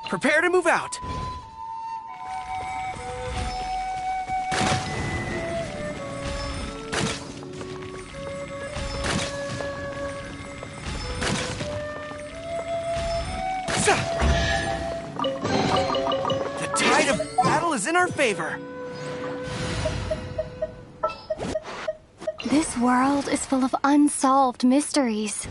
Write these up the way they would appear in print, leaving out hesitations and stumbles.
Prepare to move out. The tide of battle is in our favor. This world is full of unsolved mysteries.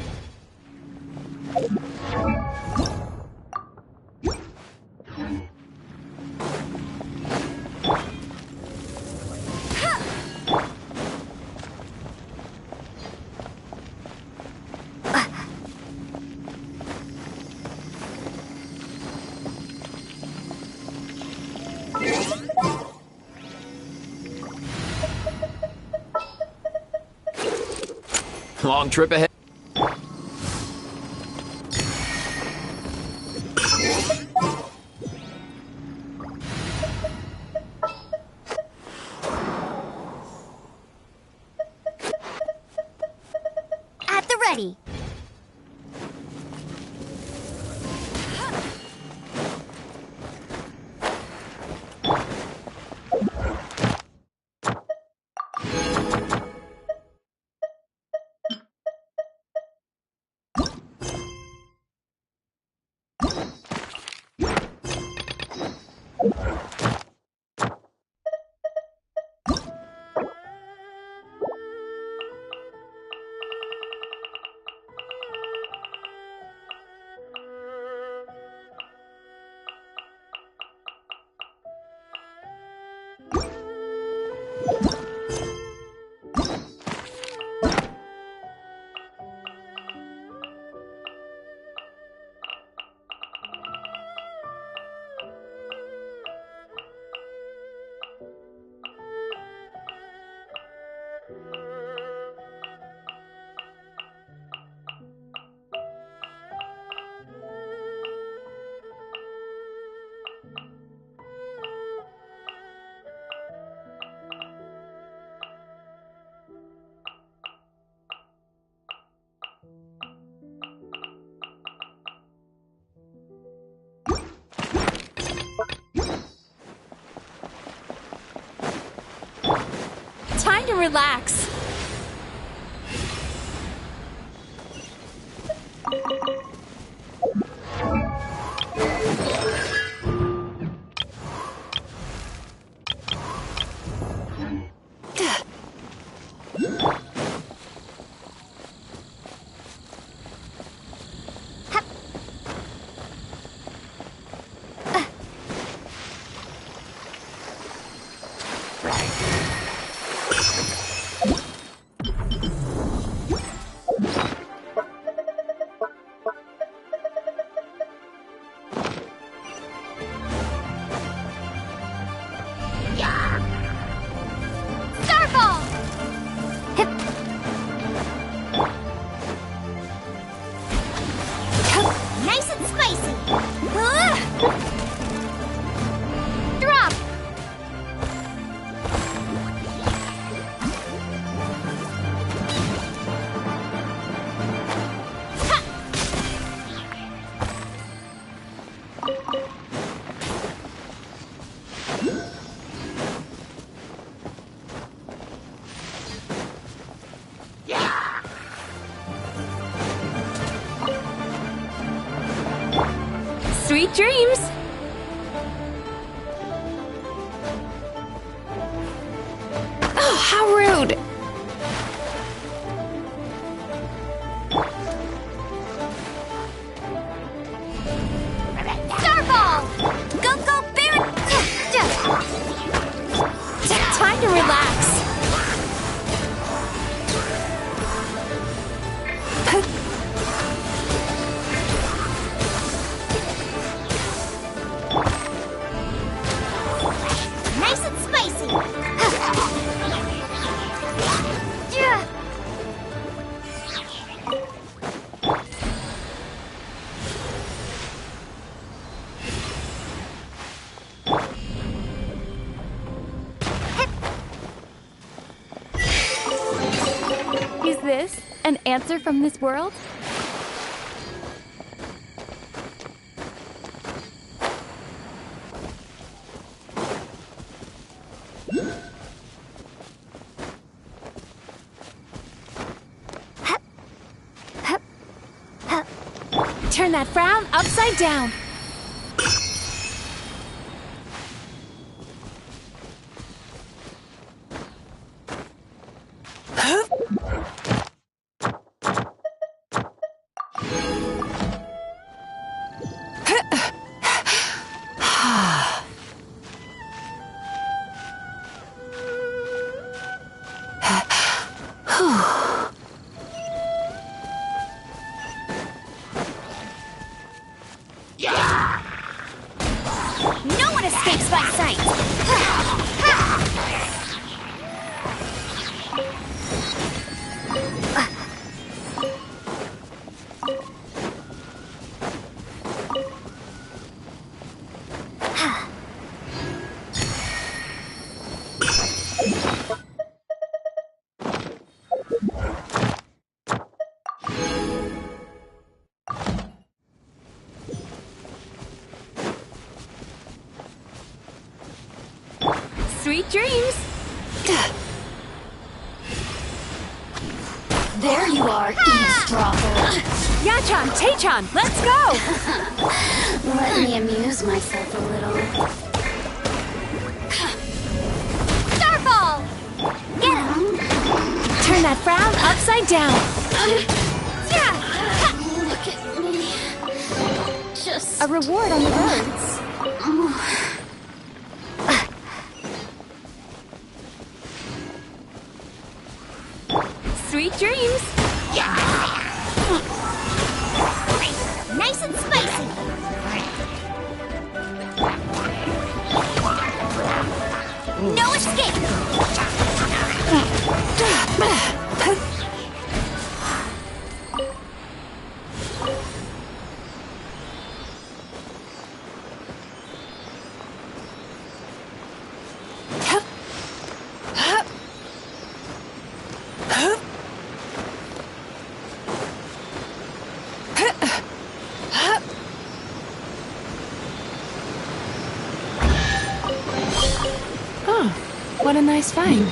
Long trip ahead. At the ready. relax. Starfall! Hip. Nice and spicy. Drop. Sweet dreams! Oh, how rude! Starfall! Go, go, Baron! Time to relax. Nice and spicy. Is this an answer from this world? Turn that frown upside down. No one escapes my sight. Sweet dreams! There you are, eavesdropper. Yachan, Taechan, let's go! Let me amuse myself a little. Starfall! Get him! Turn that frown upside down. Look at me. Just... A reward on the birds. Sweet dreams! Nice and spicy. No escape. Oh, what a nice find.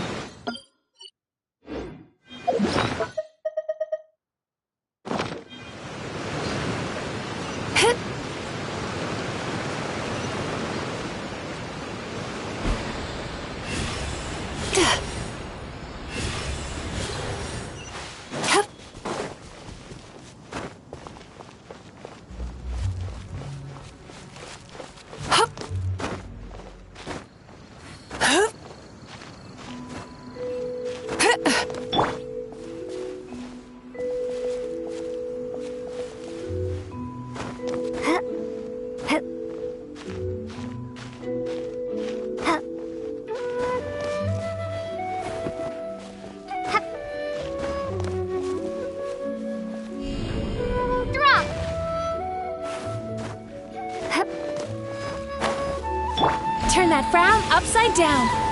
that frown upside down.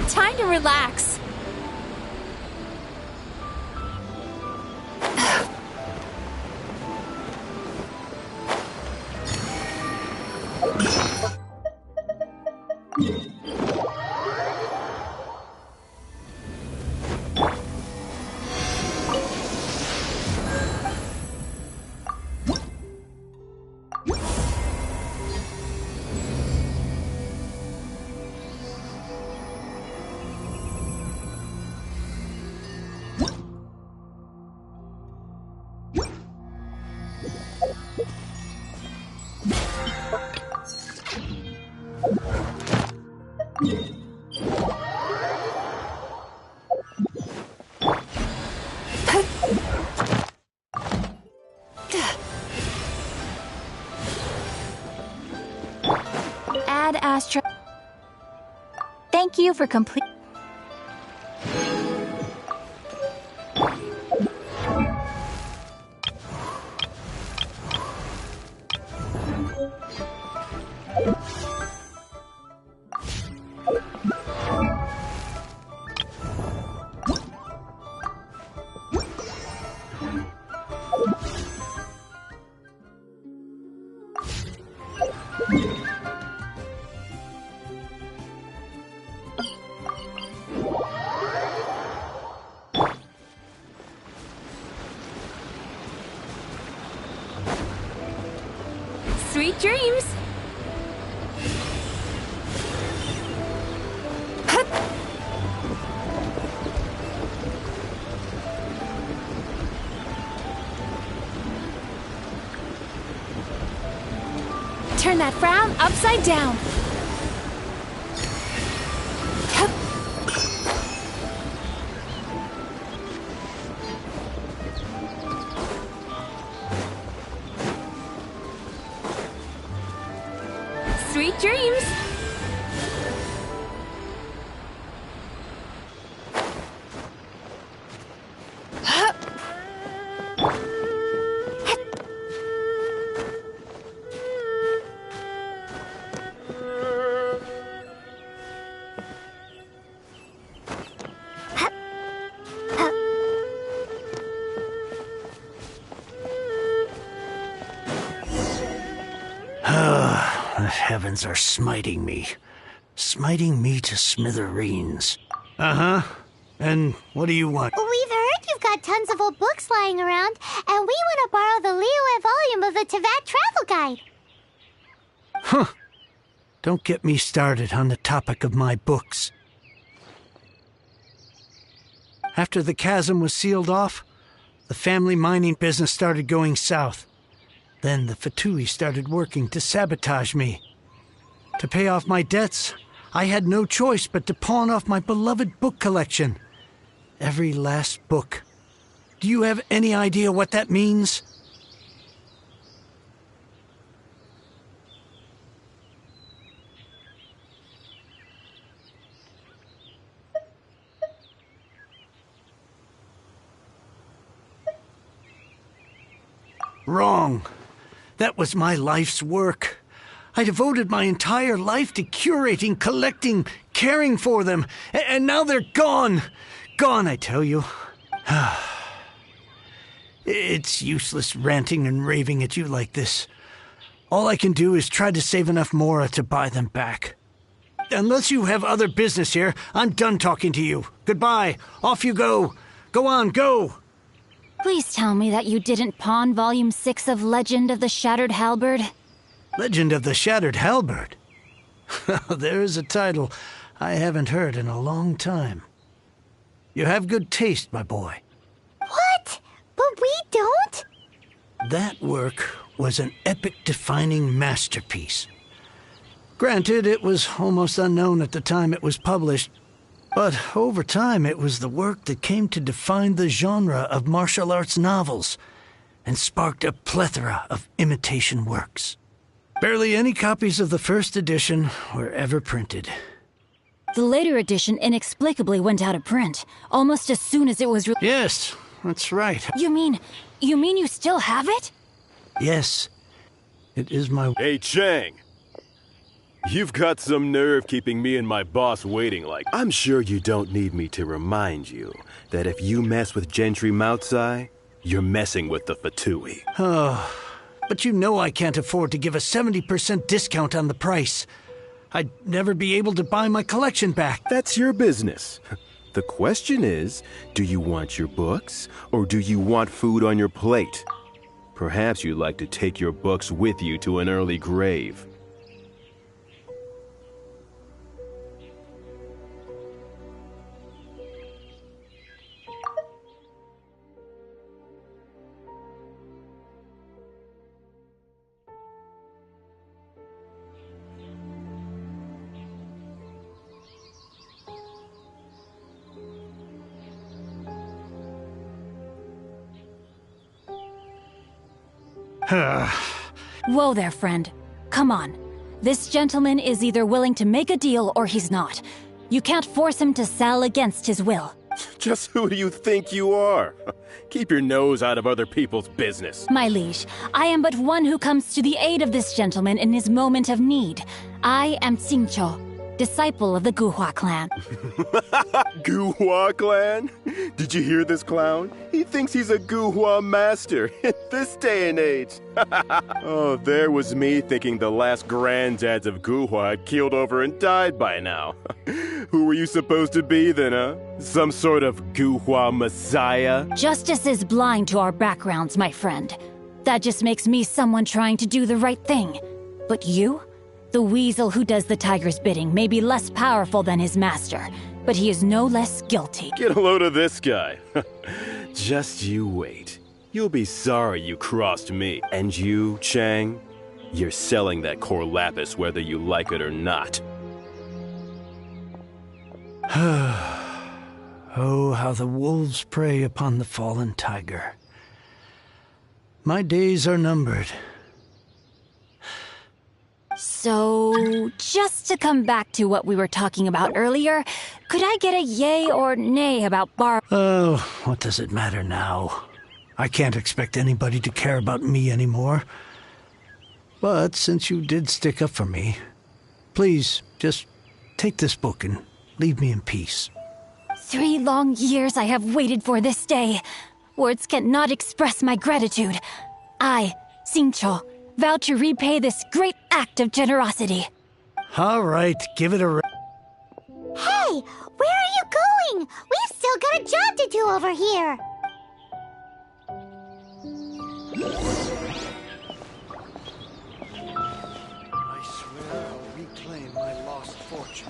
Time to relax. Add Astra. Thank you for complete. Sweet dreams! Turn that frown upside down. Sweet dreams! The heavens are smiting me. Smiting me to smithereens. Uh-huh. And what do you want? We've heard you've got tons of old books lying around, and we want to borrow the Liyue volume of the Teyvat Travel Guide. Huh. Don't get me started on the topic of my books. After the chasm was sealed off, the family mining business started going south. Then the Fatui started working to sabotage me. To pay off my debts, I had no choice but to pawn off my beloved book collection. Every last book. Do you have any idea what that means? Wrong. That was my life's work. I devoted my entire life to curating, collecting, caring for them, and now they're gone. Gone, I tell you. It's useless ranting and raving at you like this. All I can do is try to save enough Mora to buy them back. Unless you have other business here, I'm done talking to you. Goodbye. Off you go. Go on, go. Please tell me that you didn't pawn Volume 6 of Legend of the Shattered Halberd. Legend of the Shattered Halberd? There's a title I haven't heard in a long time. You have good taste, my boy. What? But we don't? That work was an epic-defining masterpiece. Granted, it was almost unknown at the time it was published, but over time it was the work that came to define the genre of martial arts novels and sparked a plethora of imitation works. Barely any copies of the first edition were ever printed. The later edition inexplicably went out of print, almost as soon as it was Yes, that's right. You mean you still have it? Yes, it is my... Hey, Chang! You've got some nerve keeping me and my boss waiting like... I'm sure you don't need me to remind you that if you mess with Gentry Moutsai, you're messing with the Fatui. Oh, but you know I can't afford to give a 70% discount on the price. I'd never be able to buy my collection back. That's your business. The question is, do you want your books, or do you want food on your plate? Perhaps you'd like to take your books with you to an early grave. Whoa there, friend. Come on. This gentleman is either willing to make a deal or he's not. You can't force him to sell against his will. Just who do you think you are? Keep your nose out of other people's business. My liege, I am but one who comes to the aid of this gentleman in his moment of need. I am Xingqiu, disciple of the Guhua clan. Guhua clan? Did you hear this clown? He thinks he's a Guhua master in this day and age. Oh, there was me thinking the last granddads of Guhua had keeled over and died by now. Who were you supposed to be then, huh? Some sort of Guhua messiah? Justice is blind to our backgrounds, my friend. That just makes me someone trying to do the right thing. But you? The weasel who does the tiger's bidding may be less powerful than his master, but he is no less guilty. Get a load of this guy. Just you wait. You'll be sorry you crossed me. And you, Chang, you're selling that core lapis whether you like it or not. Oh, how the wolves prey upon the fallen tiger. My days are numbered. So, just to come back to what we were talking about earlier, could I get a yay or nay about bar- Oh, what does it matter now? I can't expect anybody to care about me anymore. But since you did stick up for me, please, just take this book and leave me in peace. 3 long years I have waited for this day. Words cannot express my gratitude. I, Xingqiu, vow to repay this great act of generosity. All right, give it a... Hey, where are you going? We've still got a job to do over here. I swear I'll reclaim my lost fortune.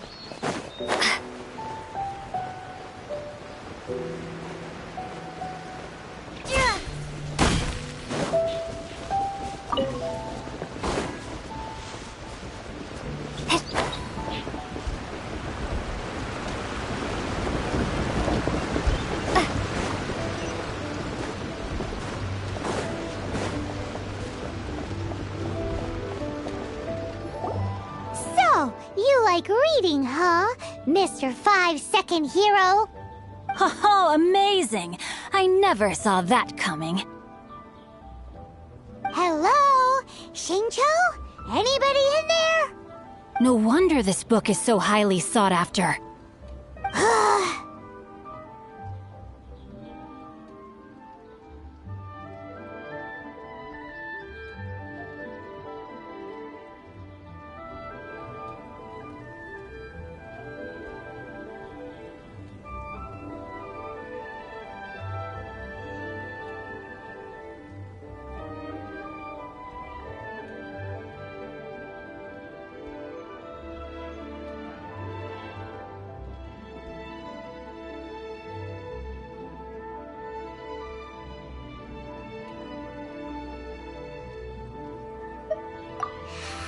So, you like reading, huh, Mr. 5-second hero? Oh, amazing! I never saw that coming. Hello? Xingqiu? Anybody in there? No wonder this book is so highly sought after.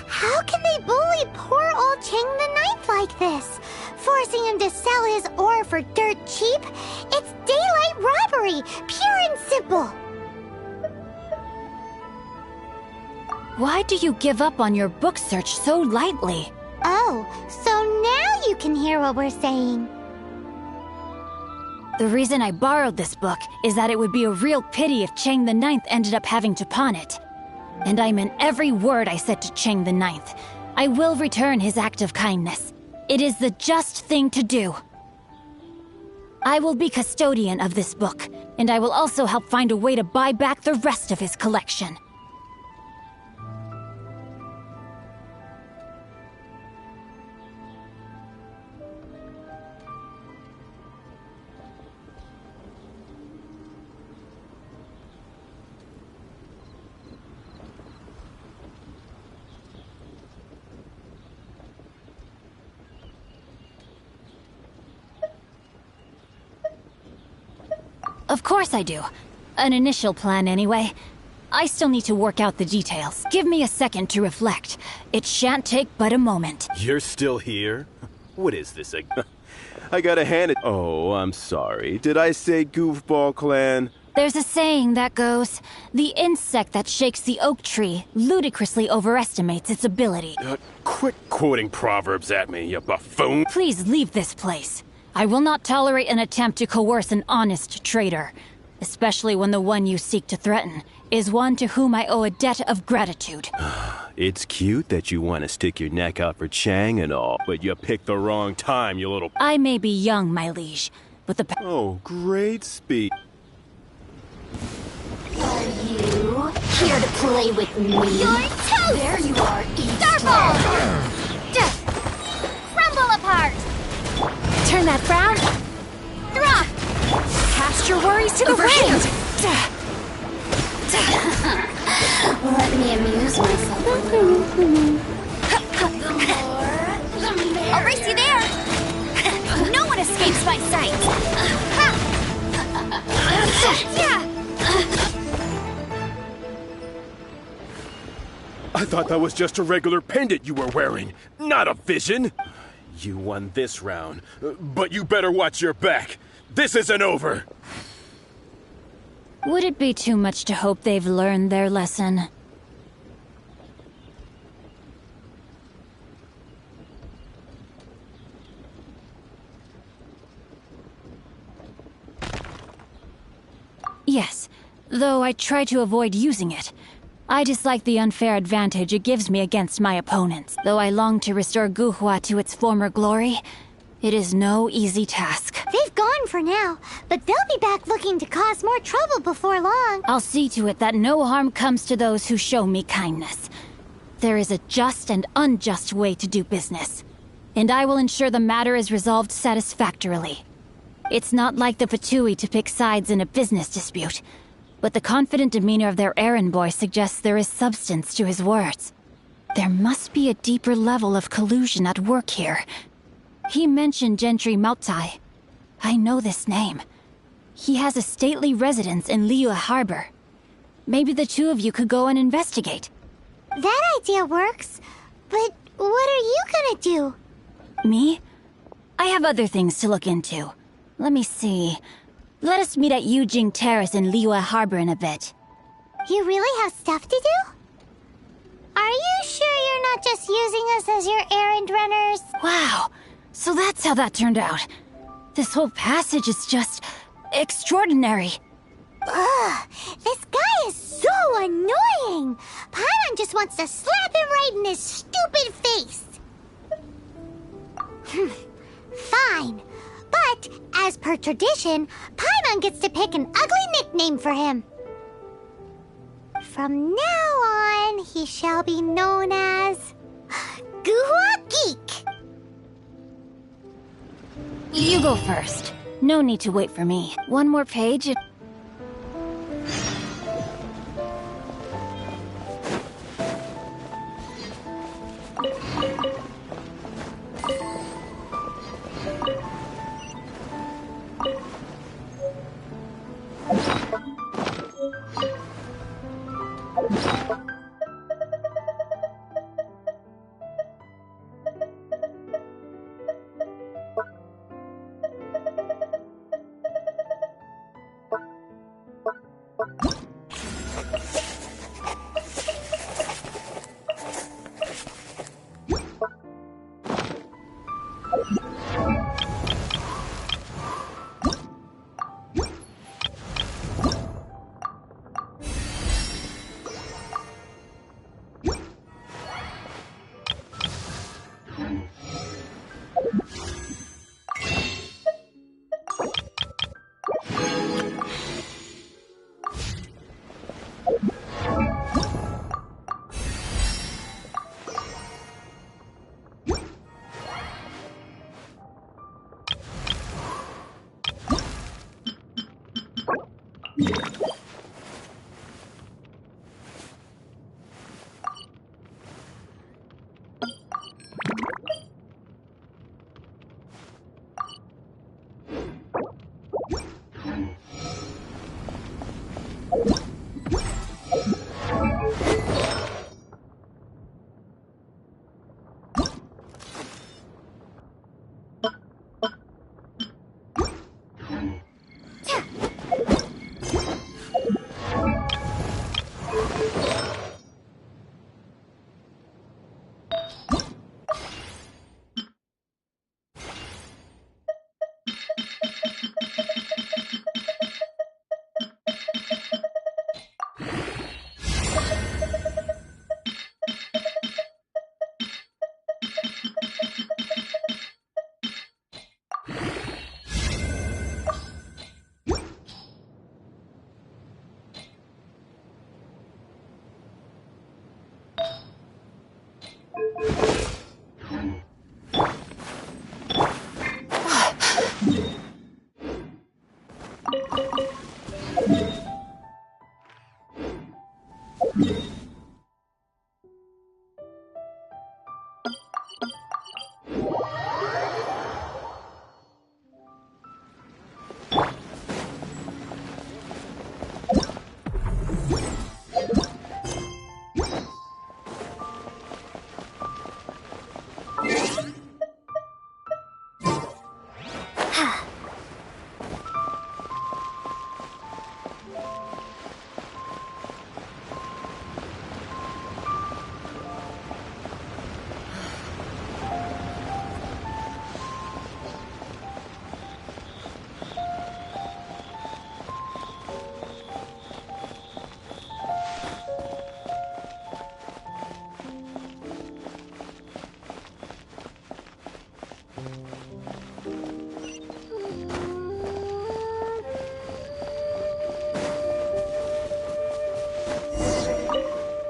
How can they bully poor old Chang the Ninth like this? Forcing him to sell his ore for dirt cheap? It's daylight robbery, pure and simple. Why do you give up on your book search so lightly? Oh, so now you can hear what we're saying. The reason I borrowed this book is that it would be a real pity if Chang the Ninth ended up having to pawn it. And I meant every word I said to Chang the Ninth. I will return his act of kindness. It is the just thing to do. I will be custodian of this book, and I will also help find a way to buy back the rest of his collection. Of course I do. An initial plan, anyway. I still need to work out the details. Give me a second to reflect. It shan't take but a moment. You're still here? What is this? I gotta hand it. Oh, I'm sorry. Did I say goofball clan? There's a saying that goes, the insect that shakes the oak tree ludicrously overestimates its ability. Quit quoting proverbs at me, you buffoon. Please leave this place. I will not tolerate an attempt to coerce an honest trader, especially when the one you seek to threaten is one to whom I owe a debt of gratitude. It's cute that you want to stick your neck out for Chang and all, but you picked the wrong time, you little... I may be young, my liege, but the... Oh, great speech. Are you here to play with me? You're toast! There you are, Starfall! Crumble apart! Turn that frown! Drop! Cast your worries to the wind! Let me amuse myself a little. The more, the merrier. I'll race you there! No one escapes my sight! Yeah! I thought that was just a regular pendant you were wearing, not a vision. You won this round, but you better watch your back. This isn't over. Would it be too much to hope they've learned their lesson? Yes, though I try to avoid using it. I dislike the unfair advantage it gives me against my opponents. Though I long to restore Guhua to its former glory, it is no easy task. They've gone for now, but they'll be back looking to cause more trouble before long. I'll see to it that no harm comes to those who show me kindness. There is a just and unjust way to do business, and I will ensure the matter is resolved satisfactorily. It's not like the Fatui to pick sides in a business dispute, but the confident demeanor of their errand boy suggests there is substance to his words. There must be a deeper level of collusion at work here. He mentioned Gentry Maotai. I know this name. He has a stately residence in Liyue Harbor. Maybe the two of you could go and investigate. That idea works, but what are you gonna do? Me? I have other things to look into. Let me see. Let us meet at Yujing Terrace in Liyue Harbor in a bit. You really have stuff to do? Are you sure you're not just using us as your errand runners? Wow, so that's how that turned out. This whole passage is just extraordinary. Ugh, this guy is so annoying! Paimon just wants to slap him right in his stupid face! Fine. But, as per tradition, Paimon gets to pick an ugly nickname for him. From now on, he shall be known as... Guhua Geek! You go first. No need to wait for me. One more page.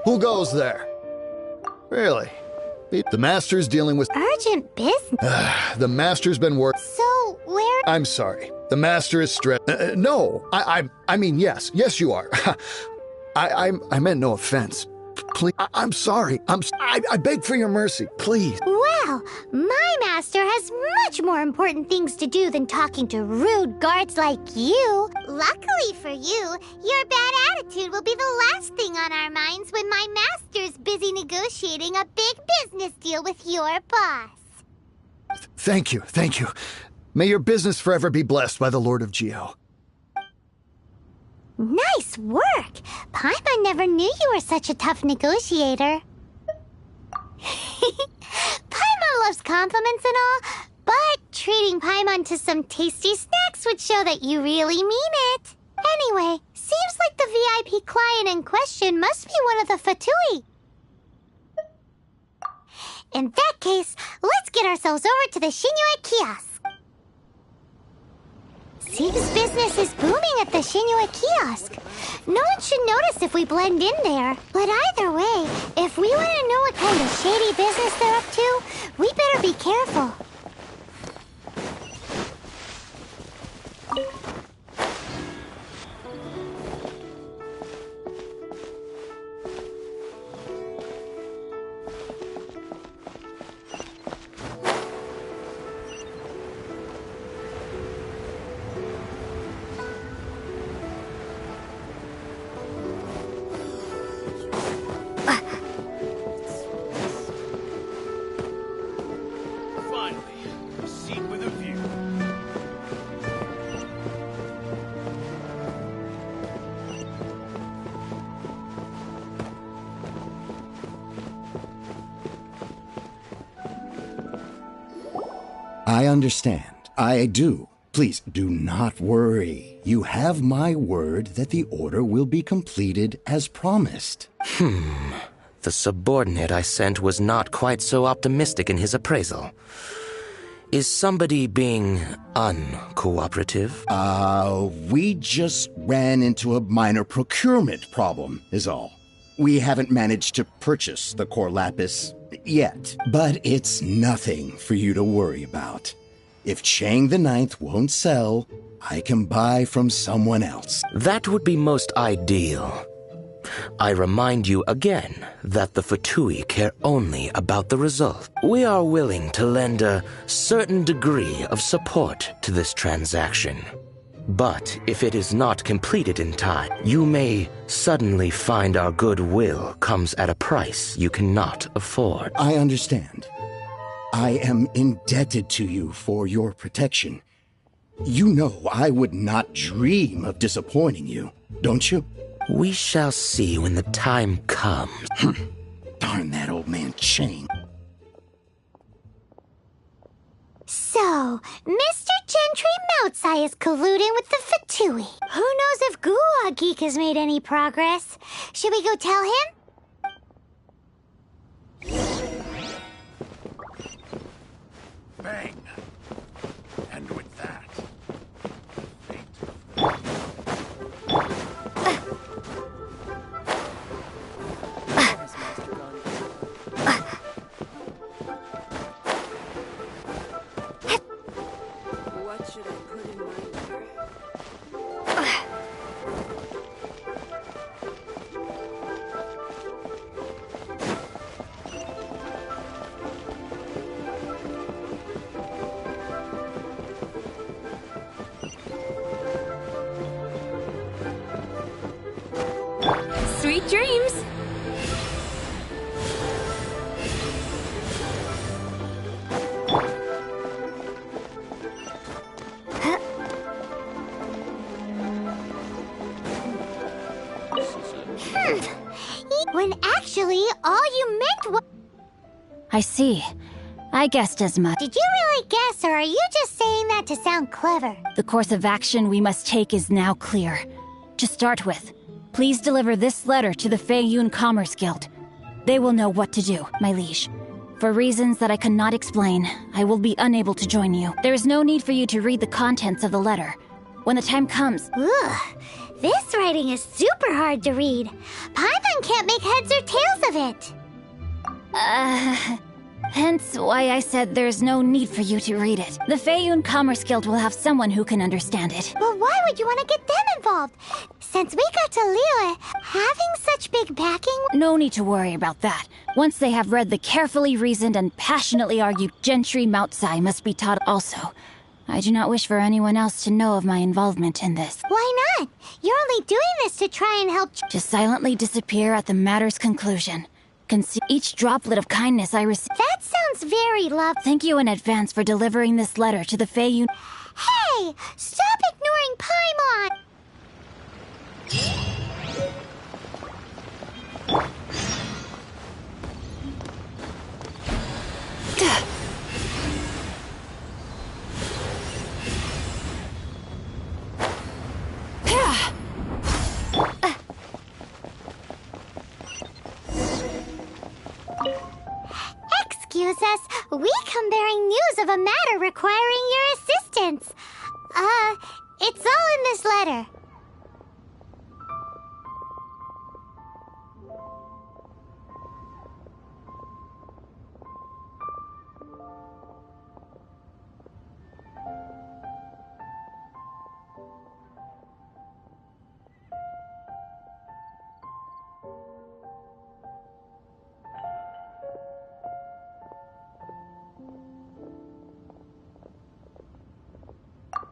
Who goes there? Really? The Master's dealing with... Urgent business? The Master's been working... So, where... I'm sorry. The Master is stressed. No, I mean, yes. Yes, you are. I meant no offense. Please, I'm sorry. I beg for your mercy. Please. Well, my master has much more important things to do than talking to rude guards like you. Luckily for you, your bad attitude will be the last thing on our minds when my master's busy negotiating a big business deal with your boss. Thank you. May your business forever be blessed by the Lord of Geo. Nice work! Paimon never knew you were such a tough negotiator. Paimon loves compliments and all, but treating Paimon to some tasty snacks would show that you really mean it. Anyway, seems like the VIP client in question must be one of the Fatui. In that case, let's get ourselves over to the Shinue kiosk. Seems business is booming at the Shinue kiosk. No one should notice if we blend in there. But either way, if we want to know what kind of shady business they're up to, we better be careful. I understand. I do. Please do not worry. You have my word that the order will be completed as promised. The subordinate I sent was not quite so optimistic in his appraisal. Is somebody being uncooperative? We just ran into a minor procurement problem, is all. We haven't managed to purchase the core lapis yet, but it's nothing for you to worry about. If Chang the Ninth won't sell, I can buy from someone else. That would be most ideal. I remind you again that the Fatui care only about the result. We are willing to lend a certain degree of support to this transaction. But if it is not completed in time, you may suddenly find our goodwill comes at a price you cannot afford. I understand. I am indebted to you for your protection. You know I would not dream of disappointing you, don't you? We shall see when the time comes. Darn that old man Chang. So, Mr. Gentry Moutsai is colluding with the Fatui. Who knows if Guwa Geek has made any progress? Should we go tell him? Bang! And with that, What should I put in my water? Sweet dreams! When actually, all you meant was... I see. I guessed as much. Did you really guess, or are you just saying that to sound clever? The course of action we must take is now clear. To start with, please deliver this letter to the Feiyun Commerce Guild. They will know what to do, my liege. For reasons that I cannot explain, I will be unable to join you. There is no need for you to read the contents of the letter. When the time comes... Ugh, this writing is super hard to read. Paimon can't make heads or tails of it. Hence why I said there's no need for you to read it. The Feiyun Commerce Guild will have someone who can understand it. Well, why would you want to get them involved? Since we got to Liyue, having such big backing... No need to worry about that. Once they have read the carefully reasoned and passionately argued Gentry Moutsai must be taught also. I do not wish for anyone else to know of my involvement in this. Why not? You're only doing this to try and help... To silently disappear at the matter's conclusion. Each droplet of kindness I receive... That sounds very lovely. Thank you in advance for delivering this letter to the Feiyun... Hey! Stop ignoring Paimon! Excuse us, we come bearing news of a matter requiring your assistance. It's all in this letter.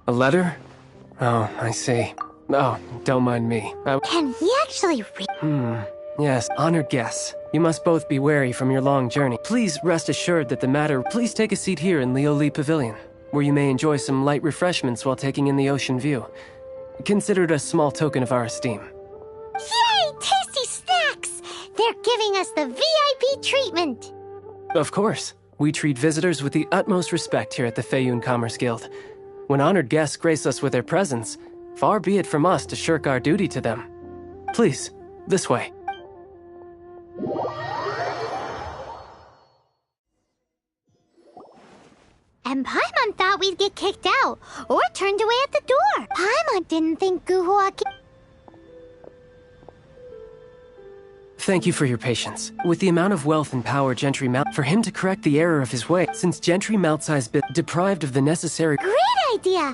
A letter? Oh, I see. Oh, don't mind me. Can he actually read? Yes, honored guests. You must both be wary from your long journey. Please rest assured that the matter... Please take a seat here in Lioli Pavilion, where you may enjoy some light refreshments while taking in the ocean view. Consider it a small token of our esteem. Yay! Tasty snacks! They're giving us the VIP treatment! Of course. We treat visitors with the utmost respect here at the Feiyun Commerce Guild. When honored guests grace us with their presence, far be it from us to shirk our duty to them. Please, this way. And Paimon thought we'd get kicked out, or turned away at the door. Paimon didn't think Guhua... Thank you for your patience. With the amount of wealth and power Gentry Mount... For him to correct the error of his way, since Gentry Moutsai's been deprived of the necessary... Great idea!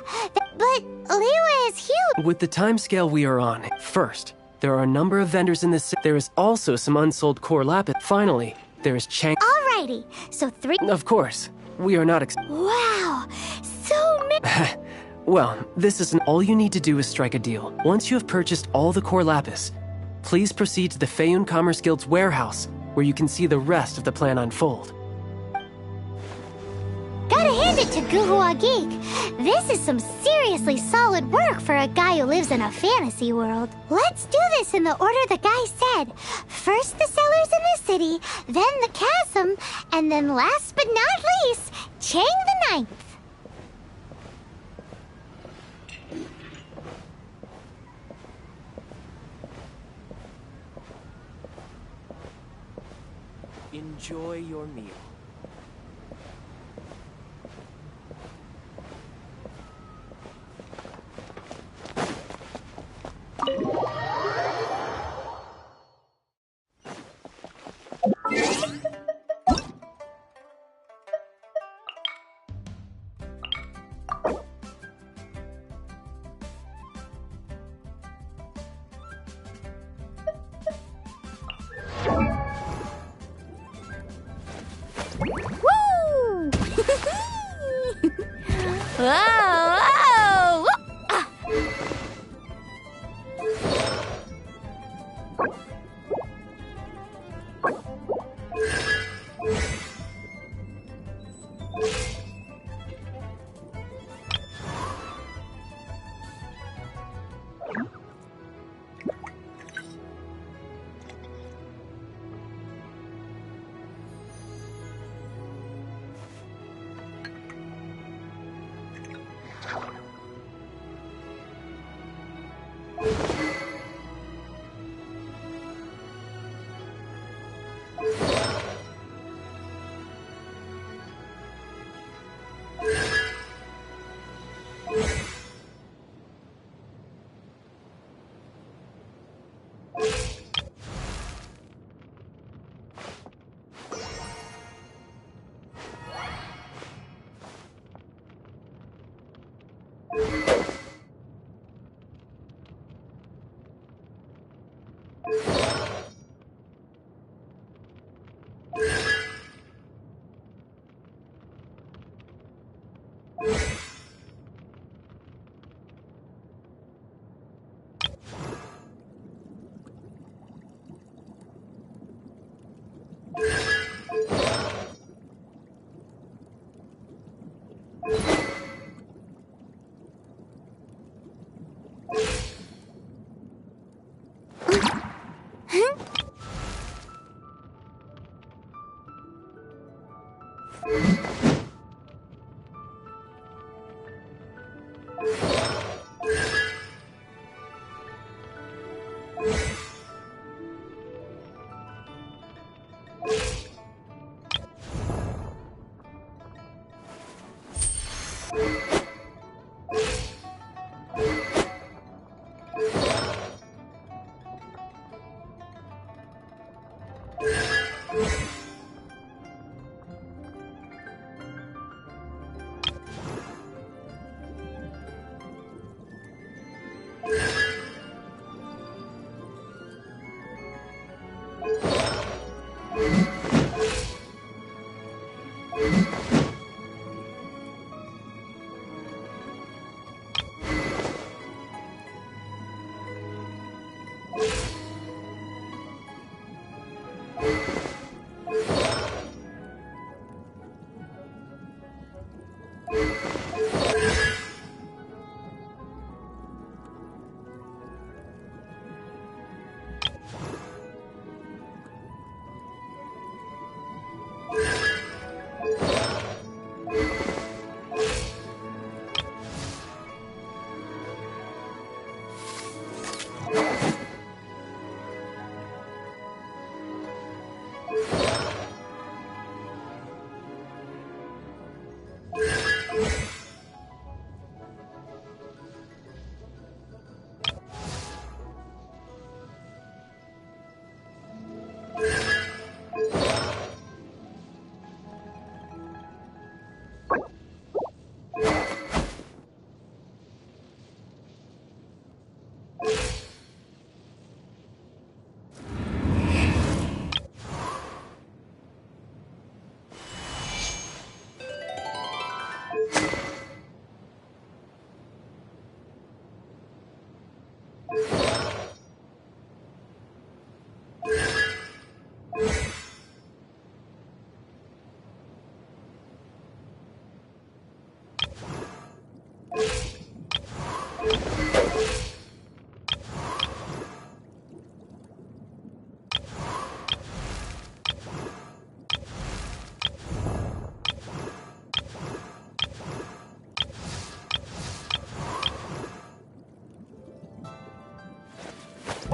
But Liyue is huge! With the timescale we are on, first, there are a number of vendors in this city. There is also some unsold core lapis. Finally, there is Chang... Alrighty, so 3... Of course, we are not Wow, so many... Well, this isn't... All you need to do is strike a deal. Once you have purchased all the core lapis, please proceed to the Feiyun Commerce Guild's warehouse, where you can see the rest of the plan unfold. Gotta hand it to Guhua Geek. This is some seriously solid work for a guy who lives in a fantasy world. Let's do this in the order the guy said. First the cellars in the city, then the chasm, and then last but not least, Chang the Ninth. Enjoy your meal. Woo! Whoa! Whoa!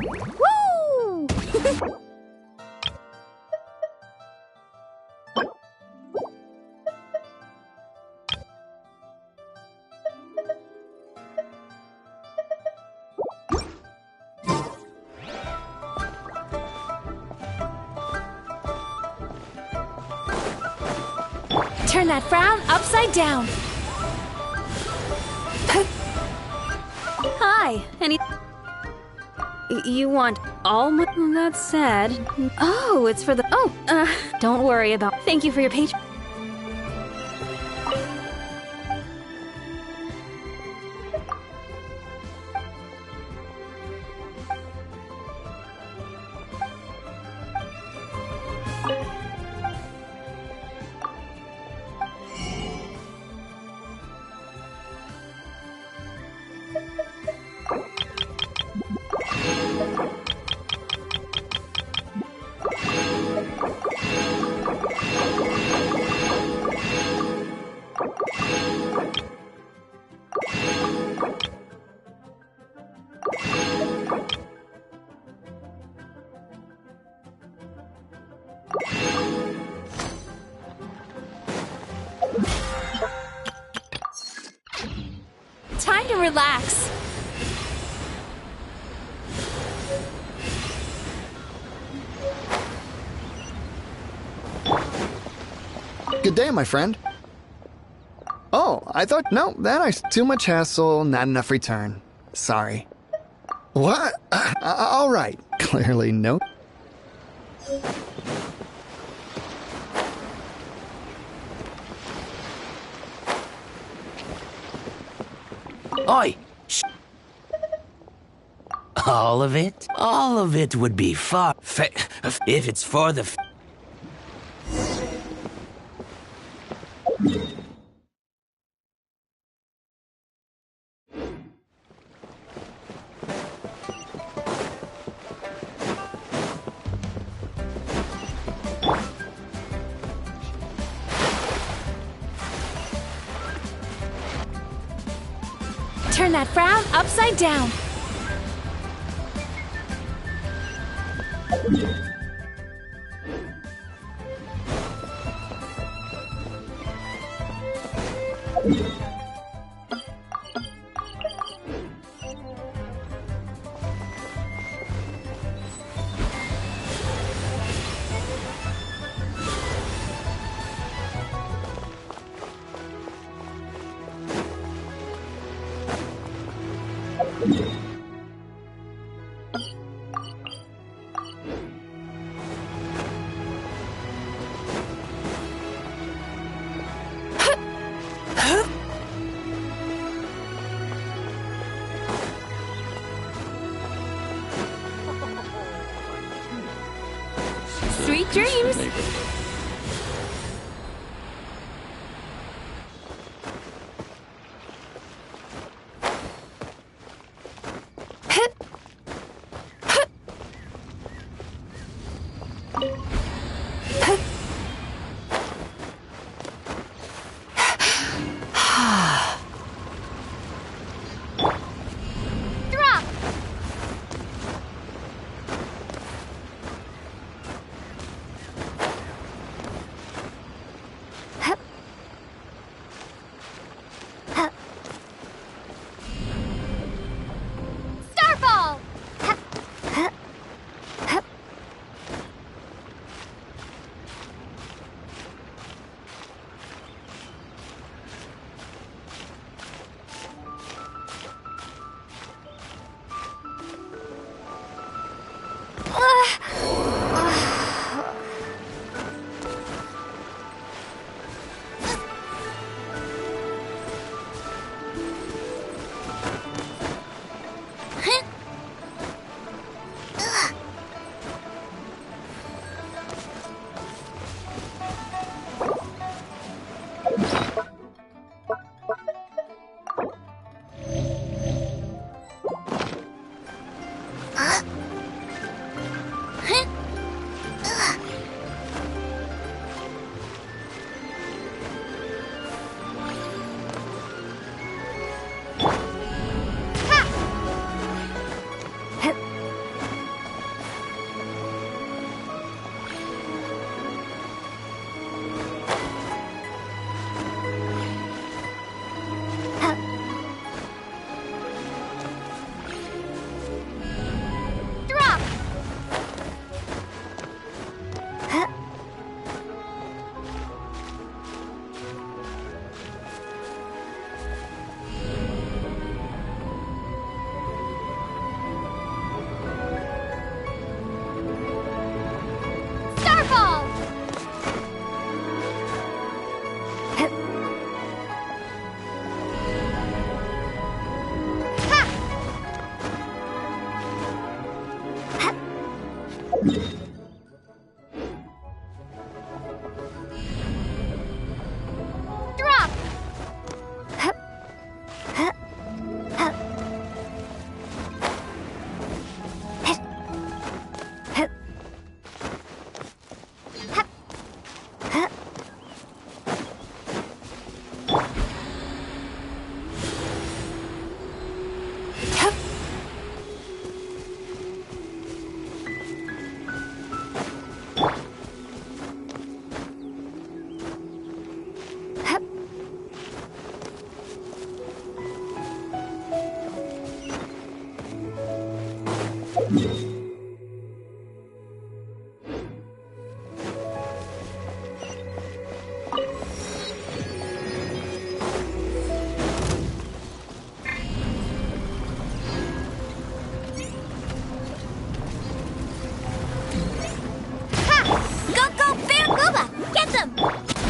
Woo! Turn that frown upside down. Hi, you want all my... That's sad. Oh, it's for the... don't worry about... Thank you for your patron. Time to relax. Good day, my friend. Oh, I thought, no, too much hassle, not enough return. Sorry. What? All right. Clearly no. Oi! Shh. All of it? All of it would be far... if it's for the... Turn that frown upside down. Sweet dreams!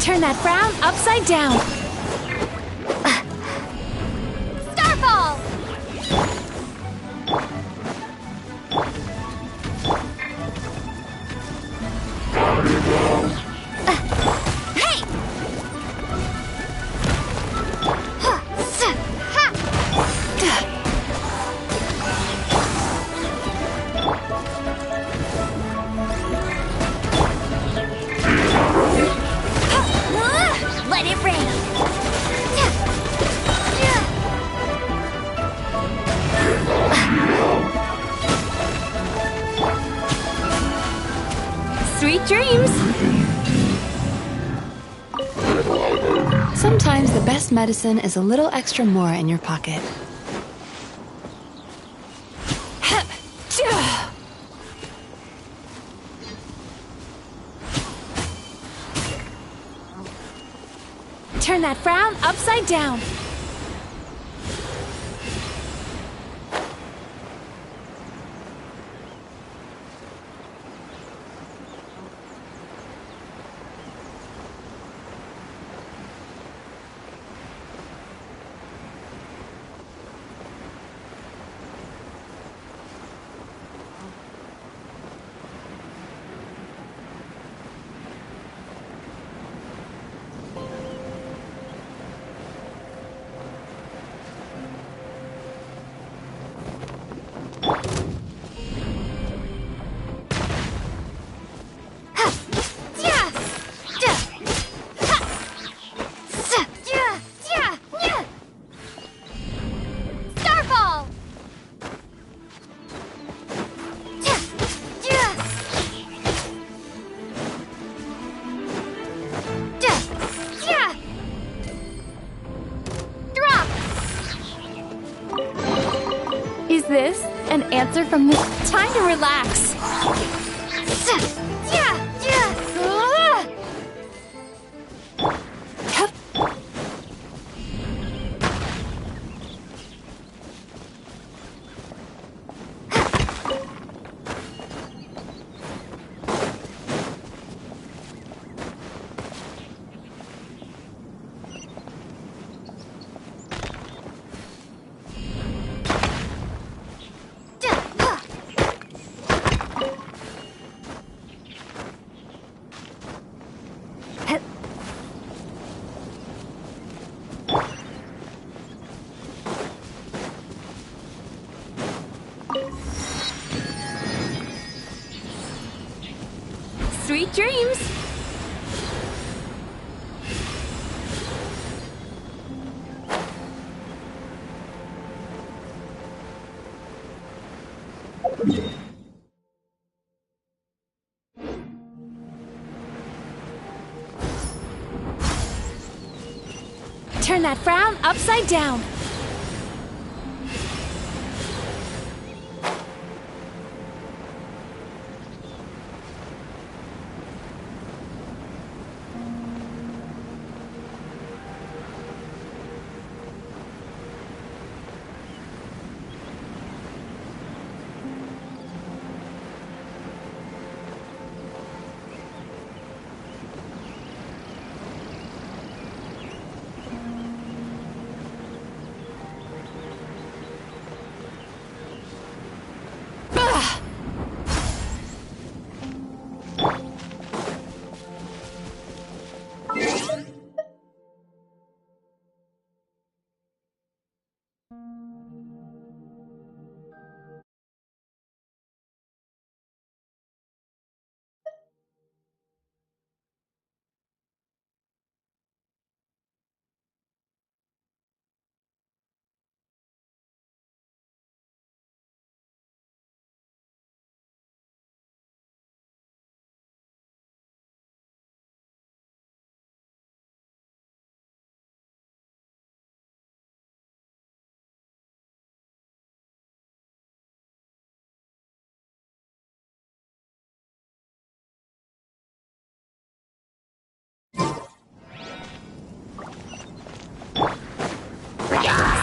Turn that frown upside down. Starfall! Hey! Let it rain! Sweet dreams! Sometimes the best medicine is a little extra more in your pocket. Turn that frown upside down. Is this an answer from the... Time to relax. Sweet dreams! Turn that frown upside down.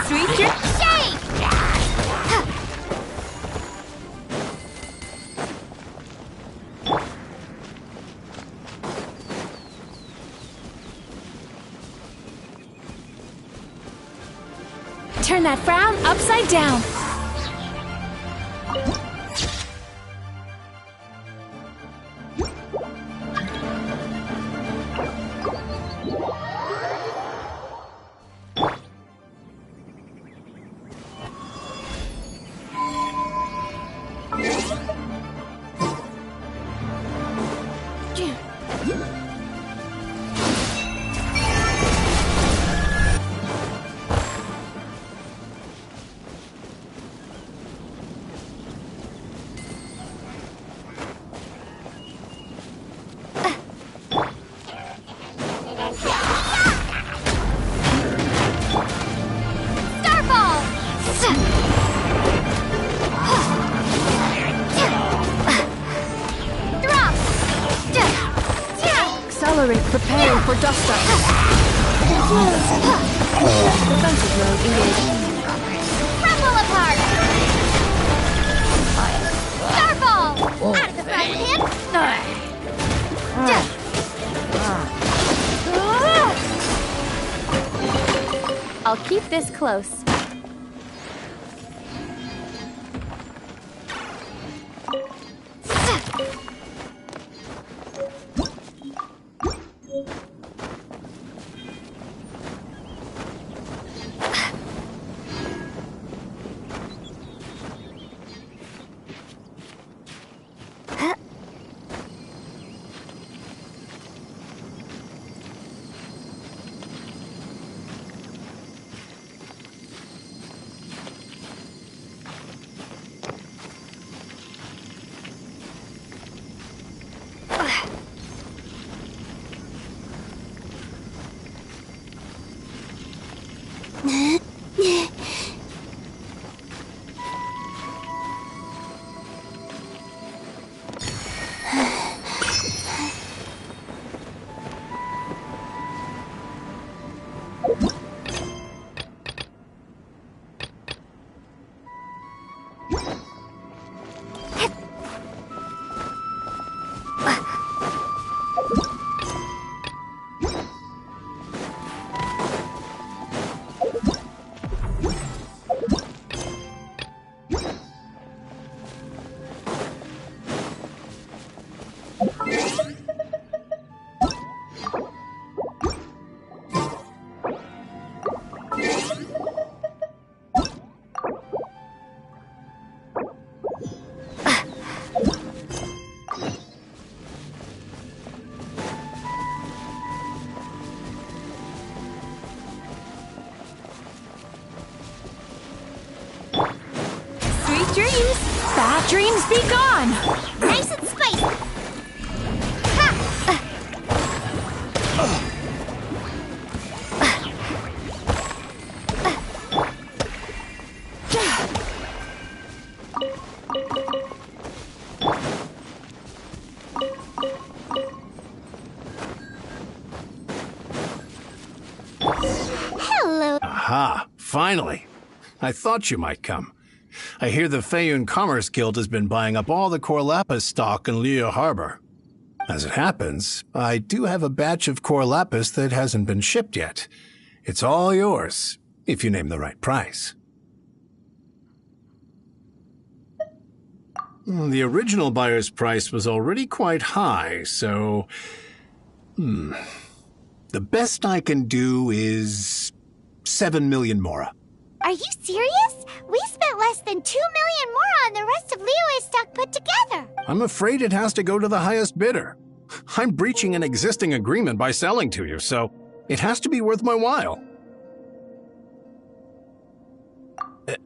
Sweet dreams! Shake! Turn that frown upside down. Accelerate, preparing for dust up. Defensive mode engaged. Crumble apart! Starfall! Out of the frying pan! I'll keep this close. Dreams! Bad dreams be gone! Nice and spicy! Hello. Aha! Finally! I thought you might come. I hear the Feiyun Commerce Guild has been buying up all the core lapis stock in Liyue Harbor. As it happens, I do have a batch of core lapis that hasn't been shipped yet. It's all yours, if you name the right price. The original buyer's price was already quite high, so... The best I can do is 7 million mora. Are you serious? We spent less than 2 million more on the rest of Liyue's stock put together. I'm afraid it has to go to the highest bidder. I'm breaching an existing agreement by selling to you, so it has to be worth my while.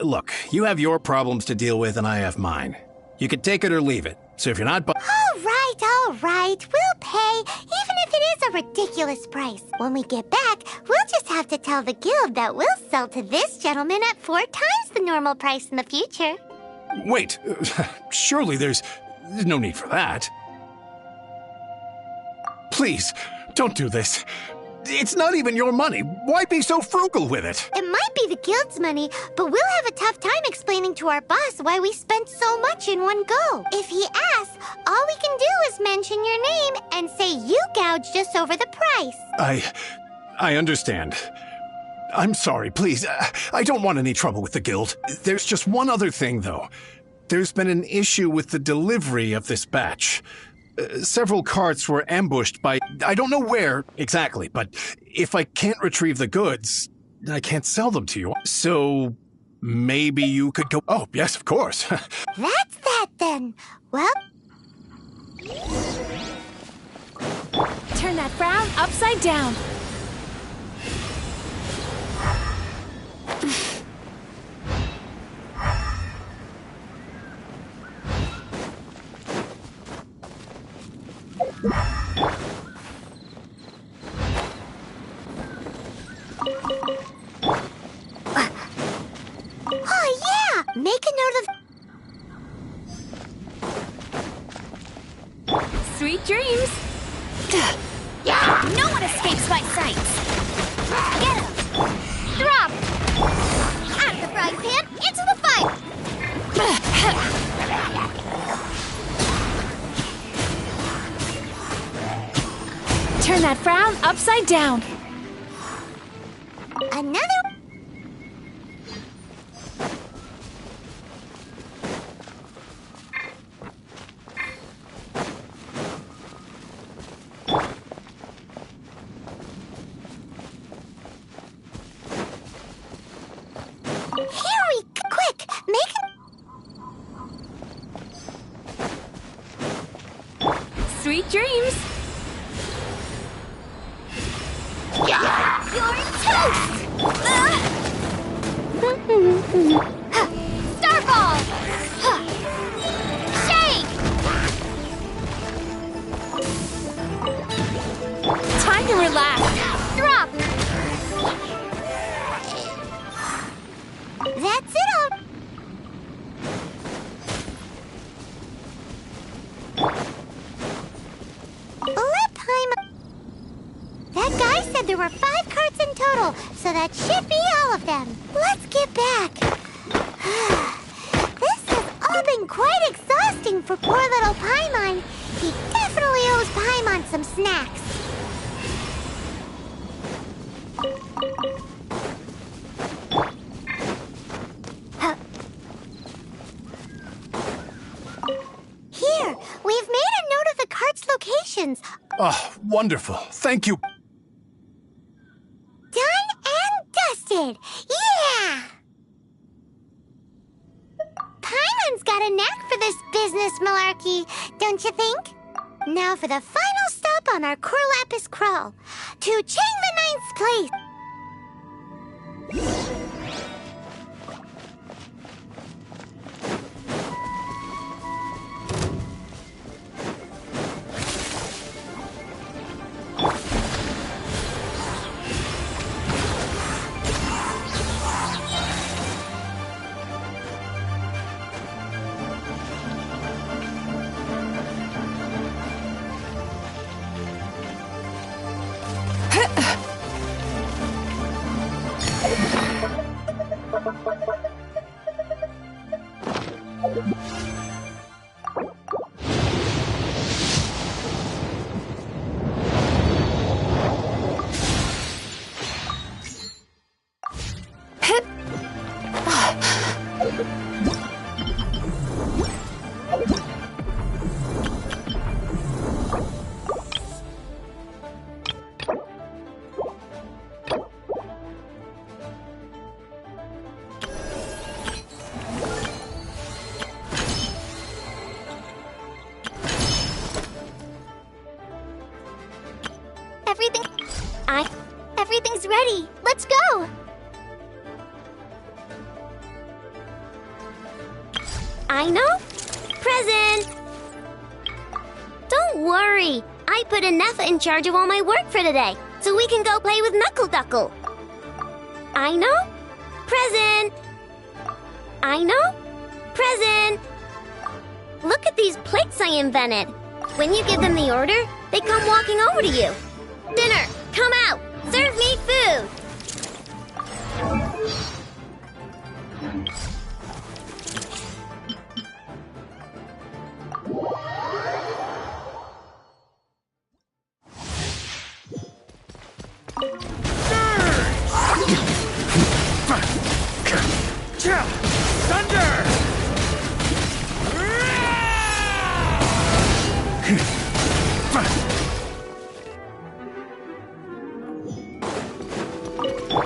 Look, you have your problems to deal with and I have mine. You can take it or leave it, so if you're not All right. We'll pay, even if it is a ridiculous price. When we get back, we'll just have to tell the guild that we'll sell to this gentleman at 4 times the normal price in the future. Wait, surely there's no need for that. Please, don't do this. It's not even your money. Why be so frugal with it? It might be the guild's money, but we'll have a tough time explaining to our boss why we spent so much in one go. If he asks, all we can do is mention your name and say you gouged us over the price. I understand. I'm sorry, please. I don't want any trouble with the guild. There's just one other thing, though. There's been an issue with the delivery of this batch. Several carts were ambushed by... I don't know where exactly, but if I can't retrieve the goods, I can't sell them to you. So maybe you could go... Oh, yes, of course. That's that, then. Well... Turn that frown upside down. Oh, yeah! Make a note of... Sweet dreams. No one escapes my sights! Get him! Drop! Out of the frying pan, into the fire! Turn that frown upside down. Another... Quick! Make Sweet dreams! You're toast! Starball! Shake! Time to relax. Drop! That's it all. Let Paimon... That guy said there were 5 carts in total, so that should be all of them. Let's get back. This has all been quite exhausting for poor little Paimon. He definitely owes Paimon some snacks. Here, we've made a note of the cart's locations. Oh, wonderful. Thank you. Done and dusted! Yeah! Paimon's got a knack for this business malarkey, don't you think? Now for the final stop on our Corlapis crawl, to Chain the Ninth's place. Everything's ready. Let's go. I know. Present. Don't worry. I put Anefa in charge of all my work for today, so we can go play with Knuckle Duckle. I know. Present. I know. Present. Look at these plates I invented. When you give them the order, they come walking over to you. Dinner, come out. Serve me food. Thunder!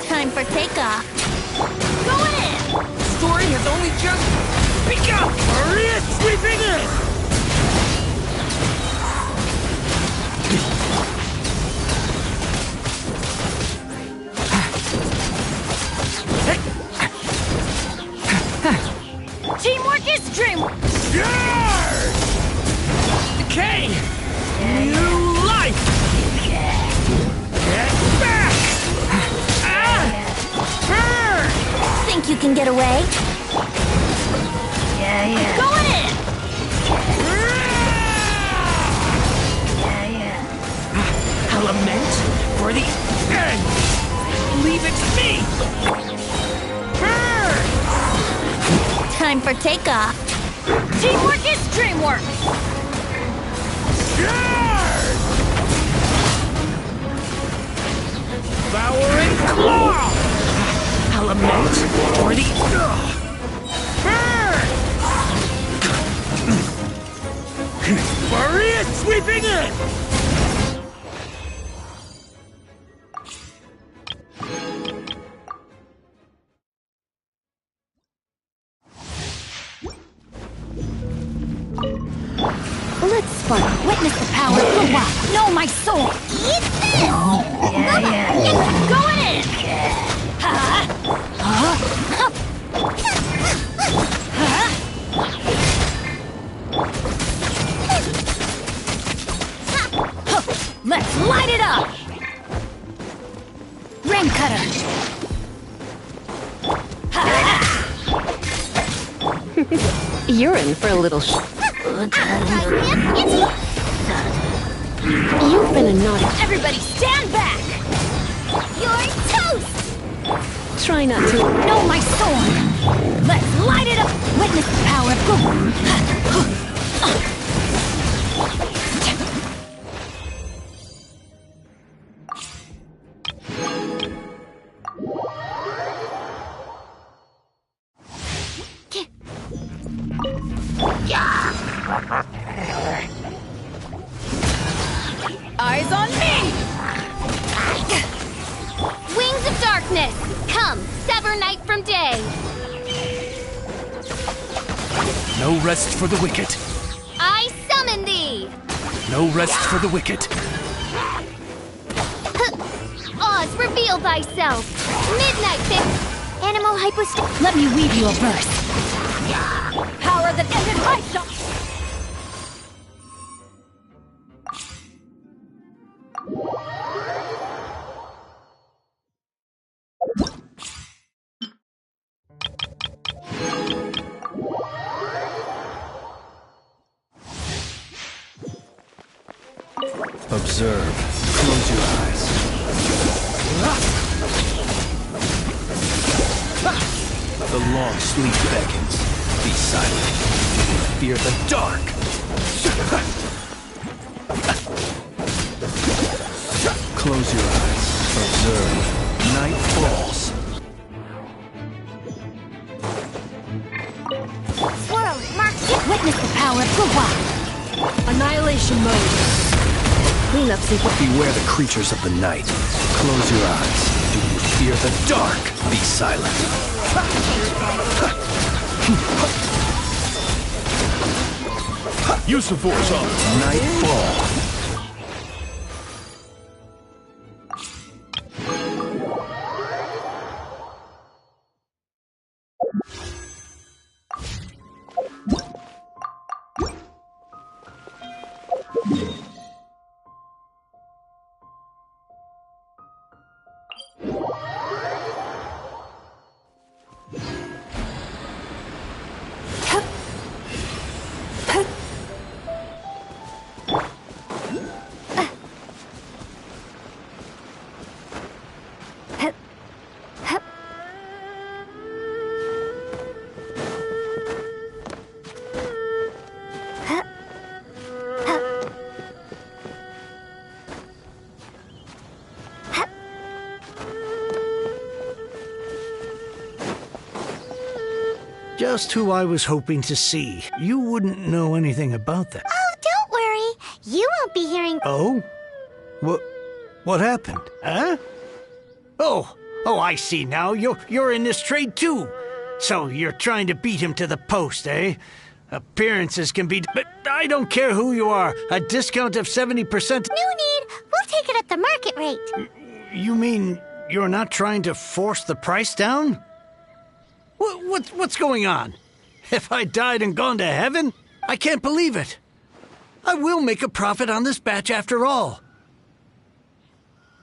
Time for takeoff. Go in! Story has only just begun! Maria sweeping in! Teamwork is dreamwork! Decay! New life! Get back! Burn! Think you can get away? Going in! I'll time for takeoff. Teamwork is dreamwork! Devouring claw! Element for the... Burn! Warrior sweeping in! Let's spark. Witness the power of Guhua. Know my soul. Eat this! Going in! Let's light it up! Ram cutter! You're in for a little You've been a naughty... Everybody stand back! You're toast! Try not to... Know my sword! Let's light it up! Witness the power of Guhua. Eyes on me! Wings of darkness, come, sever night from day. No rest for the wicked. I summon thee. No rest for the wicked. Oz, reveal thyself. Midnight thick. Animal hypost... Let me weave you a verse. Power that ended my shot. Observe. Close your eyes. The long sleep beckons. Be silent. Fear the dark. Close your eyes. Observe. Night falls. Swirl, mark... Witness the power of Guhua. Annihilation mode. Clean up sequence. Beware the creatures of the night. Close your eyes. Do you fear the dark? Be silent. Use the force on Nightfall. Just who I was hoping to see. You wouldn't know anything about that. Oh, don't worry. You won't be hearing... Oh? What happened? Huh? Oh, I see now. You're in this trade too. So you're trying to beat him to the post, eh? Appearances can be... But I don't care who you are. A discount of 70%... No need. We'll take it at the market rate. You mean you're not trying to force the price down? What's going on? Have I died and gone to heaven? I can't believe it. I will make a profit on this batch after all.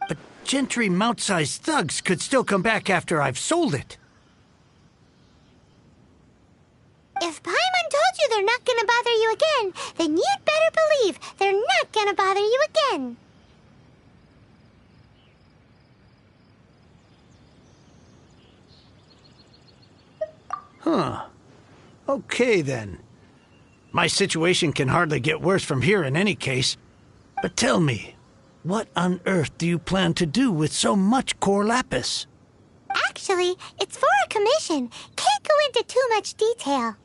But gentry mount-sized thugs could still come back after I've sold it. If Paimon told you they're not gonna bother you again, then you'd better believe they're not gonna bother you again. Huh. Okay, then. My situation can hardly get worse from here in any case. But tell me, what on earth do you plan to do with so much core lapis? Actually, it's for a commission. Can't go into too much detail.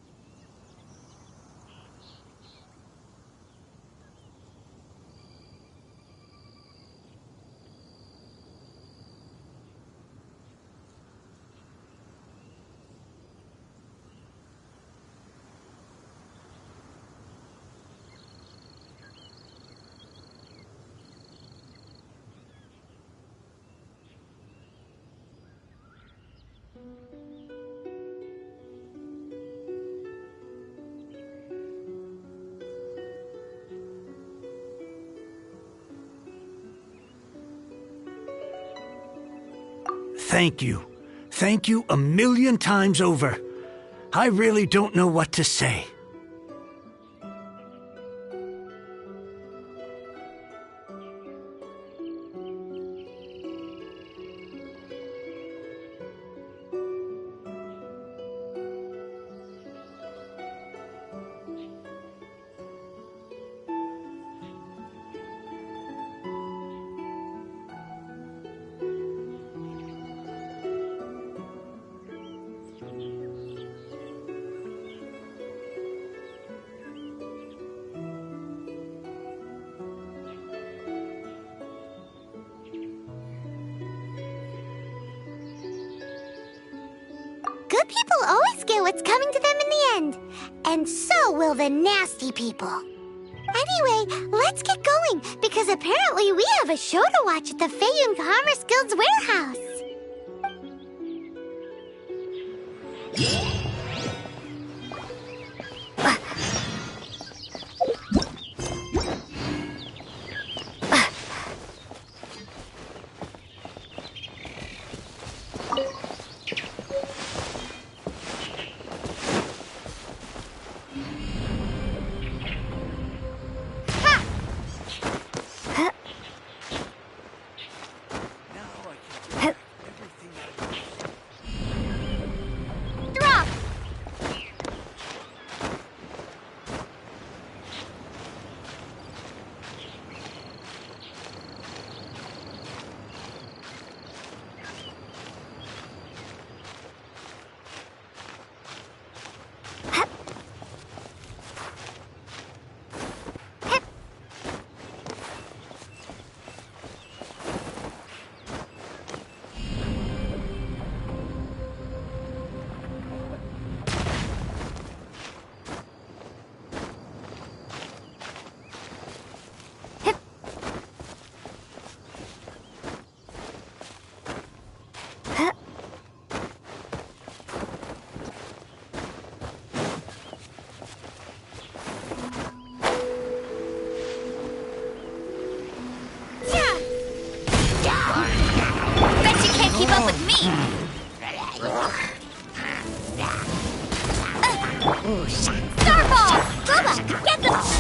Thank you. Thank you a million times over. I really don't know what to say. Good people always get what's coming to them in the end. And so will the nasty people. Anyway, let's get going, because apparently we have a show to watch at the Feiyun Commerce Guild's warehouse.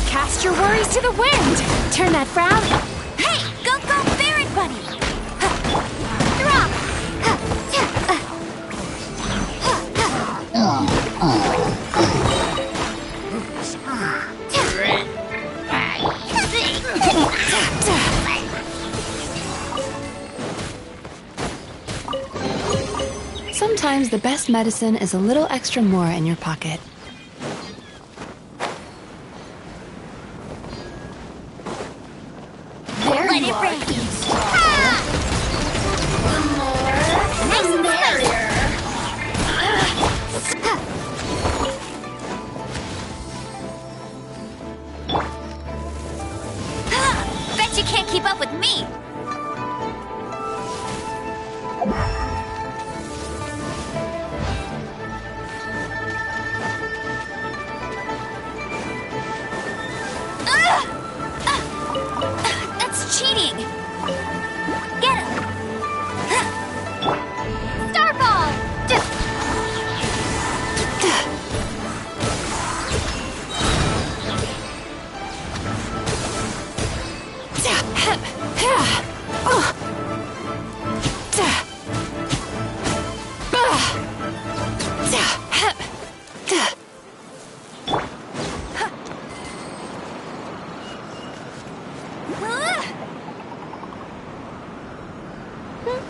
Cast your worries to the wind! Turn that frown! Hey! Go, go, Baron Bunny! Sometimes the best medicine is a little extra more in your pocket. Let it rain. Nice and merrier. Bet you can't keep up with me. That's cheating. Get him. Starball.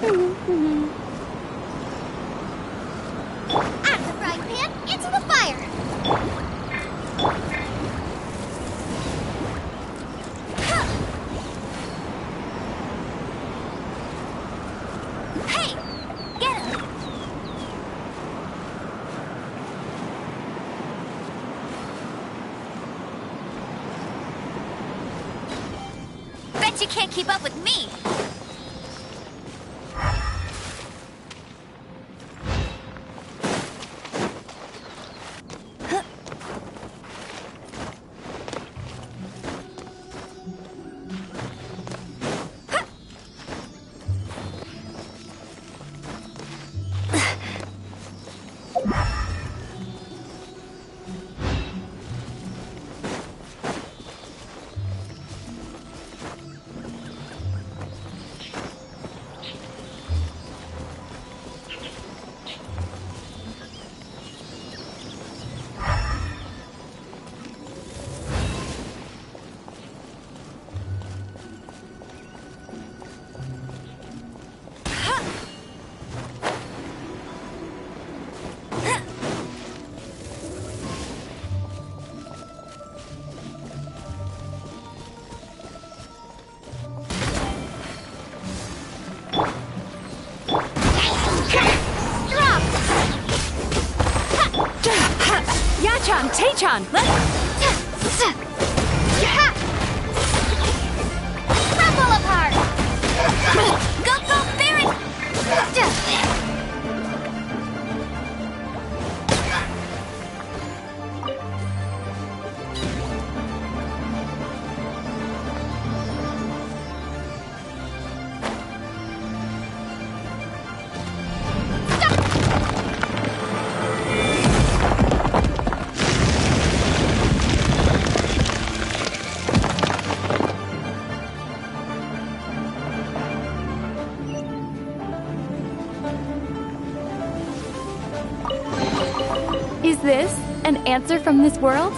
Out of the frying pan, into the fire! Hey! Get him! Bet you can't keep up with me! Yachan, Taechan! Crumble apart! Go, Baron! Is this an answer from this world?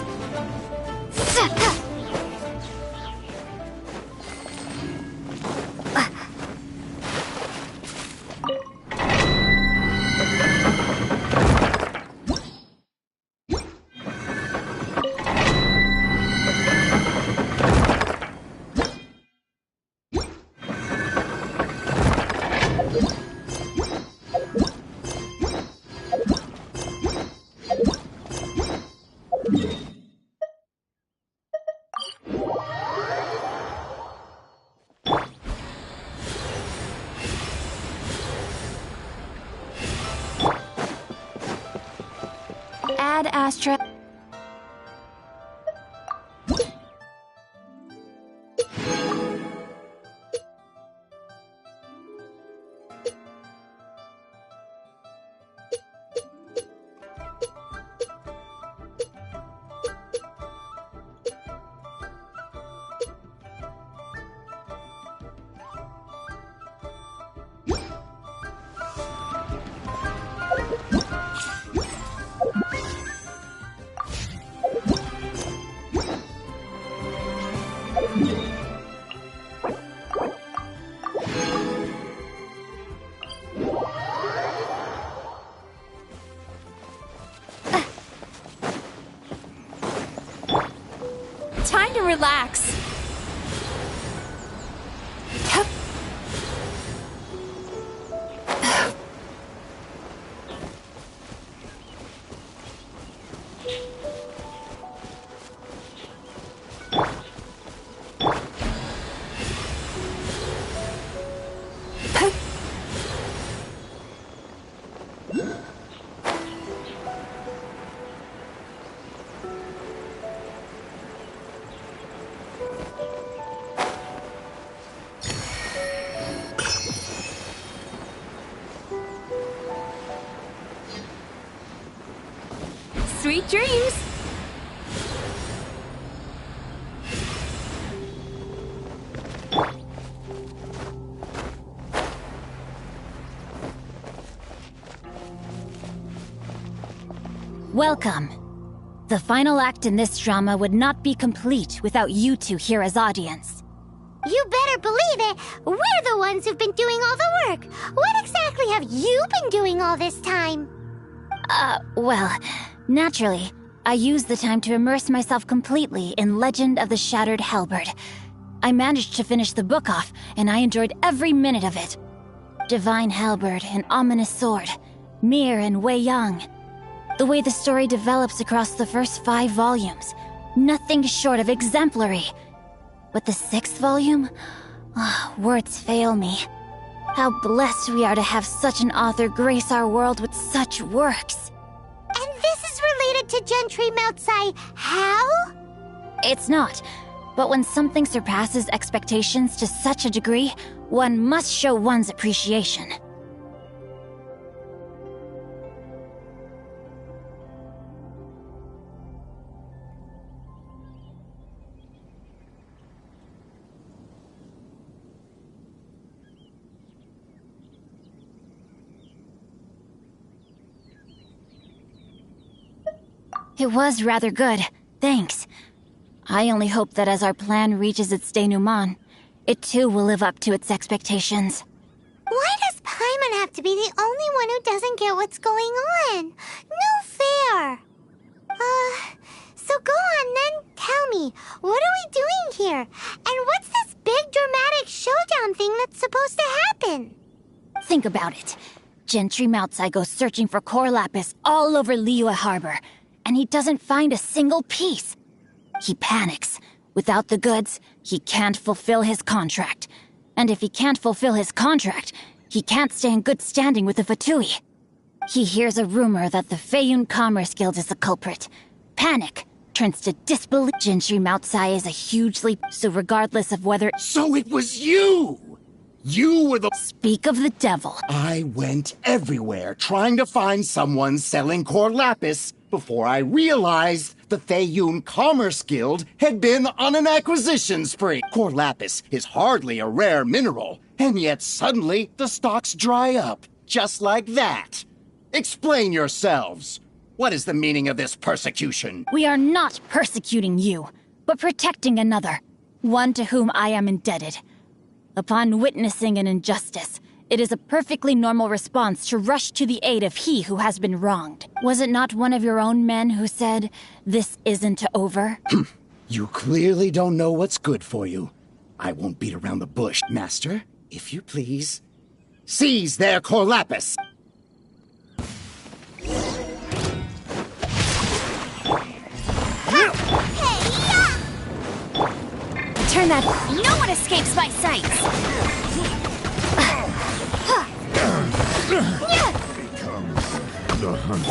Ad Astra. Time to relax. Sweet dreams! Welcome. The final act in this drama would not be complete without you two here as audience. You better believe it. We're the ones who've been doing all the work. What exactly have you been doing all this time? Well, naturally, I used the time to immerse myself completely in Legend of the Shattered Halberd. I managed to finish the book off, and I enjoyed every minute of it. Divine Halberd, an ominous sword, Mir and Wei Yang. The way the story develops across the first 5 volumes, nothing short of exemplary. But the 6th volume? Words fail me. How blessed we are to have such an author grace our world with such works. And this is related to Gentry Moutsai how? It's not. But when something surpasses expectations to such a degree, one must show one's appreciation. It was rather good, thanks. I only hope that as our plan reaches its denouement, it too will live up to its expectations. Why does Paimon have to be the only one who doesn't get what's going on? No fair. So go on then, tell me, what are we doing here? And what's this big dramatic showdown thing that's supposed to happen? Think about it. Gentry Moutsai goes searching for core lapis all over Liyue Harbor, and he doesn't find a single piece. He panics. Without the goods, he can't fulfill his contract. And if he can't fulfill his contract, he can't stay in good standing with the Fatui. He hears a rumor that the Feiyun Commerce Guild is the culprit. Panic turns to disbelief. Gentry Moutsai is a huge leap, so regardless of whether— So it was you! You were the— Speak of the devil. I went everywhere trying to find someone selling core lapis before I realized the Feiyun Commerce Guild had been on an acquisition spree. Core lapis is hardly a rare mineral, and yet suddenly the stocks dry up, just like that. Explain yourselves. What is the meaning of this persecution? We are not persecuting you, but protecting another, one to whom I am indebted. Upon witnessing an injustice, it is a perfectly normal response to rush to the aid of he who has been wronged. Was it not one of your own men who said, "This isn't over"? You clearly don't know what's good for you. I won't beat around the bush, Master. If you please. Seize their core lapis! Turn that. No one escapes my sights. The hunt.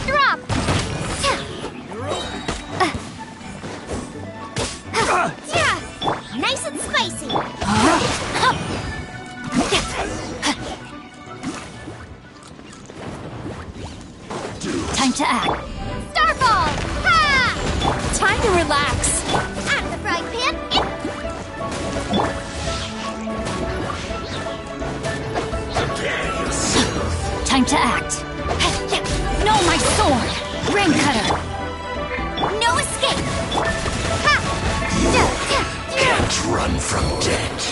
Drop. Nice and spicy. Time to act. Starfall. Ha! Time to relax. Out of the frying pan. Time to act. No, my sword! Ring cutter! No escape. Can't run from death.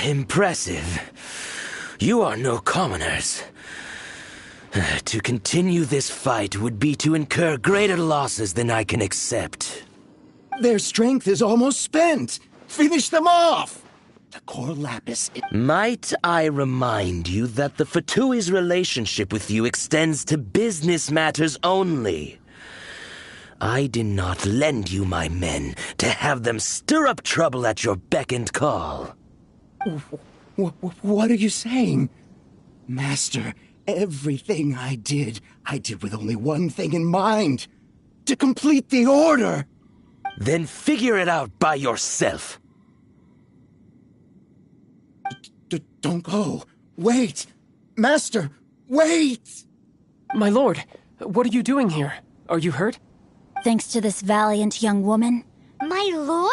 Impressive. You are no commoners. To continue this fight would be to incur greater losses than I can accept. Their strength is almost spent. Finish them off! The core lapis— Might I remind you that the Fatui's relationship with you extends to business matters only? I did not lend you my men to have them stir up trouble at your beck and call. What are you saying? Master, everything I did with only one thing in mind. To complete the order! Then figure it out by yourself. Don't go. Wait! Master, wait! My lord, what are you doing here? Are you hurt? Thanks to this valiant young woman. My lord?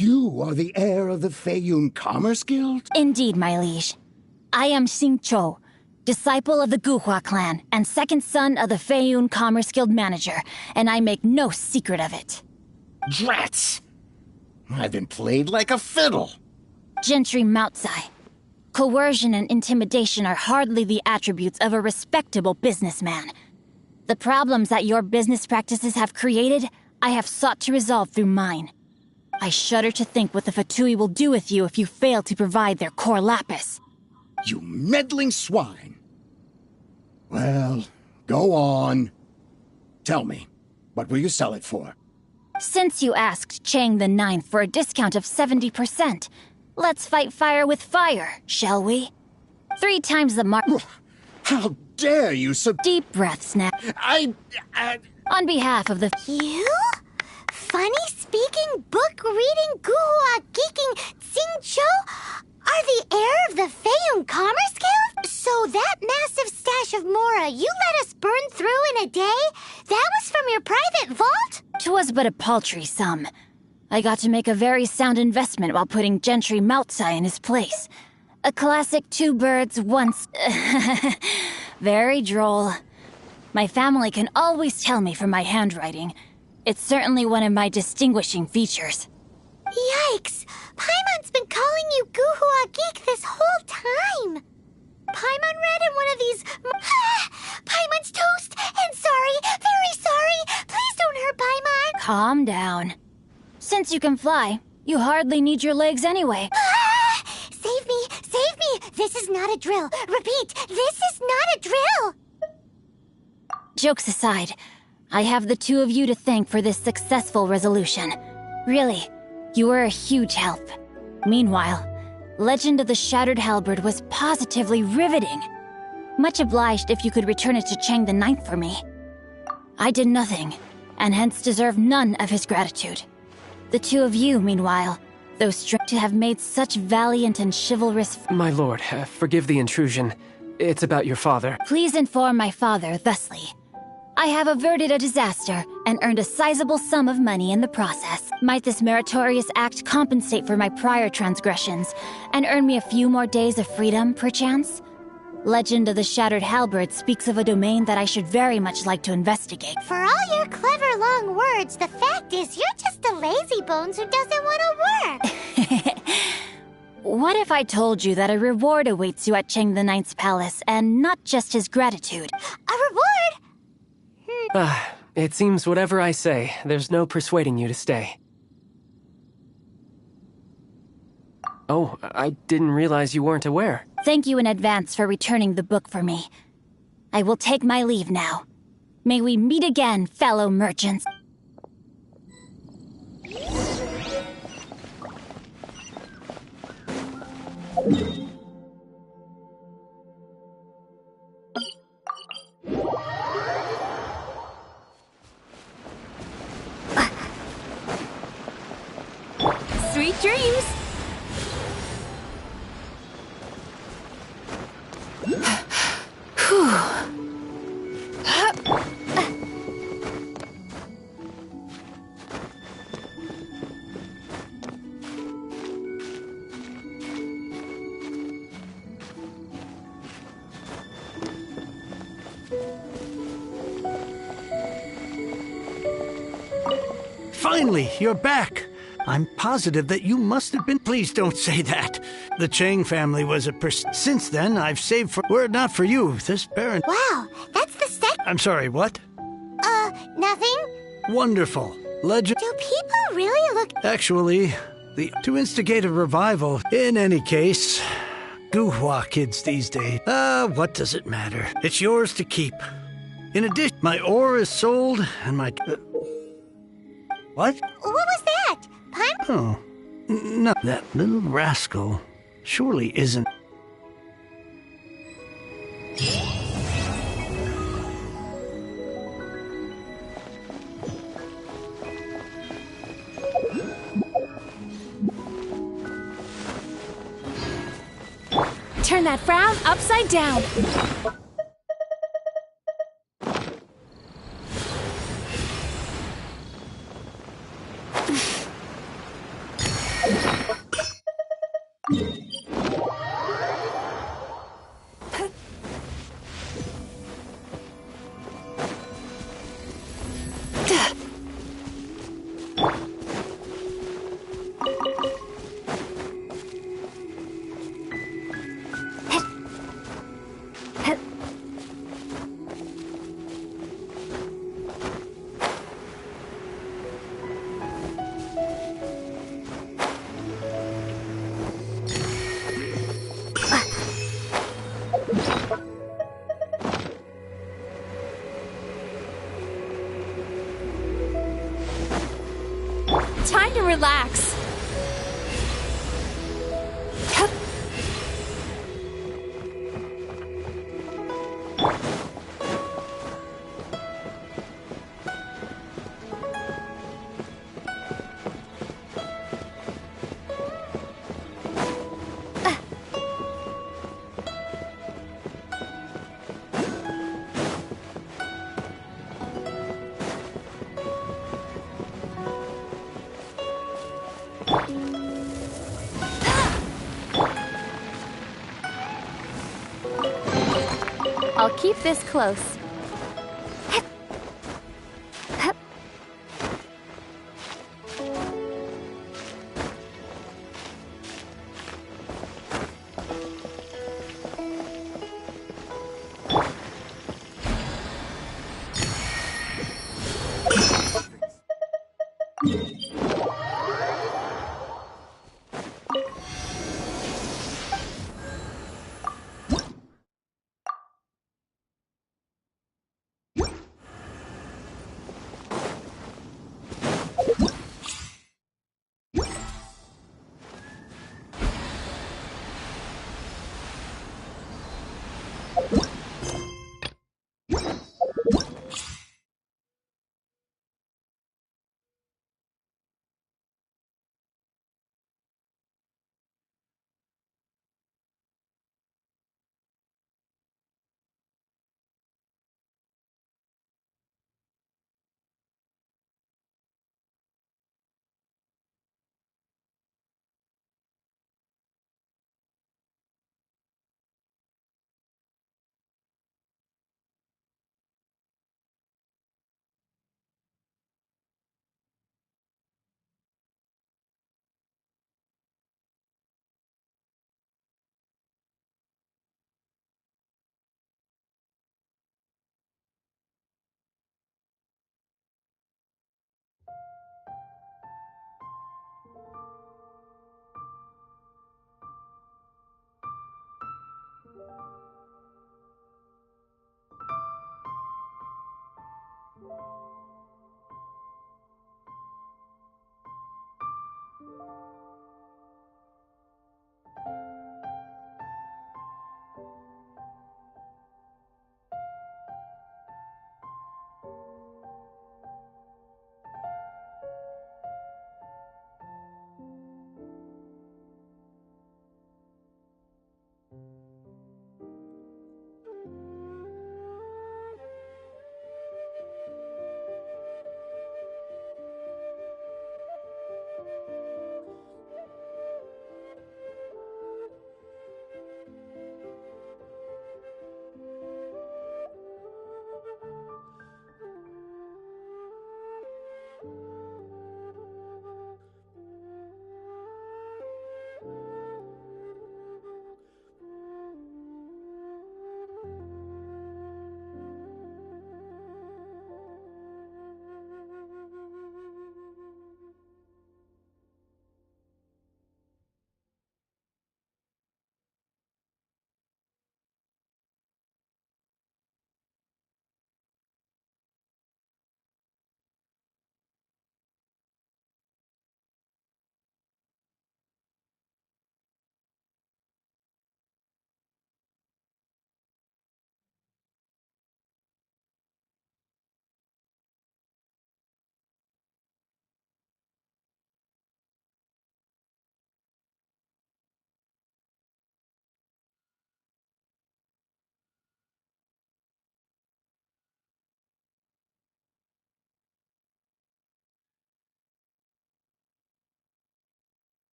You are the heir of the Feiyun Commerce Guild? Indeed, my liege. I am Xing Cho, disciple of the Guhua clan and second son of the Feiyun Commerce Guild manager, and I make no secret of it. Drats! I've been played like a fiddle. Gentry Moutsai. Coercion and intimidation are hardly the attributes of a respectable businessman. The problems that your business practices have created, I have sought to resolve through mine. I shudder to think what the Fatui will do with you if you fail to provide their core lapis. You meddling swine. Well, go on. Tell me, what will you sell it for? Since you asked Chang the Ninth for a discount of 70%, let's fight fire with fire, shall we? 3 times the mark. How dare you Deep breath, Snap. On behalf of the... You? Funny-speaking, book-reading, guhua geeking Xing Cho are the heir of the Feiyun Commerce Guild? So that massive stash of Mora you let us burn through in a day? That was from your private vault? 'Twas but a paltry sum. I got to make a very sound investment while putting Gentry Moutsai in his place. A classic 2 birds, once... Very droll. My family can always tell me from my handwriting. It's certainly one of my distinguishing features. Yikes! Paimon's been calling you Guhua Geek this whole time! Paimon read in one of these... Paimon's toast! And sorry, very sorry! Please don't hurt Paimon! Calm down. Since you can fly, you hardly need your legs anyway. Save me! Save me! This is not a drill! Repeat, this is not a drill! Jokes aside, I have the 2 of you to thank for this successful resolution. Really, you were a huge help. Meanwhile, Legend of the Shattered Halberd was positively riveting. Much obliged if you could return it to Chang the Ninth for me. I did nothing, and hence deserve none of his gratitude. The 2 of you, meanwhile, though strict to have made such valiant and chivalrous... My lord, forgive the intrusion. It's about your father. Please inform my father thusly. I have averted a disaster and earned a sizable sum of money in the process. Might this meritorious act compensate for my prior transgressions and earn me a few more days of freedom, perchance? Legend of the Shattered Halberd speaks of a domain that I should very much like to investigate. For all your clever long words, the fact is you're just a lazy bones who doesn't want to work. What if I told you that a reward awaits you at Chang the Ninth's palace, and not just his gratitude? A reward? It seems whatever I say, there's no persuading you to stay. Oh, I didn't realize you weren't aware. Thank you in advance for returning the book for me. I will take my leave now. May we meet again, fellow merchants. Sweet dreams! Finally, you're back. I'm positive that you must have been... Please don't say that. The Chang family was a Since then, I've saved for... Were it not for you, this Baron... Wow, that's the I'm sorry, what? Nothing? Wonderful. Legend... Do people really look... Actually, to instigate a revival, in any case... Guhua kids these days. What does it matter? It's yours to keep. In addition, my ore is sold, and my... What? What was that? Oh, no, that little rascal surely isn't... Turn that frown upside down. I'll keep this close.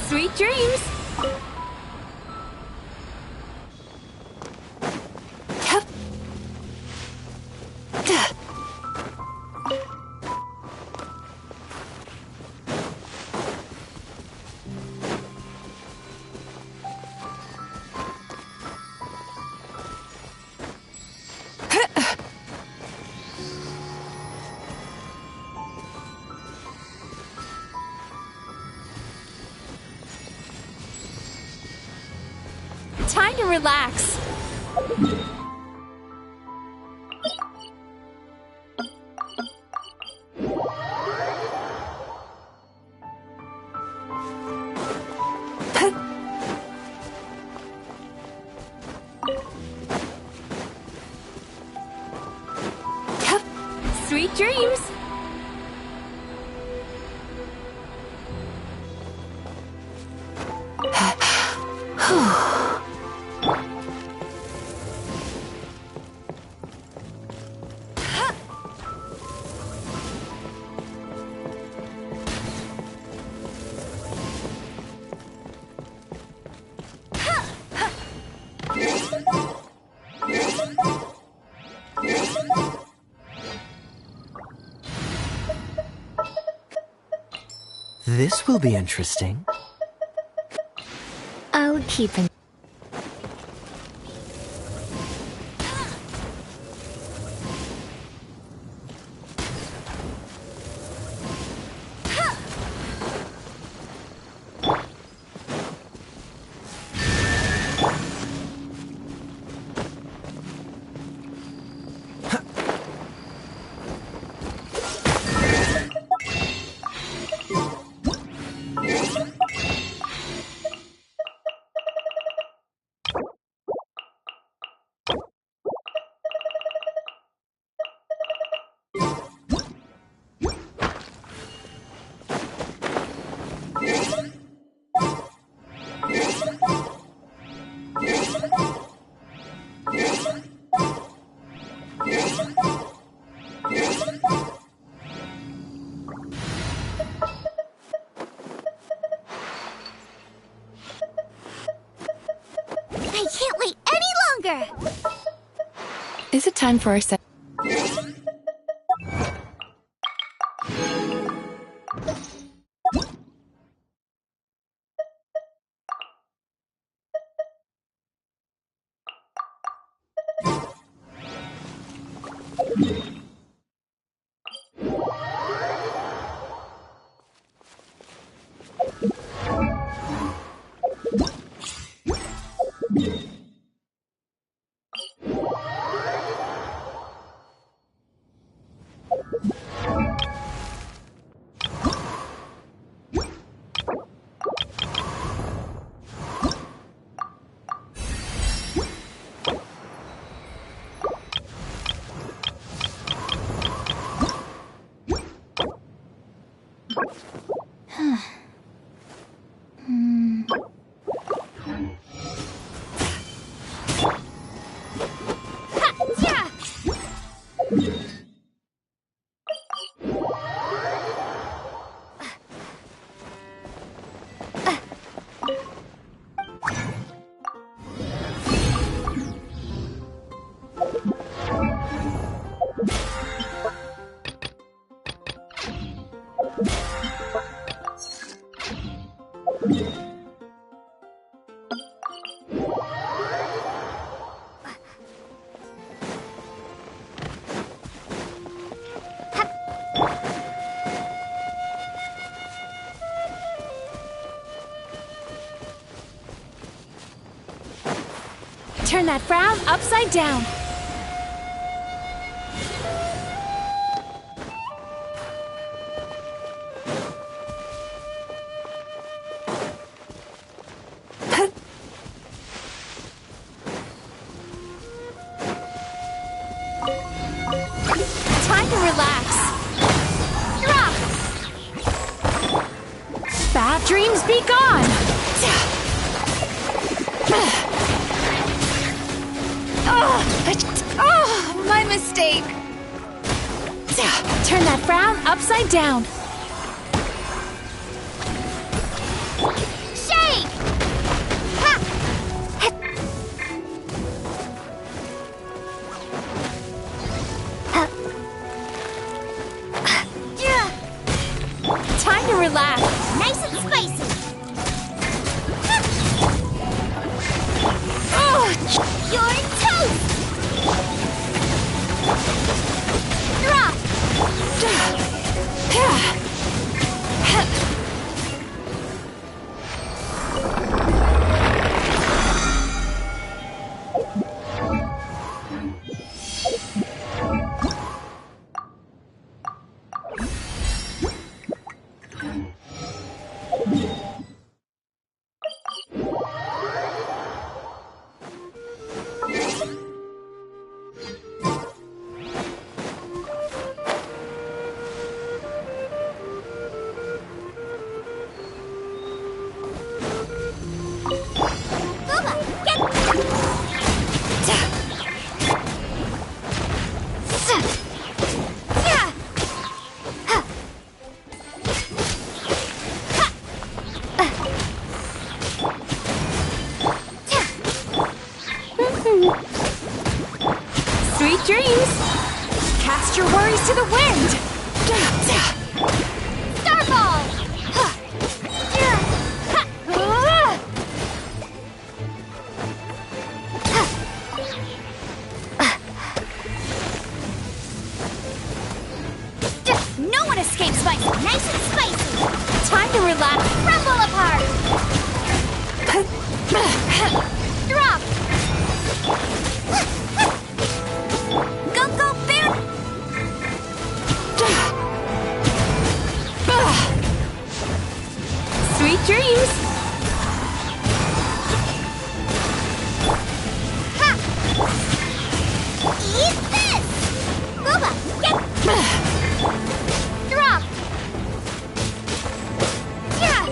Sweet dreams! Time to relax. Sweet dreams. This will be interesting. I'll keep an I can't wait any longer! Is it time for our set? Turn that frown upside down. Time to relax. Drop! Bad dreams be gone. Oh, my mistake. Turn that frown upside down. Shake! Ha! Time to relax. Nice and spicy. You're toast! Drop! Sweet dreams. Cast your worries to the wind. Starball! No one escapes my Nice and spicy. time to relax. Rumble apart! Drop! Go, go, bear! Sweet dreams. Ha! Eat this! Booba, get... Drop! Yeah!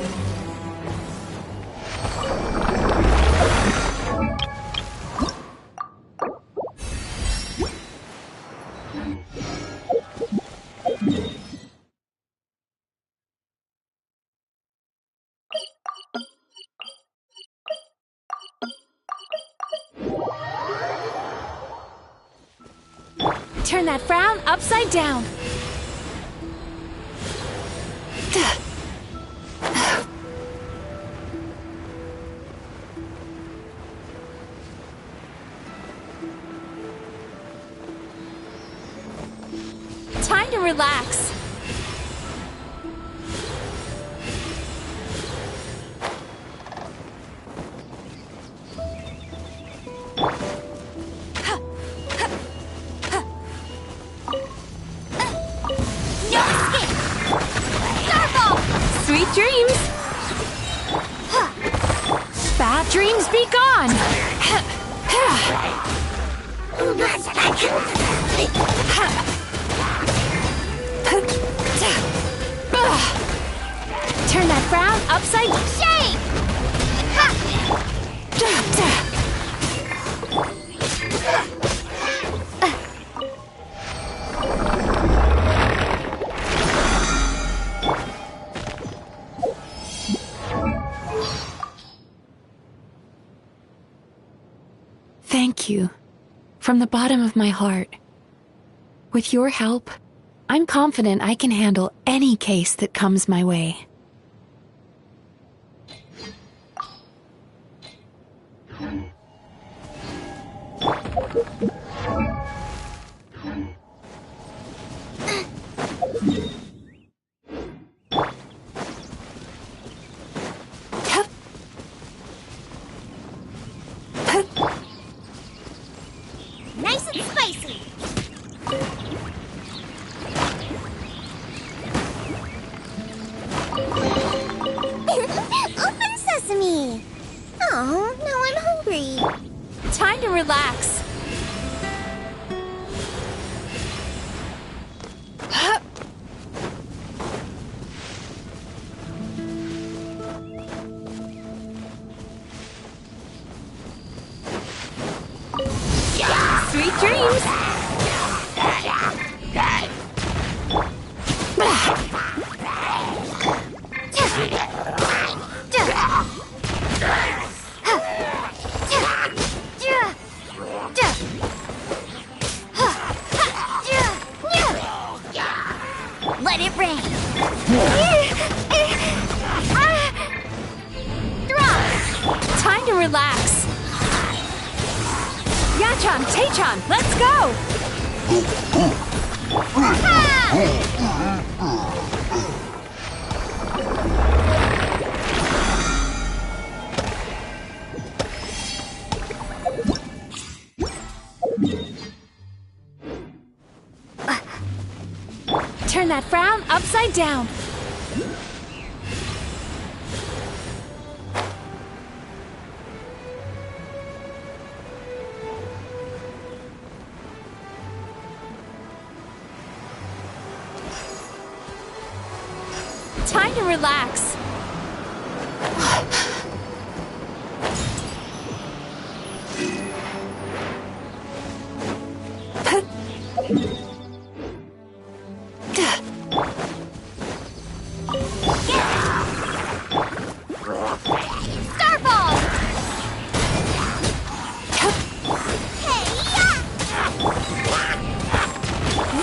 Turn that frown upside down. Time to relax. No escape! Starball! Sweet dreams. Bad dreams be gone. Turn that frown upside. Shake! Thank you. From the bottom of my heart. With your help, I'm confident I can handle any case that comes my way. relax. Sweet dreams! Let it rain. Time to relax. Yachan, Taechan, let's go! Turn that frown upside down. Time to relax. Starfall!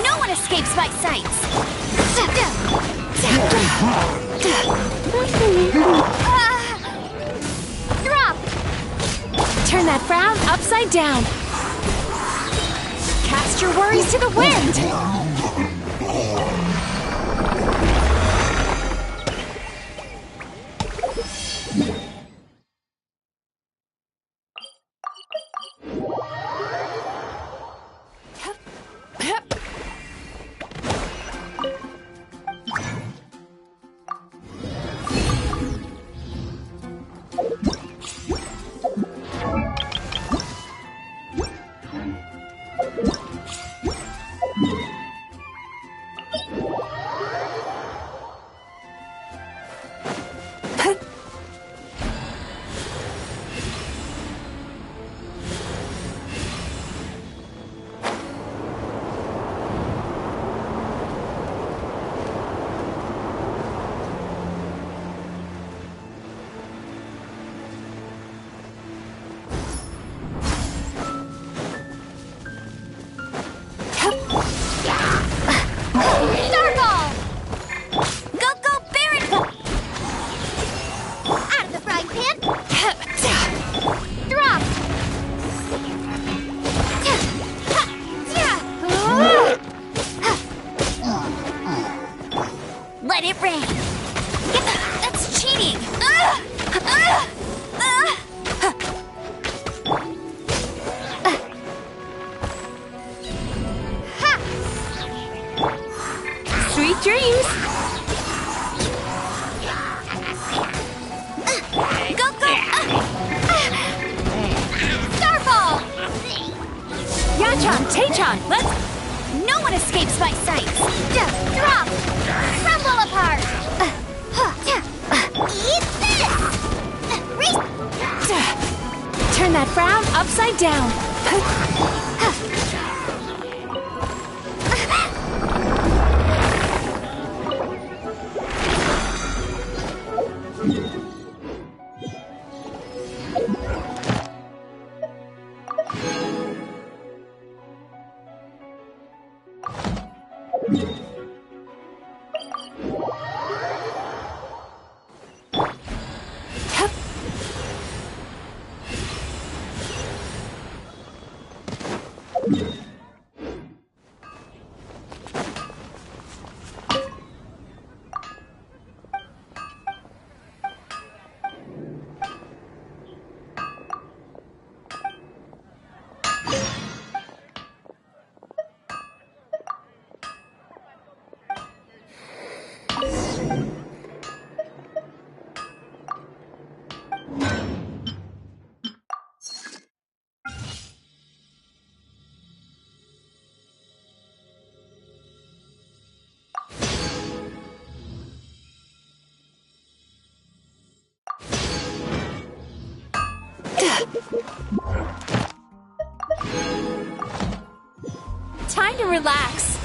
No one escapes my sights. Drop! Turn that frown upside down. Cast your worries to the wind. Starfall! Go, go, Baron! Out of the frying pan! Drop! Let it rain. That's cheating! Sweet dreams. Go, go! Starfall! Yachan, Taechan, let's... No one escapes my sights. Drop! Crumble apart! Eat this! Turn that frown upside down. Time to relax.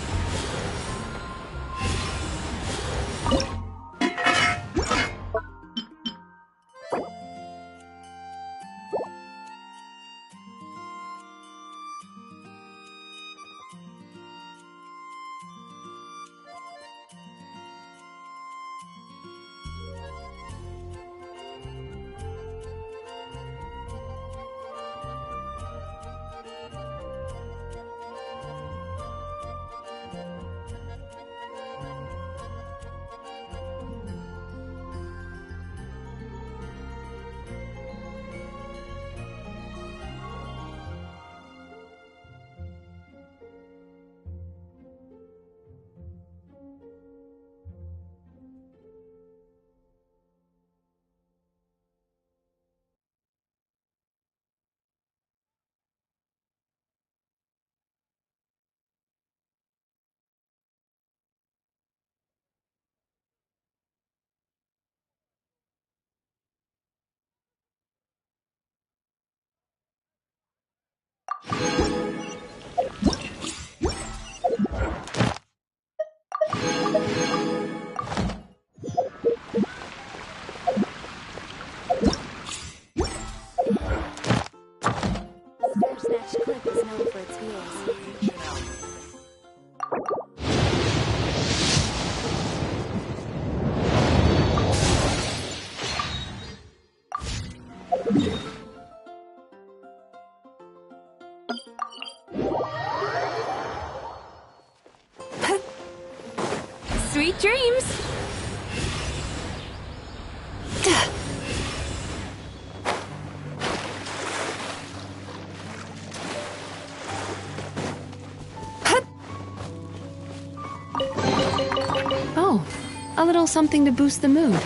Snatch Clip is known for its views. Sweet dreams! Oh, a little something to boost the mood.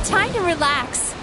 Time to relax.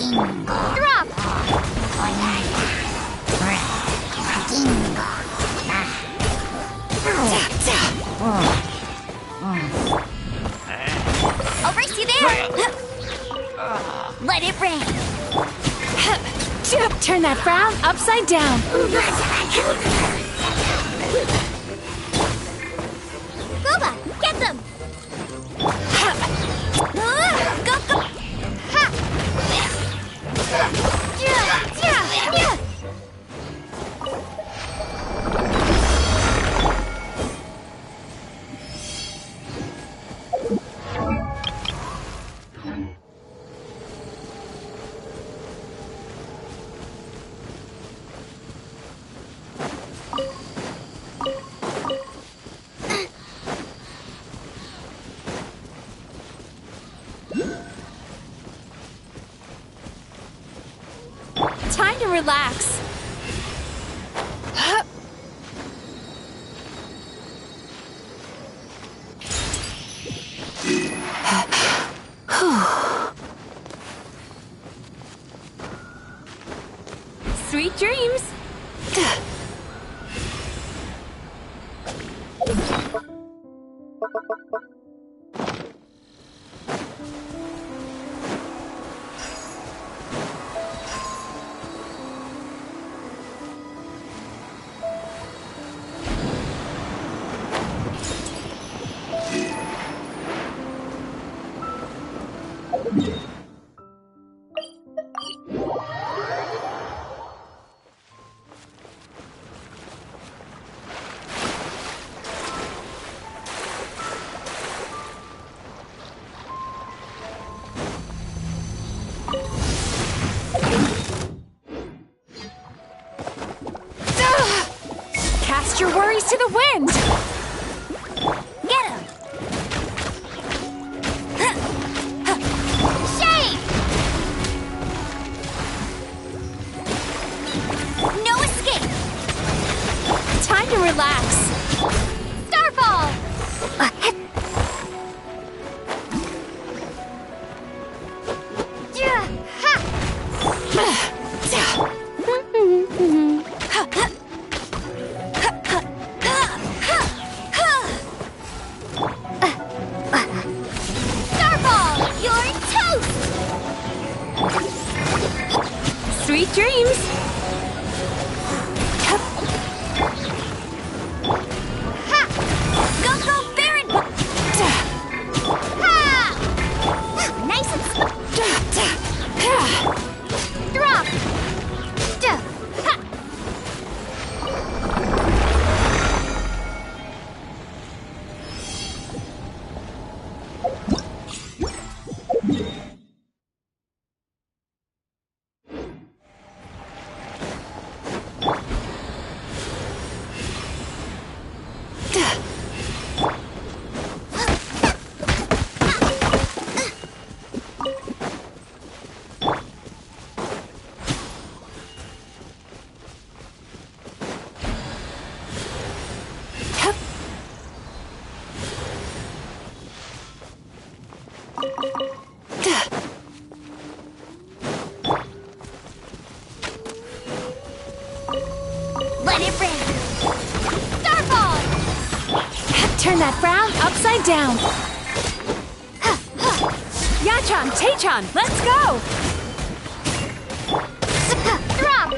Drop! I'll race you there! Let it rain! Turn that frown upside down. Gooba, get them! Go, go! Ha! Time to relax. Sweet dreams. Cast your worries to the wind! Get him! Shake! No escape! Time to relax. Starfall! Starfall! You're toast! Sweet dreams. Go, go, Baron! Ha! Nice and drop! Ha! Let it rain! Starfall! Turn that frown upside down. Yachan, Taechan, let's go! Drop!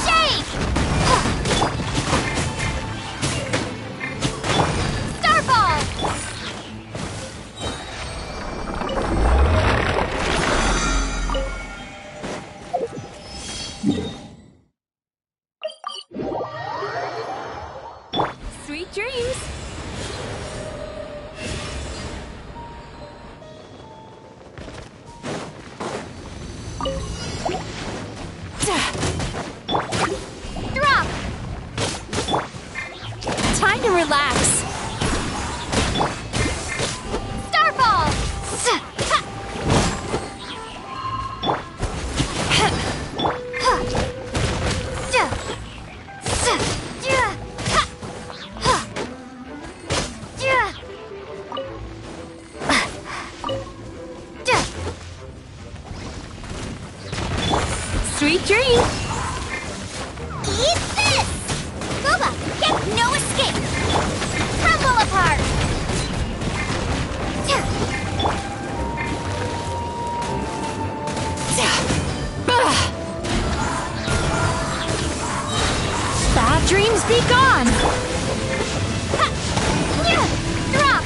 Shake! Starfall! Sweet dreams! Eat this! Boba, get no escape! Crumble apart! Bad dreams be gone! Drop!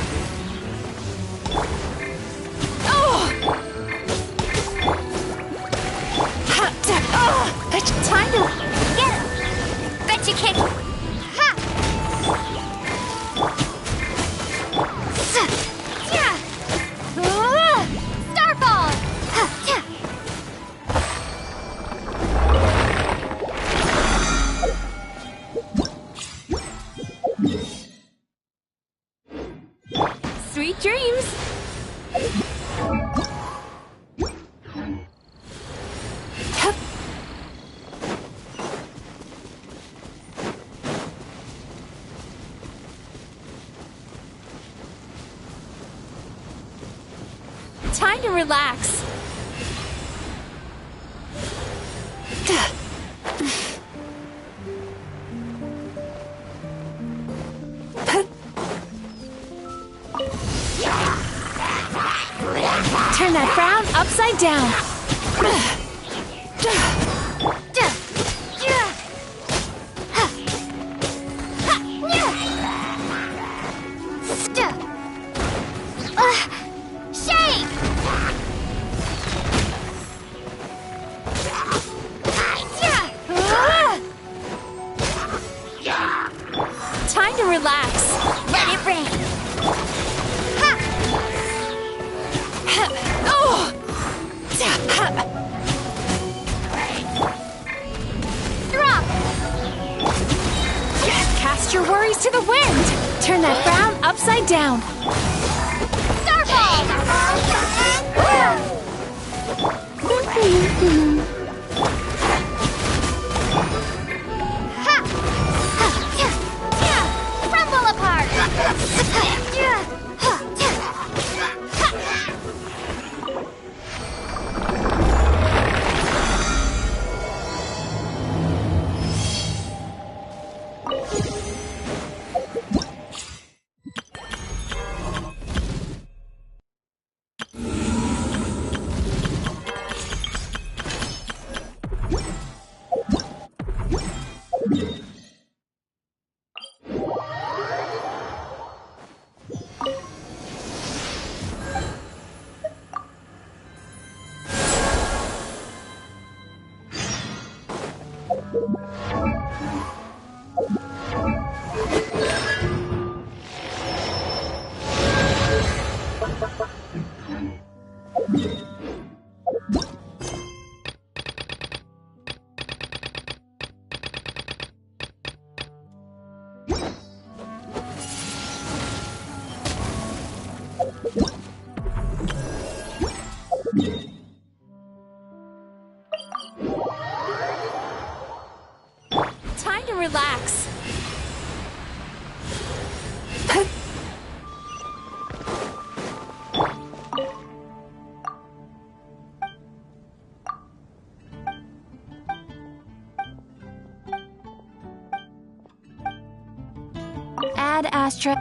Time to... Get him! Bet you can't... Ha! Starfall! Sweet dreams! Time to relax. Turn that frown upside down. Shake! Time to relax. Let it rain! Drop! Cast your worries to the wind. Turn that frown upside down. Starfall! Crumble apart! Time to relax. Add Astra.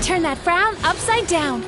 Turn that frown upside down.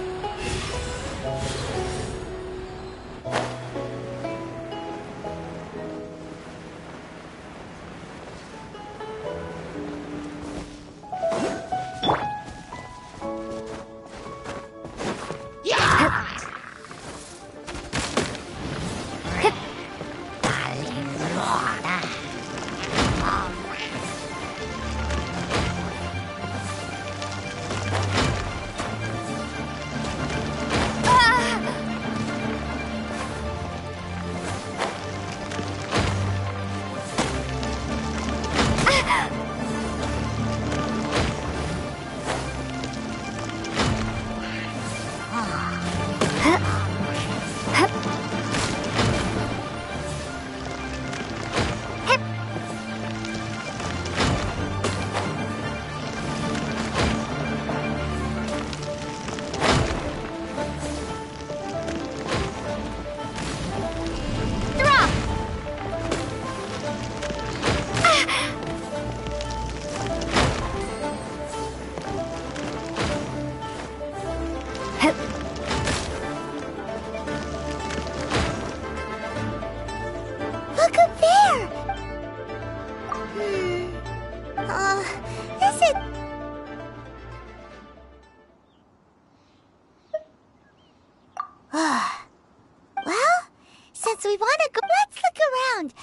besides, we want to go. Let's look around.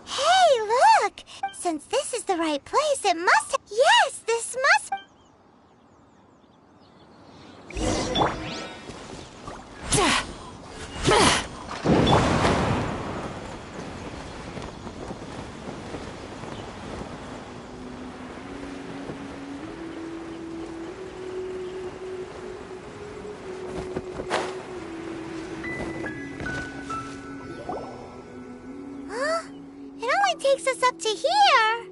Hey, look! Since this is the right place, it must. Yes, this must. Huh? It only takes us up to here.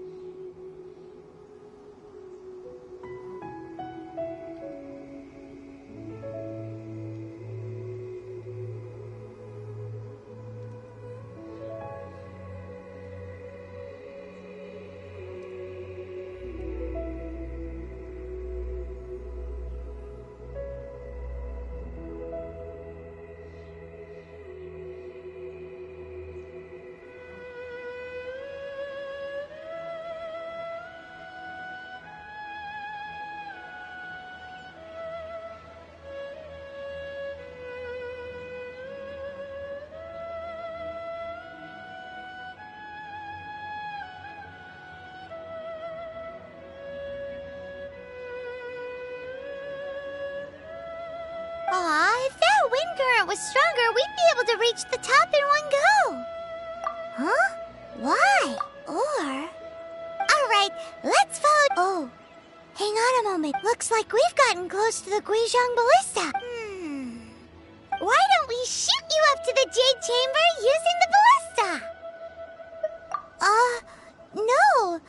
Aw, if that wind current was stronger, we'd be able to reach the top in one go. Huh? Why? Or... Alright, let's follow... Oh, hang on a moment. Looks like we've gotten close to the Guizhong Ballista. Why don't we shoot you up to the Jade Chamber using the ballista? No.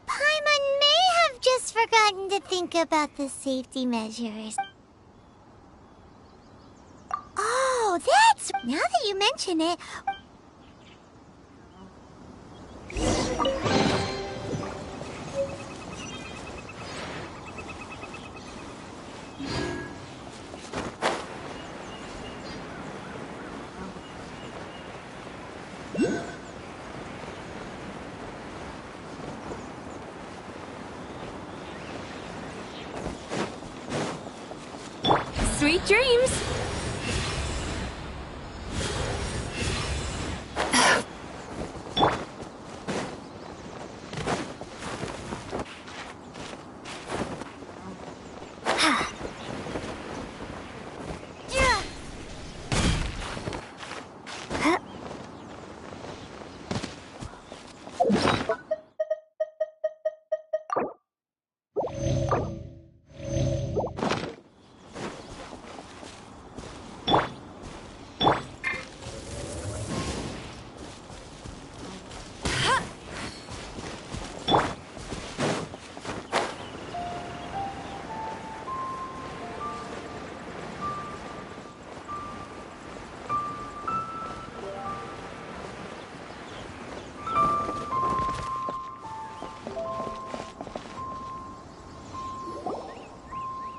Paimon may have just forgotten to think about the safety measures. Oh, that's... Now that you mention it... Sweet dreams!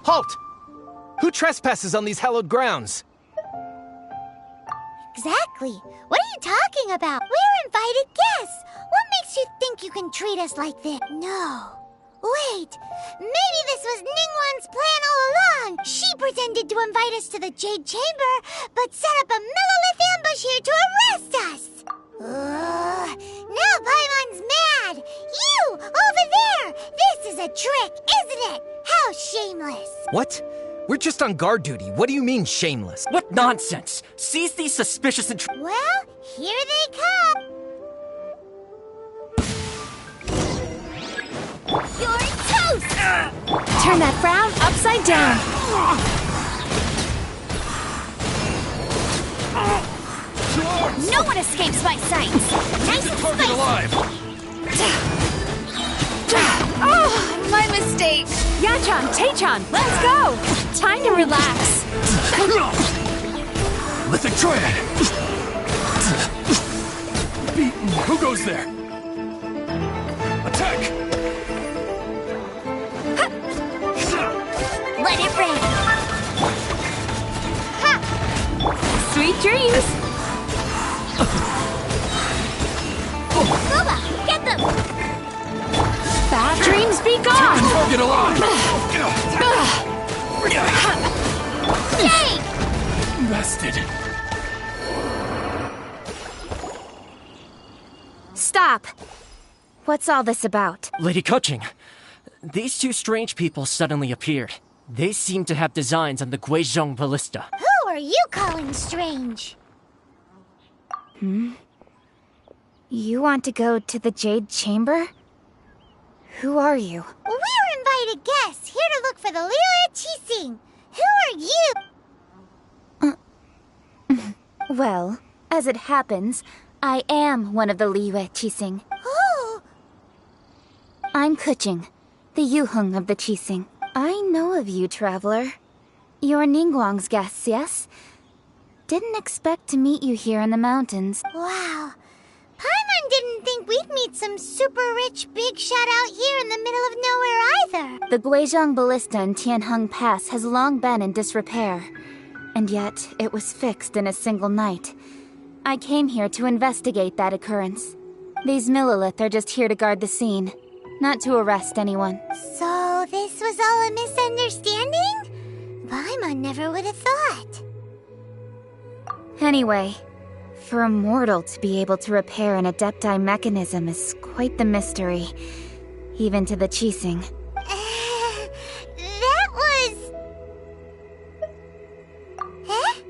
Halt! Who trespasses on these hallowed grounds? Exactly. What are you talking about? We're invited guests. What makes you think you can treat us like this? No. Wait. Maybe this was Ningguang's plan all along. She pretended to invite us to the Jade Chamber, but set up a Millilith ambush here to arrest us. Now Paimon's mad. You, over there. This is a trick, isn't it? How shameless. What? We're just on guard duty. What do you mean, shameless? What nonsense! Seize these suspicious Well, here they come. You're toast! Turn that frown upside down. No one escapes my sights! Nice and spicy! Alive. Oh, my mistake. Yachan, Taechan, let's go. Time to relax. Lithic Triad! Beaten. Who goes there? Attack! Bad dreams be gone! Target alive! Yay! Bested. Stop! What's all this about? Lady Coaching, these two strange people suddenly appeared. They seem to have designs on the Guizhong ballista. Who are you calling strange? You want to go to the Jade Chamber? Who are you? We're invited guests here to look for the Liu Qixing. Who are you? Well, as it happens, I am one of the Liu Qixing. Oh, I'm Kuching, the Yuheng of the Qixing. I know of you, traveler. You're Ningguang's guests, yes? Didn't expect to meet you here in the mountains. wow. Paimon didn't think we'd meet some super rich big shot out here in the middle of nowhere either. The Guizhong Ballista in Tianheng Pass has long been in disrepair, and yet it was fixed in a single night. I came here to investigate that occurrence. These Millilith are just here to guard the scene, not to arrest anyone. So this was all a misunderstanding? Paimon never would have thought. Anyway, for a mortal to be able to repair an Adepti mechanism is quite the mystery, even to the Qixing. That was... Huh?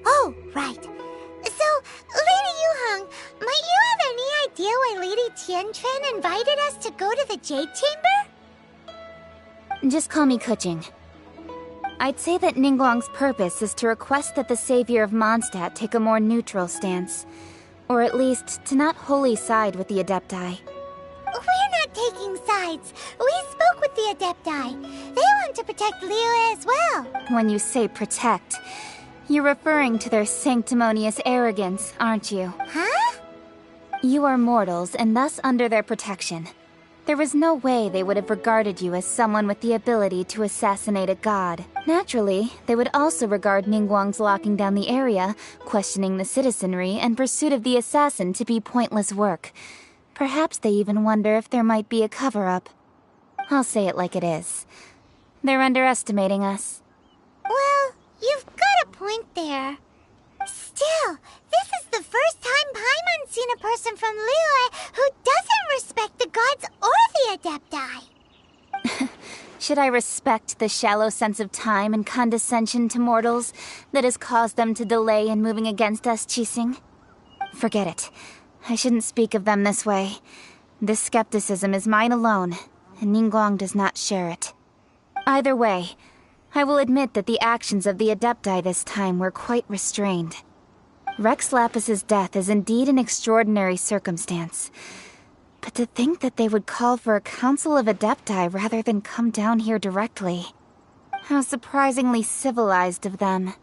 Oh, right. So, Lady Yuheng, might you have any idea why Lady Tianquan invited us to go to the Jade Chamber? Just call me Kuching. I'd say that Ningguang's purpose is to request that the savior of Mondstadt take a more neutral stance. Or at least, to not wholly side with the Adepti. We're not taking sides. We spoke with the Adepti. They want to protect Liyue as well. When you say protect, you're referring to their sanctimonious arrogance, aren't you? Huh? You are mortals, and thus under their protection. There was no way they would have regarded you as someone with the ability to assassinate a god. Naturally, they would also regard Ningguang's locking down the area, questioning the citizenry, and pursuit of the assassin to be pointless work. Perhaps they even wonder if there might be a cover-up. I'll say it like it is. They're underestimating us. Well, you've got a point there. Still, this is the first time Paimon's seen a person from Liyue who doesn't respect the gods or the Adepti. Should I respect the shallow sense of time and condescension to mortals that has caused them to delay in moving against us, Qixing? Forget it. I shouldn't speak of them this way. This skepticism is mine alone, and Ningguang does not share it. Either way, I will admit that the actions of the Adepti this time were quite restrained. Rex Lapis's death is indeed an extraordinary circumstance. But to think that they would call for a council of Adepti rather than come down here directly. How surprisingly civilized of them.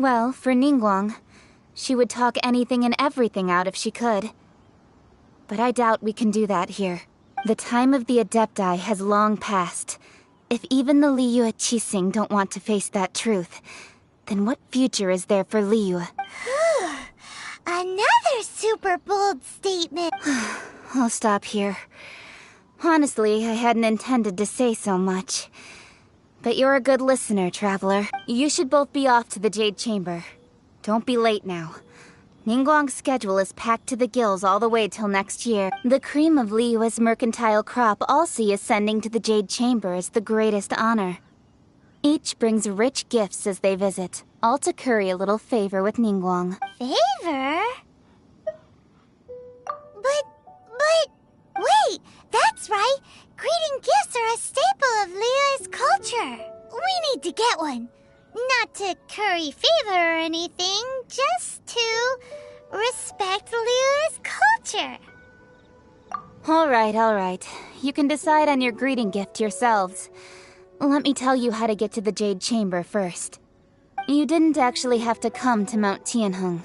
Well, for Ningguang, she would talk anything and everything out if she could. But I doubt we can do that here. The time of the Adepti has long passed. If even the Liyue Qixing don't want to face that truth, then what future is there for Liyue? Another super bold statement. I'll stop here. Honestly, I hadn't intended to say so much. But you're a good listener, Traveler. You should both be off to the Jade Chamber. Don't be late now. Ningguang's schedule is packed to the gills all the way till next year. The cream of Liyue's mercantile crop all see ascending to the Jade Chamber as the greatest honor. Each brings rich gifts as they visit, all to curry a little favor with Ningguang. Favor? Wait, that's right. Greeting gifts are a staple of Liyue's culture. We need to get one. Not to curry favor or anything, just to respect Liyue's culture. All right. You can decide on your greeting gift yourselves. Let me tell you how to get to the Jade Chamber first. You didn't actually have to come to Mount Tianheng.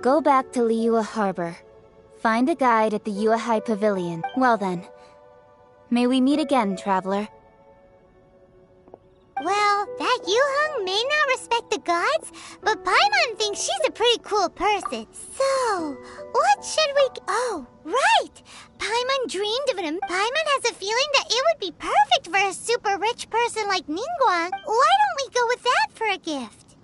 Go back to Liyue Harbor. Find a guide at the Yuehai Pavilion. Well then, may we meet again, Traveler. Well, that Yuheng may not respect the gods, but Paimon thinks she's a pretty cool person. So, what should we... Oh, right! Paimon dreamed of him. Paimon has a feeling that it would be perfect for a super rich person like Ningguang. Why don't we go with that for a gift?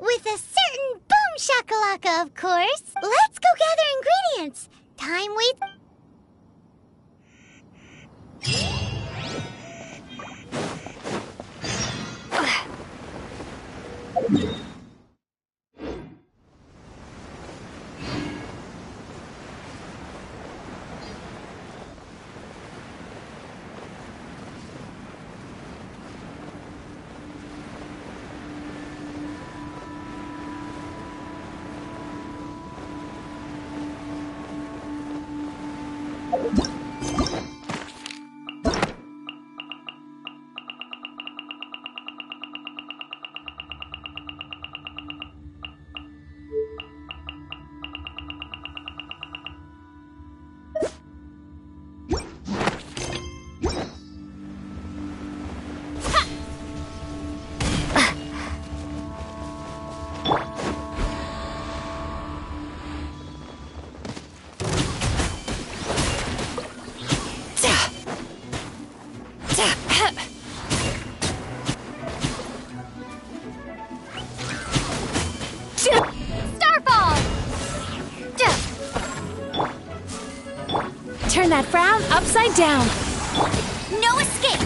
With a certain boom shakalaka, of course. Let's go gather ingredients. Time waits... Turn that frown upside down. No escape!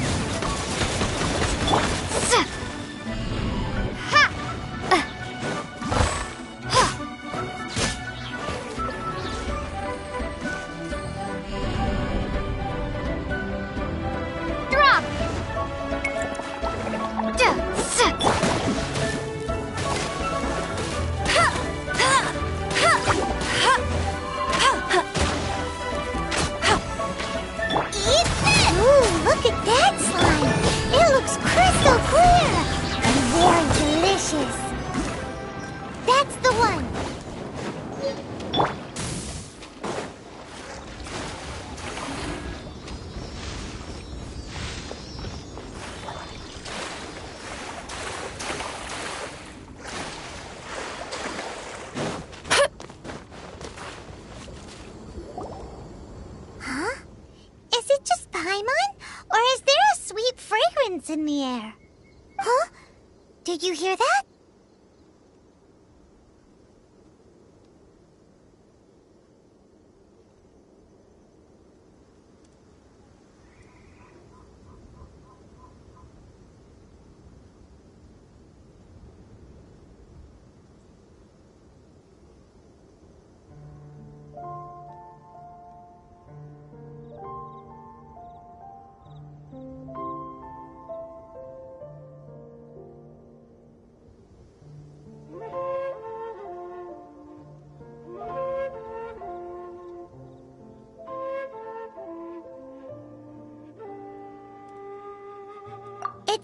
Drop! Ooh, look at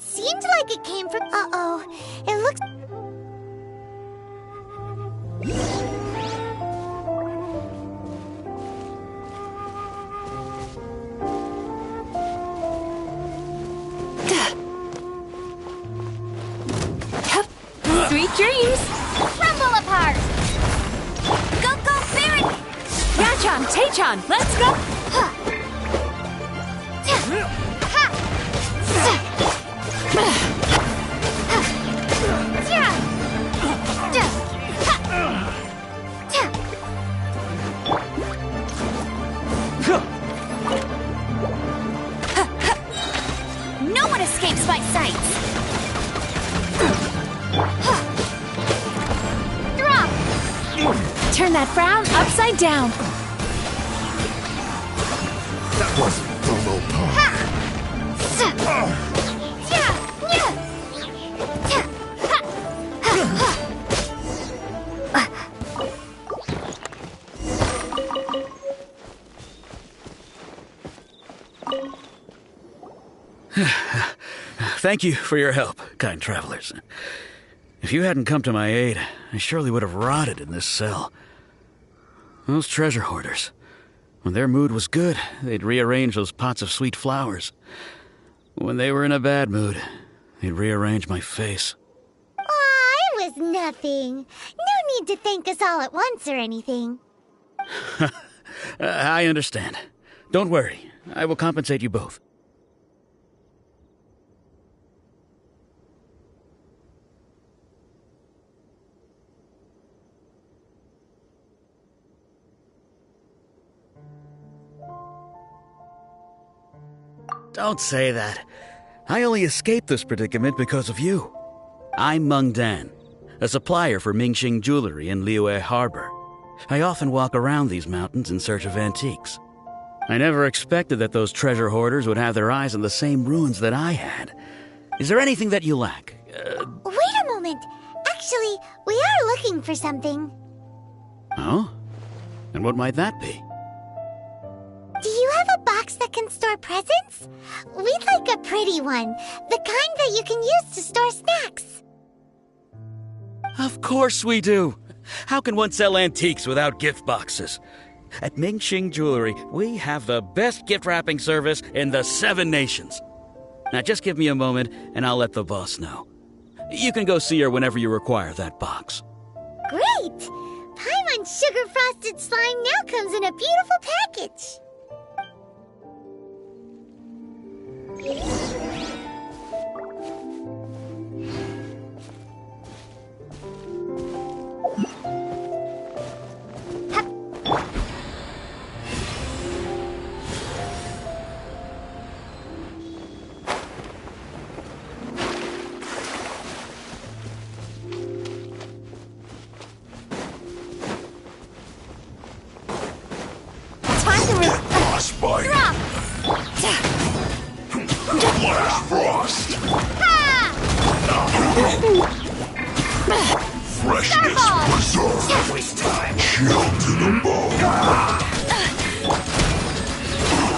It seemed like it came from... Uh-oh. It looks... Sweet dreams! Crumble apart! Go, go, Baron! Yachan, Taechan, let's go! No one escapes my sight! Turn that frown upside down. That wasn't the low part. Thank you for your help, kind travelers. If you hadn't come to my aid, I surely would have rotted in this cell. Those treasure hoarders, when their mood was good, they'd rearrange those pots of sweet flowers. When they were in a bad mood, they'd rearrange my face. Aw, it was nothing. No need to thank us all at once or anything. I understand. Don't worry, I will compensate you both. Don't say that. I only escaped this predicament because of you. I'm Meng Dan, a supplier for Mingxing jewelry in Liyue Harbor. I often walk around these mountains in search of antiques. I never expected that those treasure hoarders would have their eyes on the same ruins that I had. Is there anything that you lack? Wait a moment. Actually, we are looking for something. Oh? And what might that be? Do you have a box that can store presents? We'd like a pretty one. The kind that you can use to store snacks. Of course we do. How can one sell antiques without gift boxes? At Mingxing Jewelry, we have the best gift wrapping service in the 7 nations. Now just give me a moment and I'll let the boss know. You can go see her whenever you require that box. Great! Paimon Sugar Frosted Slime now comes in a beautiful package. Frost bite. Flash frost. Freshness preserved. Chill to the bone.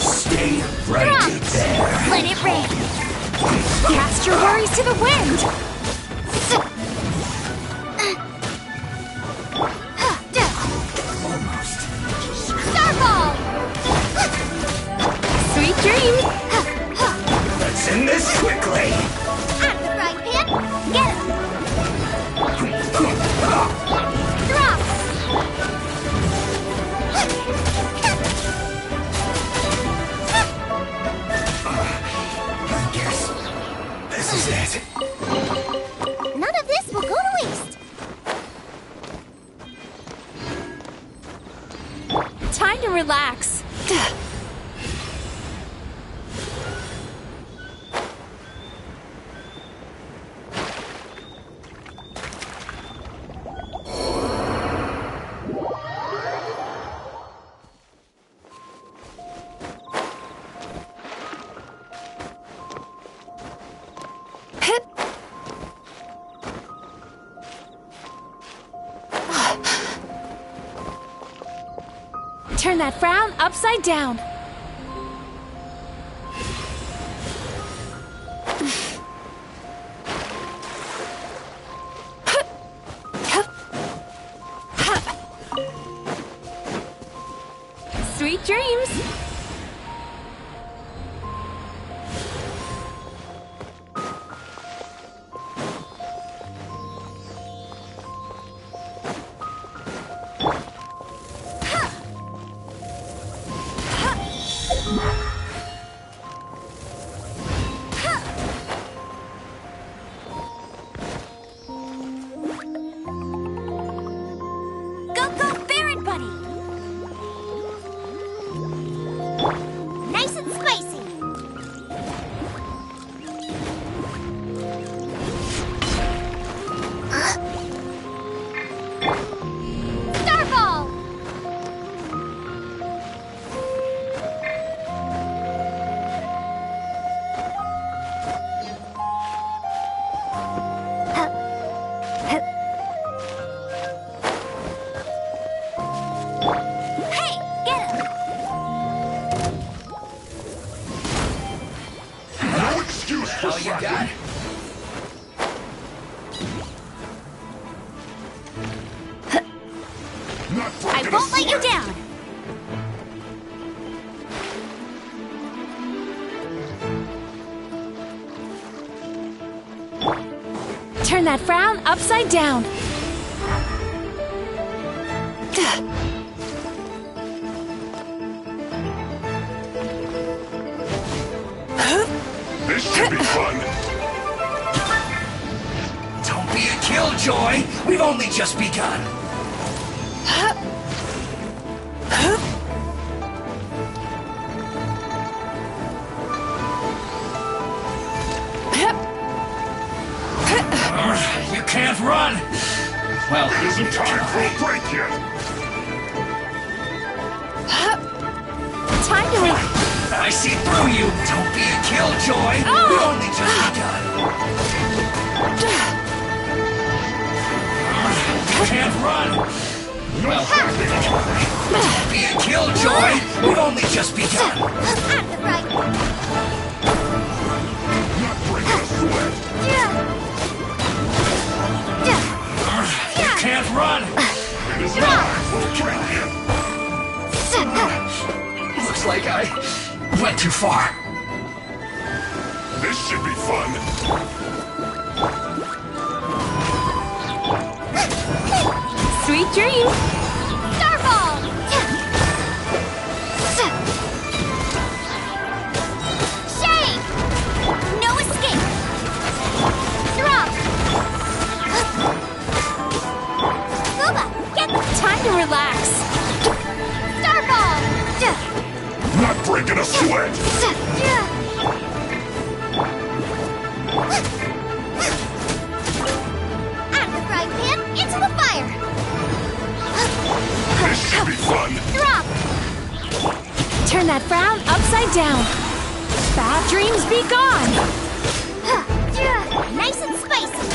Stay right there. Let it rain. Cast your worries to the wind. Starball. Sweet dreams. Let's end this quickly. At the frying pan. Get him. Drop. I guess this is it. None of this will go to waste. Time to relax. Turn that frown upside down. Sweet dreams! Nice and spicy. Starball! Hey, get him! No excuse for slacking. I won't let you down! Turn that frown upside down. This should be fun. Don't be a killjoy. We've only just begun. You can't run. Well, Isn't time for a break yet. Time to I see through you. Don't be a killjoy. We've only just begun. You can't run. Well, don't be a killjoy. We've only just begun. At the right. Not breaking a sweat. You can't run. It is time for a break yet. Looks like I went too far. This should be fun. Sweet dreams! Starball! Shake! No escape! Drop! Booba, get the Time to relax. Starball! Not breaking a sweat. Out of the frying pan, into the fire! This should be fun. Drop! Turn that frown upside down. Bad dreams be gone. Nice and spicy!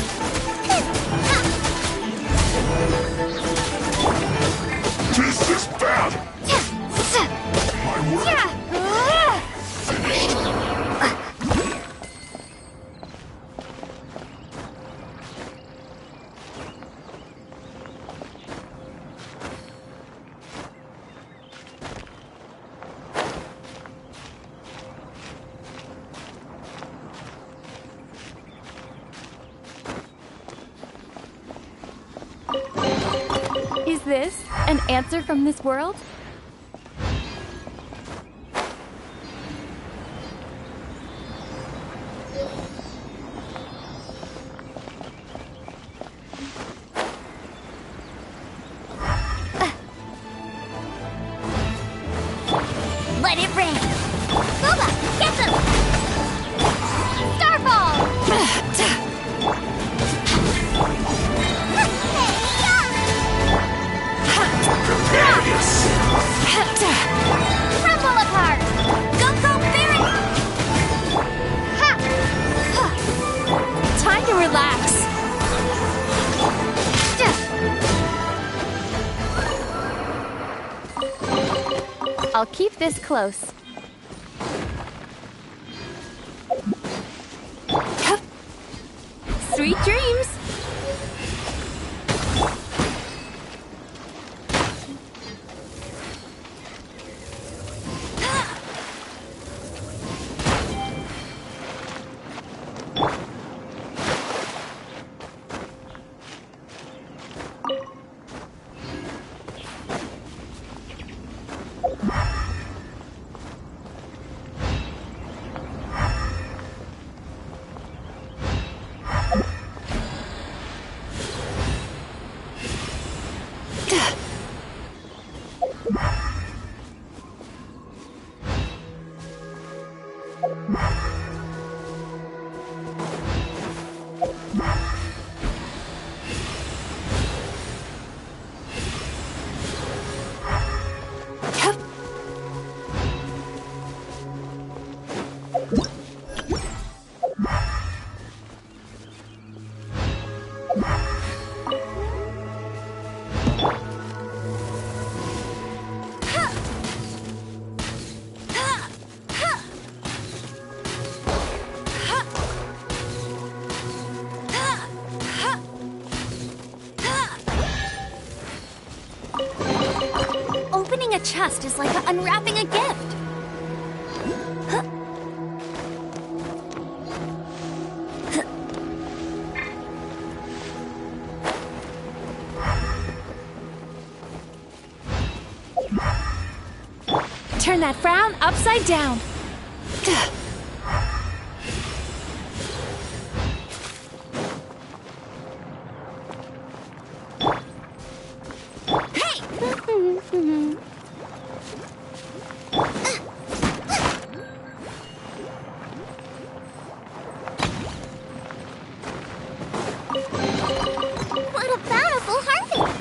This is bad. My work finished. Is this an answer from this world? Let it rain! Booba, get them! Starball! Prepare yourself. Crumble apart! Go, Barry! Time to relax. I'll keep this close. Sweet dreams! a chest is like unwrapping a gift. Turn that frown upside down. What a bountiful harvest!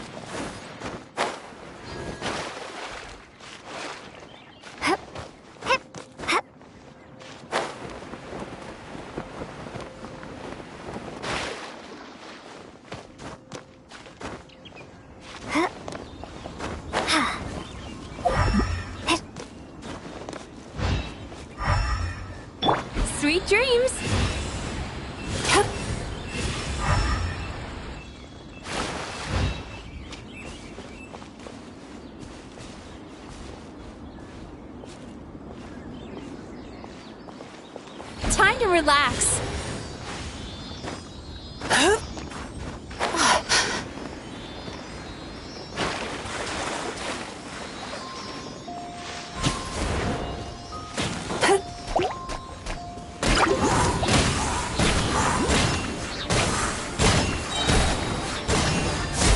Sweet dreams. Time to relax.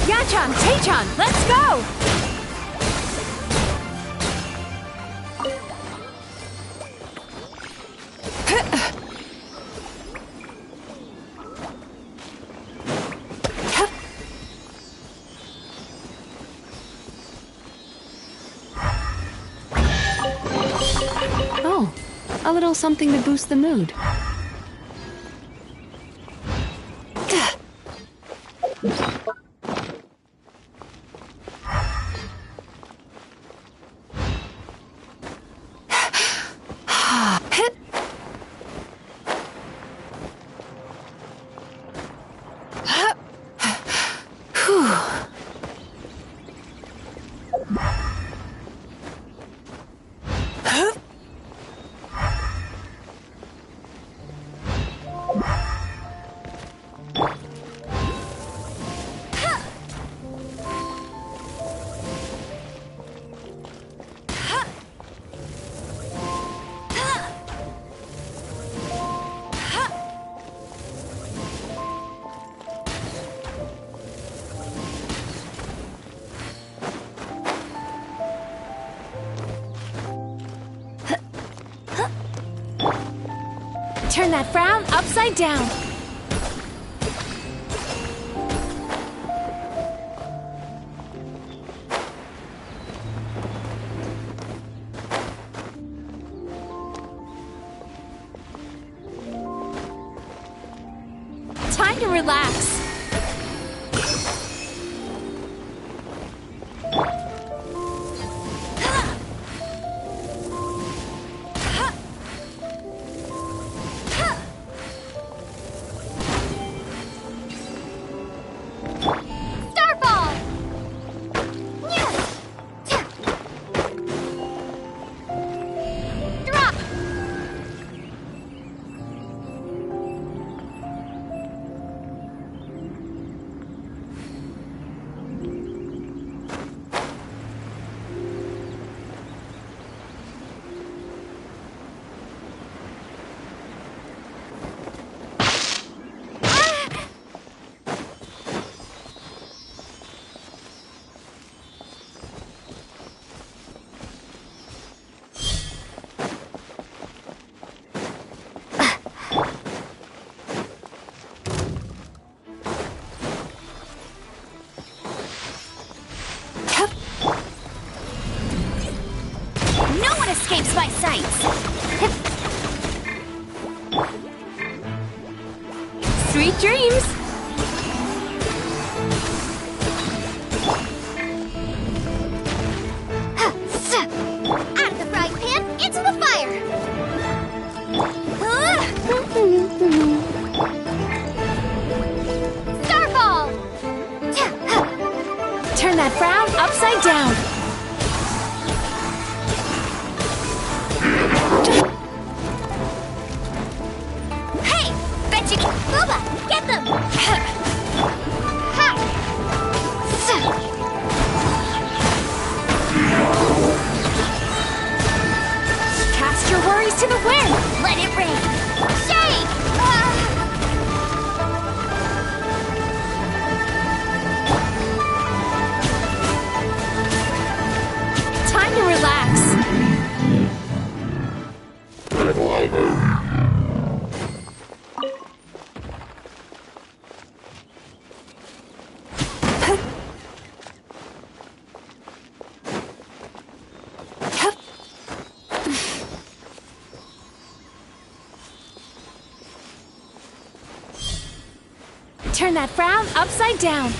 Yachan, Taechan, let's go! Oh, a little something to boost the mood. Turn that frown upside down. Time to relax. Escapes my sights. Sweet dreams. Out of the frying pan, into the fire. Starfall. Turn that frown upside down. Booba, get them! Cast your worries to the wind! Let it rain! Shake! Time to relax. Turn that frown upside down.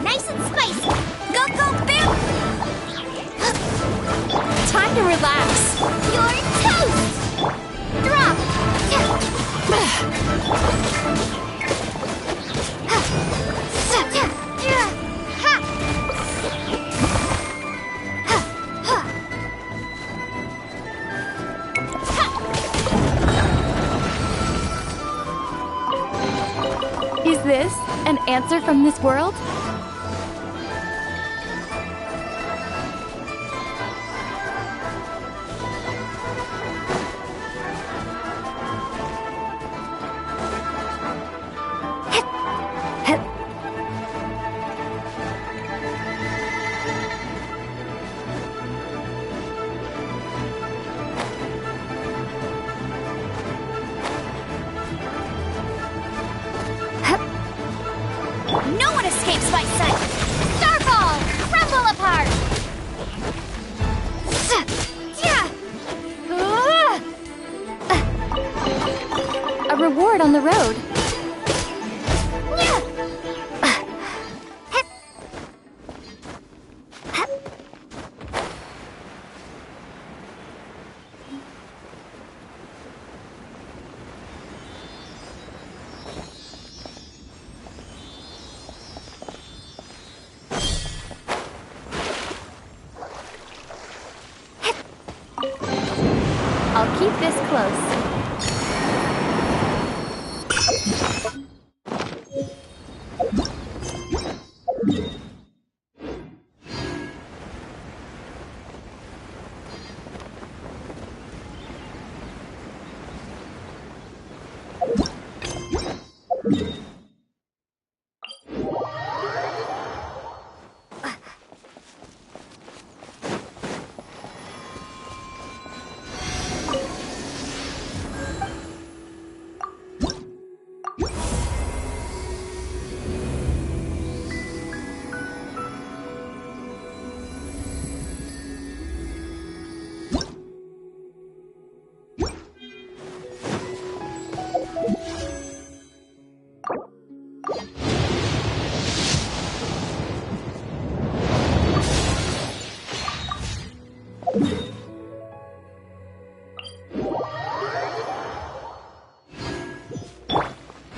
Nice and spicy! Go, go, Bim! Time to relax. You're toast! Drop! Is this an answer from this world? No one escapes my sight! Starball! Crumble apart! A reward on the road. I'll keep this close.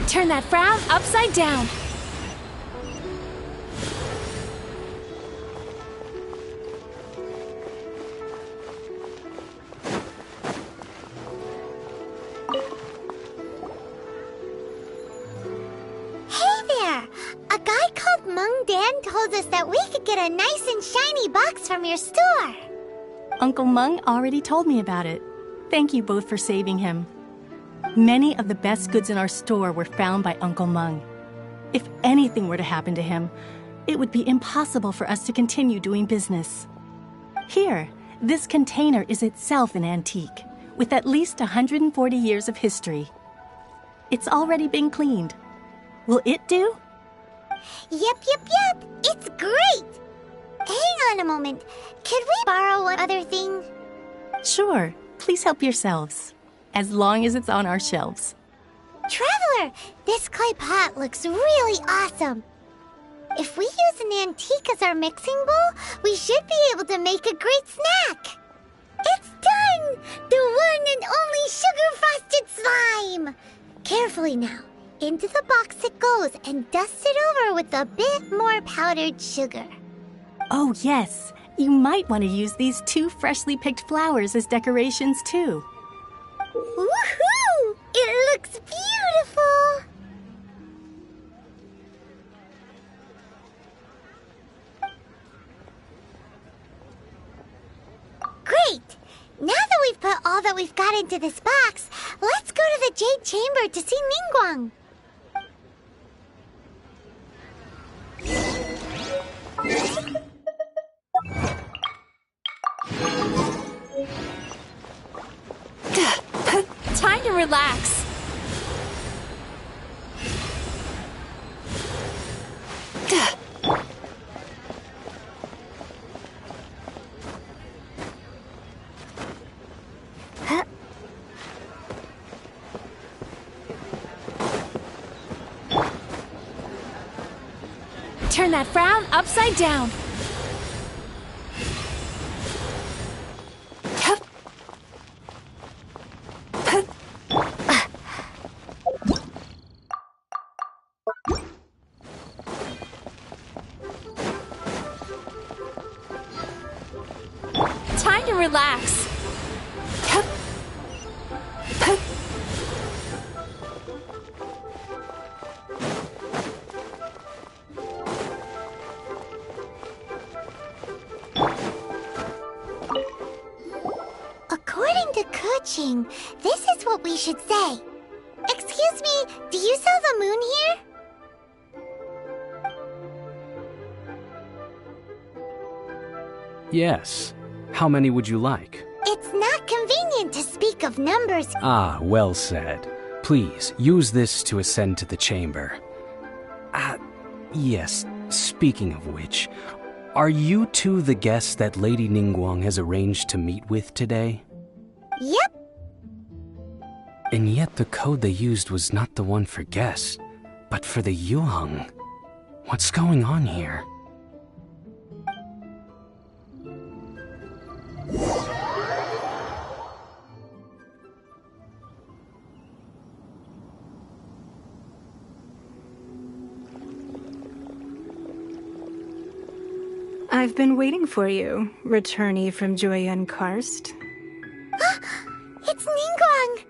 Turn that frown upside down. Hey there! A guy called Mung Dan told us that we could get a nice and shiny box from your store. Uncle Mung already told me about it. Thank you both for saving him. Many of the best goods in our store were found by Uncle Mung. If anything were to happen to him, it would be impossible for us to continue doing business. Here, this container is itself an antique, with at least 140 years of history. It's already been cleaned. Will it do? Yep. It's great! Hang on a moment. Could we borrow one other thing? Sure. Please help yourselves. As long as it's on our shelves. Traveler, this clay pot looks really awesome. If we use an antique as our mixing bowl, we should be able to make a great snack. It's done! The one and only sugar-frosted slime! Carefully now. Into the box it goes and dust it over with a bit more powdered sugar. Oh, yes. You might want to use these 2 freshly picked flowers as decorations, too. Woohoo! It looks beautiful! Great! Now that we've put all that we've got into this box, let's go to the Jade Chamber to see Ningguang. Time to relax. Turn that frown upside down. Time to relax. According to Kuching, this is what we should say. Excuse me, do you sell the moon here? Yes. How many would you like? It's not convenient to speak of numbers. Ah, well said. Please, use this to ascend to the chamber. Yes, speaking of which, are you two the guests that Lady Ningguang has arranged to meet with today? Yep. And yet the code they used was not the one for guests, but for the Yuheng. What's going on here? I've been waiting for you, returnee from Joyun Karst. It's Ningguang!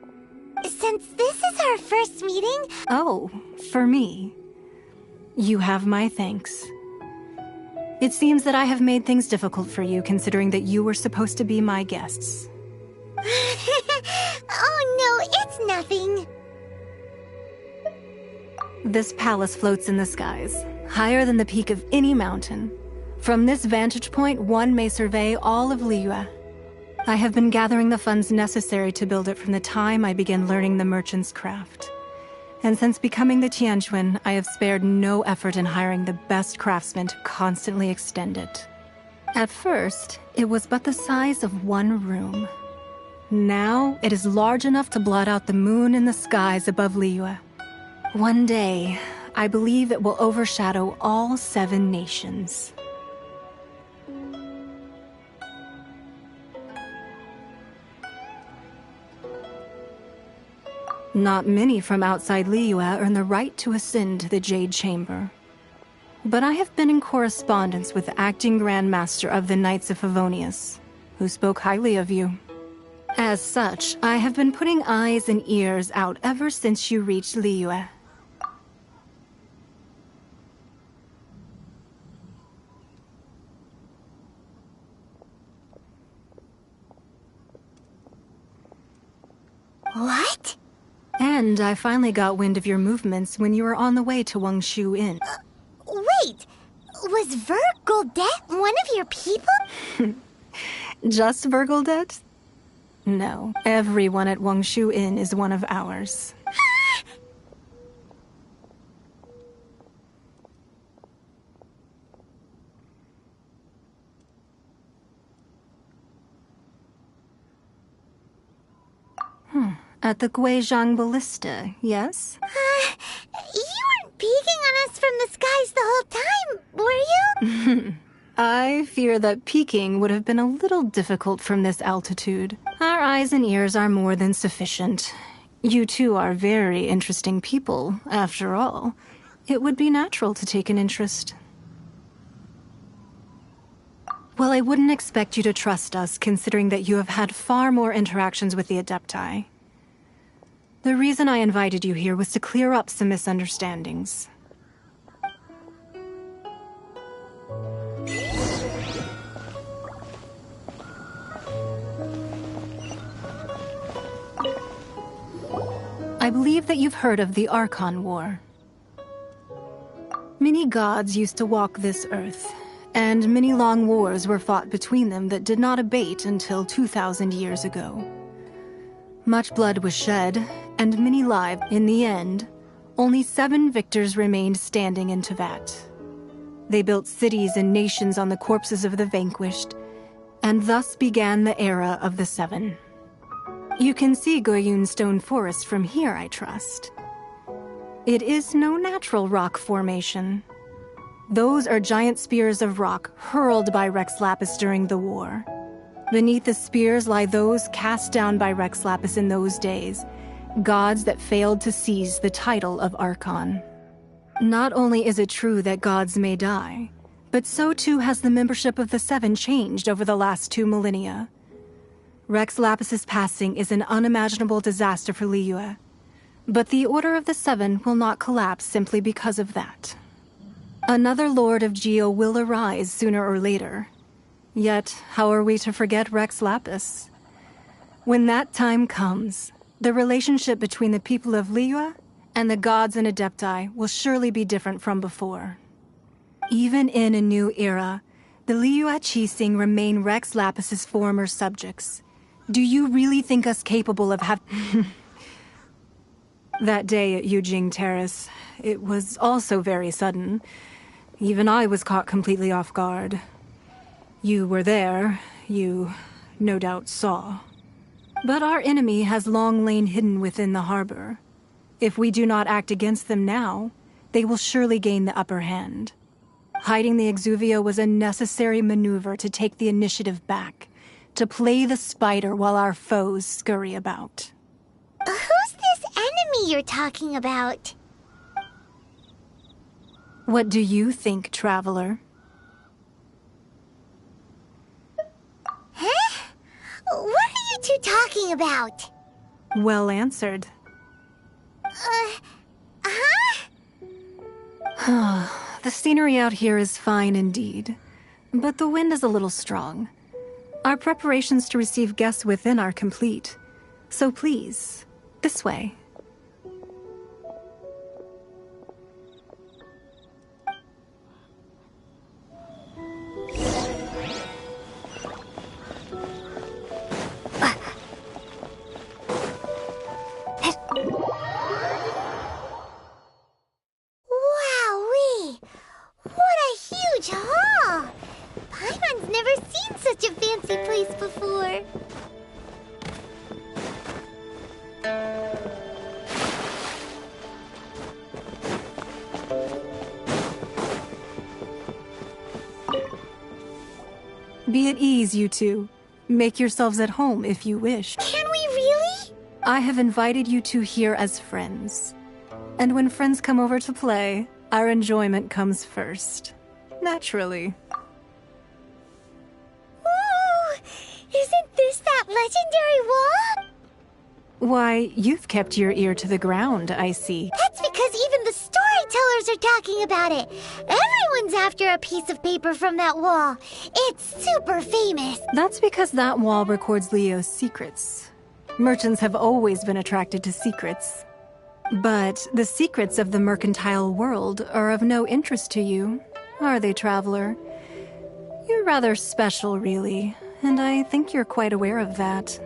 Since this is our first meeting... Oh, for me. You have my thanks. It seems that I have made things difficult for you, considering that you were supposed to be my guests. Oh no, it's nothing. This palace floats in the skies, higher than the peak of any mountain. From this vantage point, one may survey all of Liyue. I have been gathering the funds necessary to build it from the time I began learning the merchant's craft. And since becoming the Tianjuan, I have spared no effort in hiring the best craftsmen to constantly extend it. At first, it was but the size of one room. Now, it is large enough to blot out the moon in the skies above Liyue. One day, I believe it will overshadow all 7 nations. Not many from outside Liyue earn the right to ascend to the Jade Chamber. But I have been in correspondence with the acting Grand Master of the Knights of Favonius, who spoke highly of you. As such, I have been putting eyes and ears out ever since you reached Liyue. What? And I finally got wind of your movements when you were on the way to Wangshu Inn. Wait! Was Vergoldet one of your people? Just Vergoldet? No, everyone at Wangshu Inn is one of ours. At the Guizhang Ballista, yes? You weren't peeking on us from the skies the whole time, were you? I fear that peeking would have been a little difficult from this altitude. Our eyes and ears are more than sufficient. You two are very interesting people, after all. It would be natural to take an interest. Well, I wouldn't expect you to trust us, considering that you have had far more interactions with the Adepti. The reason I invited you here was to clear up some misunderstandings. I believe that you've heard of the Archon War. Many gods used to walk this earth, and many long wars were fought between them that did not abate until 2,000 years ago. Much blood was shed, and many lives. In the end, only 7 victors remained standing in Tevat. They built cities and nations on the corpses of the vanquished, and thus began the era of the 7. You can see Goyun Stone Forest from here, I trust. It is no natural rock formation. Those are giant spears of rock hurled by Rex Lapis during the war. Beneath the spears lie those cast down by Rex Lapis in those days, gods that failed to seize the title of Archon. Not only is it true that gods may die, but so too has the membership of the 7 changed over the last 2 millennia. Rex Lapis's passing is an unimaginable disaster for Liyue, but the Order of the 7 will not collapse simply because of that. Another Lord of Geo will arise sooner or later. Yet, how are we to forget Rex Lapis? When that time comes, the relationship between the people of Liyue and the gods and Adepti will surely be different from before. Even in a new era, the Liyue Qixing remain Rex Lapis's former subjects. Do you really think us capable of having... That day at Yujing Terrace, it was also very sudden. Even I was caught completely off guard. You were there, you no doubt saw. But our enemy has long lain hidden within the harbor. If we do not act against them now, they will surely gain the upper hand. Hiding the Exuvio was a necessary maneuver to take the initiative back, to play the spider while our foes scurry about. Who's this enemy you're talking about? What do you think, traveler? Huh? What are you two talking about? Well answered. The scenery out here is fine indeed, but the wind is a little strong. Our preparations to receive guests within are complete, so please, this way. Wowee! What a huge hall! Paimon's never seen such a fancy place before. Be at ease, you two. Make yourselves at home if you wish. Can we really? I have invited you two here as friends. And when friends come over to play, our enjoyment comes first. Naturally. Ooh! Isn't this that legendary wall? Why, you've kept your ear to the ground, I see. That's because even the storytellers are talking about it. Everyone's after a piece of paper from that wall. It's super famous. That's because that wall records Leo's secrets. Merchants have always been attracted to secrets. But the secrets of the mercantile world are of no interest to you, are they, traveler? You're rather special, really, and I think you're quite aware of that.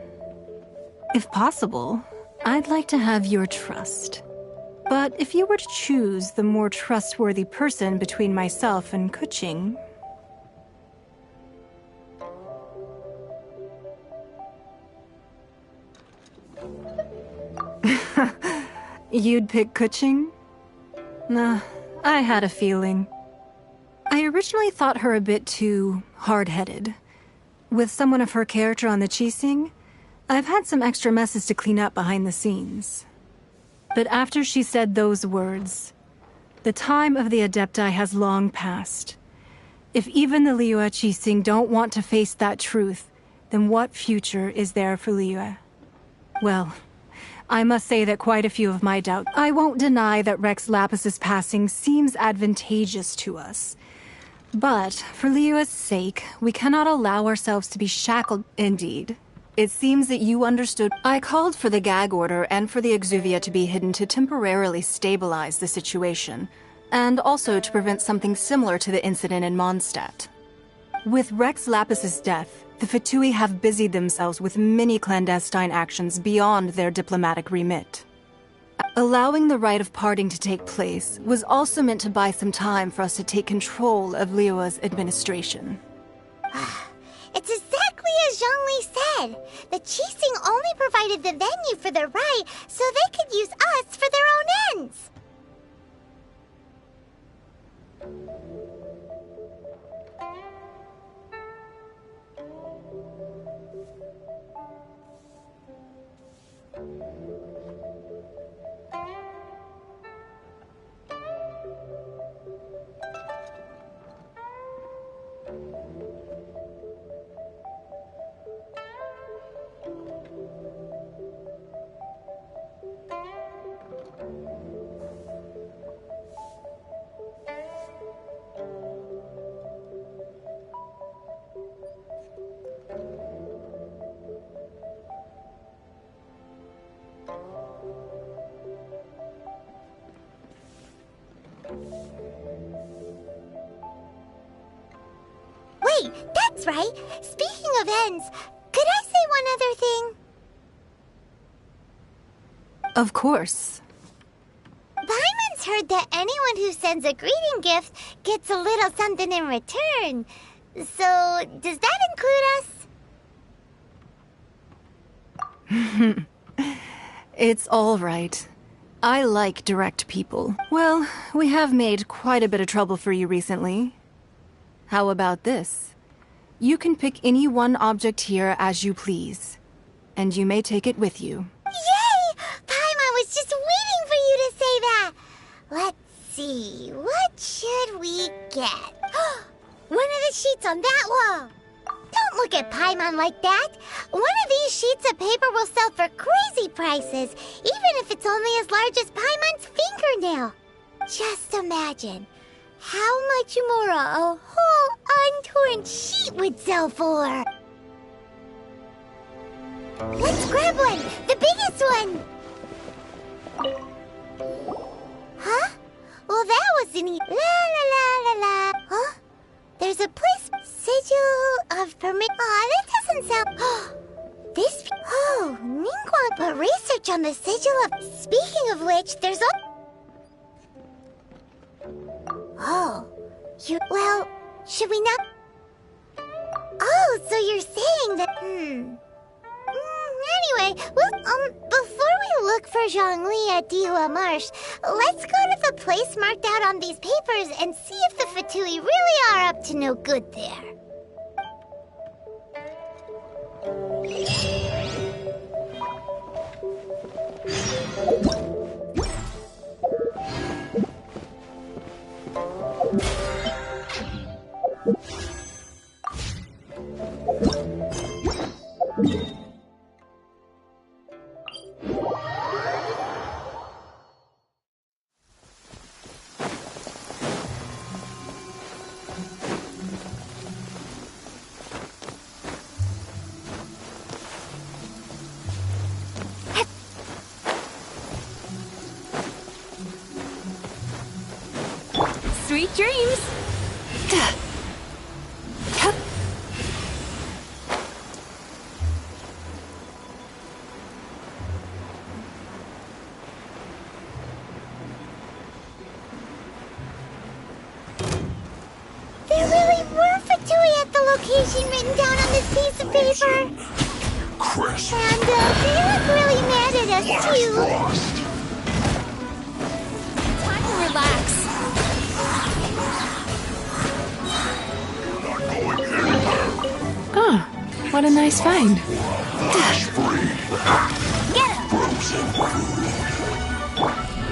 If possible, I'd like to have your trust. But if you were to choose the more trustworthy person between myself and Kuching... You'd pick Kuching? Nah, I had a feeling. I originally thought her a bit too hard-headed. With someone of her character on the Qixing, I've had some extra messes to clean up behind the scenes. But after she said those words, the time of the Adepti has long passed, If even the Liyue Qixing don't want to face that truth, then what future is there for Liyue? Well, I must say that quite a few of my doubts. I won't deny that Rex Lapis's passing seems advantageous to us. But, for Liyue's sake, we cannot allow ourselves to be shackled. Indeed. It seems that you understood. I called for the gag order and for the exuvia to be hidden to temporarily stabilize the situation, and also to prevent something similar to the incident in Mondstadt. With Rex Lapis's death, the Fatui have busied themselves with many clandestine actions beyond their diplomatic remit. Allowing the rite of parting to take place was also meant to buy some time for us to take control of Liyue's administration. It's exactly as Zhongli said. The Qixing only provided the venue for the rite so they could use us for their own ends. Wait, that's right. Speaking of ends, could I say one other thing? Of course. Paimon's heard that anyone who sends a greeting gift gets a little something in return. So, does that include us? It's all right. I like direct people. Well, we have made quite a bit of trouble for you recently. How about this? You can pick any one object here as you please, and you may take it with you. Yay! Paimon was just waiting for you to say that! Let's see, what should we get? One of the sheets on that wall! Don't look at Paimon like that! One of these sheets of paper will sell for crazy prices, even if it's only as large as Paimon's fingernail. Just imagine how much more a whole untorn sheet would sell for. Let's grab one! The biggest one! Huh? Well, that wasn't La la la la la. Huh? There's a place... Sigil of permit... Aw, that doesn't sound... This... Oh, Ningguang put research on the sigil of... Speaking of which, there's a... Oh. Well, should we not... Oh, so you're saying that... Anyway, well, before we look for Zhongli at Dihua Marsh, let's go to the place marked out on these papers and see if the Fatui really are up to no good there. Sweet dreams! There really were Fatui at the location written down on this piece of paper. Crisp. And they look really mad at us, too. Time to relax. Oh, what a nice find. Get him!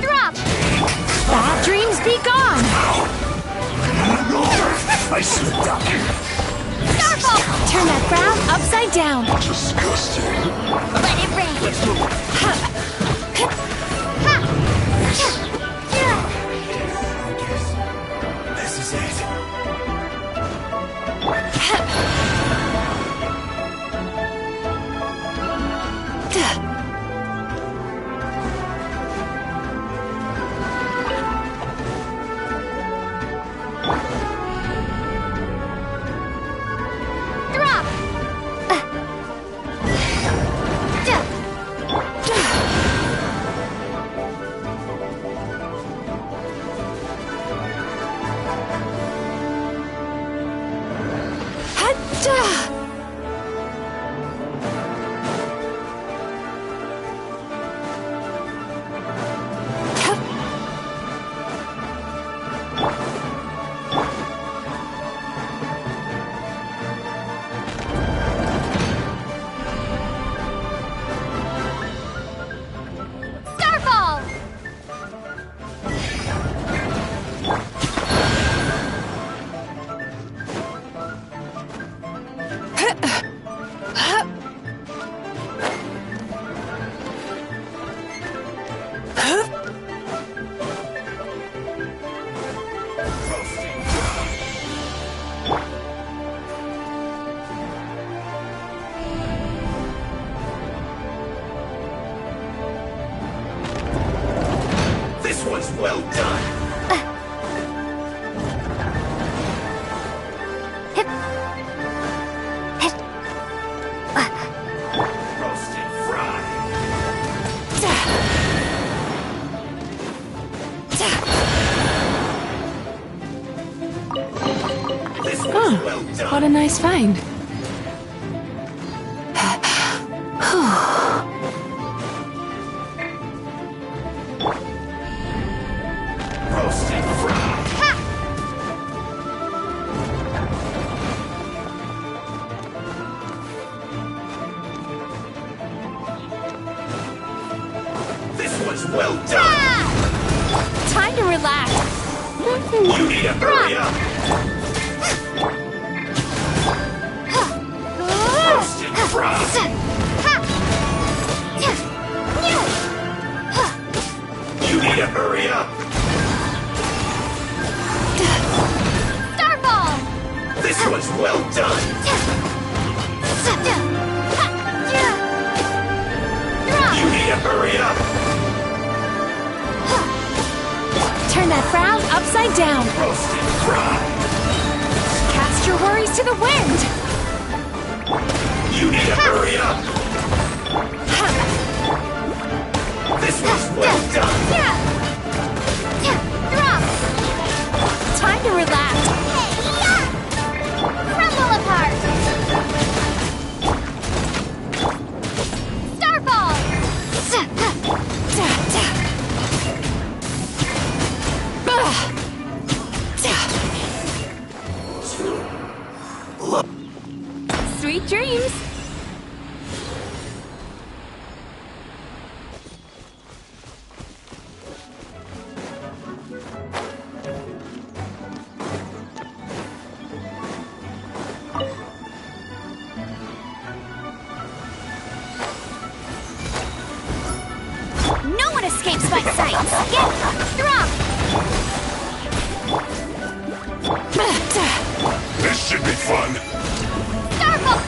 Drop! Bad dreams be gone! I slipped up. Starfall! Turn that frown upside down. Disgusting. Let it rain. Let's move. This is it. Drop! Starfall! This one's well done. Roasted fried. This one's well done. What a nice find. Roasted fried. This one's well done. Time to relax. You need to hurry up. Roasted fried. You need to hurry up. Starfall! This one's well done. You need to hurry up. Turn that frown upside down. Roasted fried. Cast your worries to the wind. You need to hurry up. This one's well done. Drop! Time to relax. Crumble apart. Starfall! Sweet dreams. No one escapes my sight. Get drop. This should be fun. Starfall!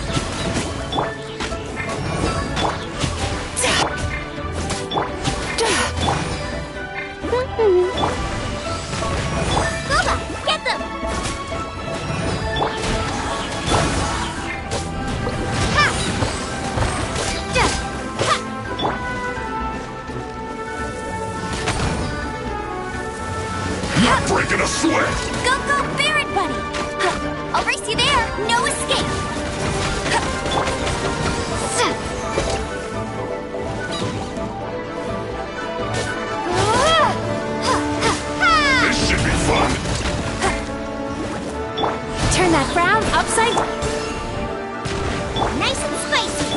Boba, get them! Ha! Ha! Not breaking a sweat. Go, go, Barret Buddy! I'll race you there. No escape. This should be fun. Turn that frown upside down. Nice and spicy.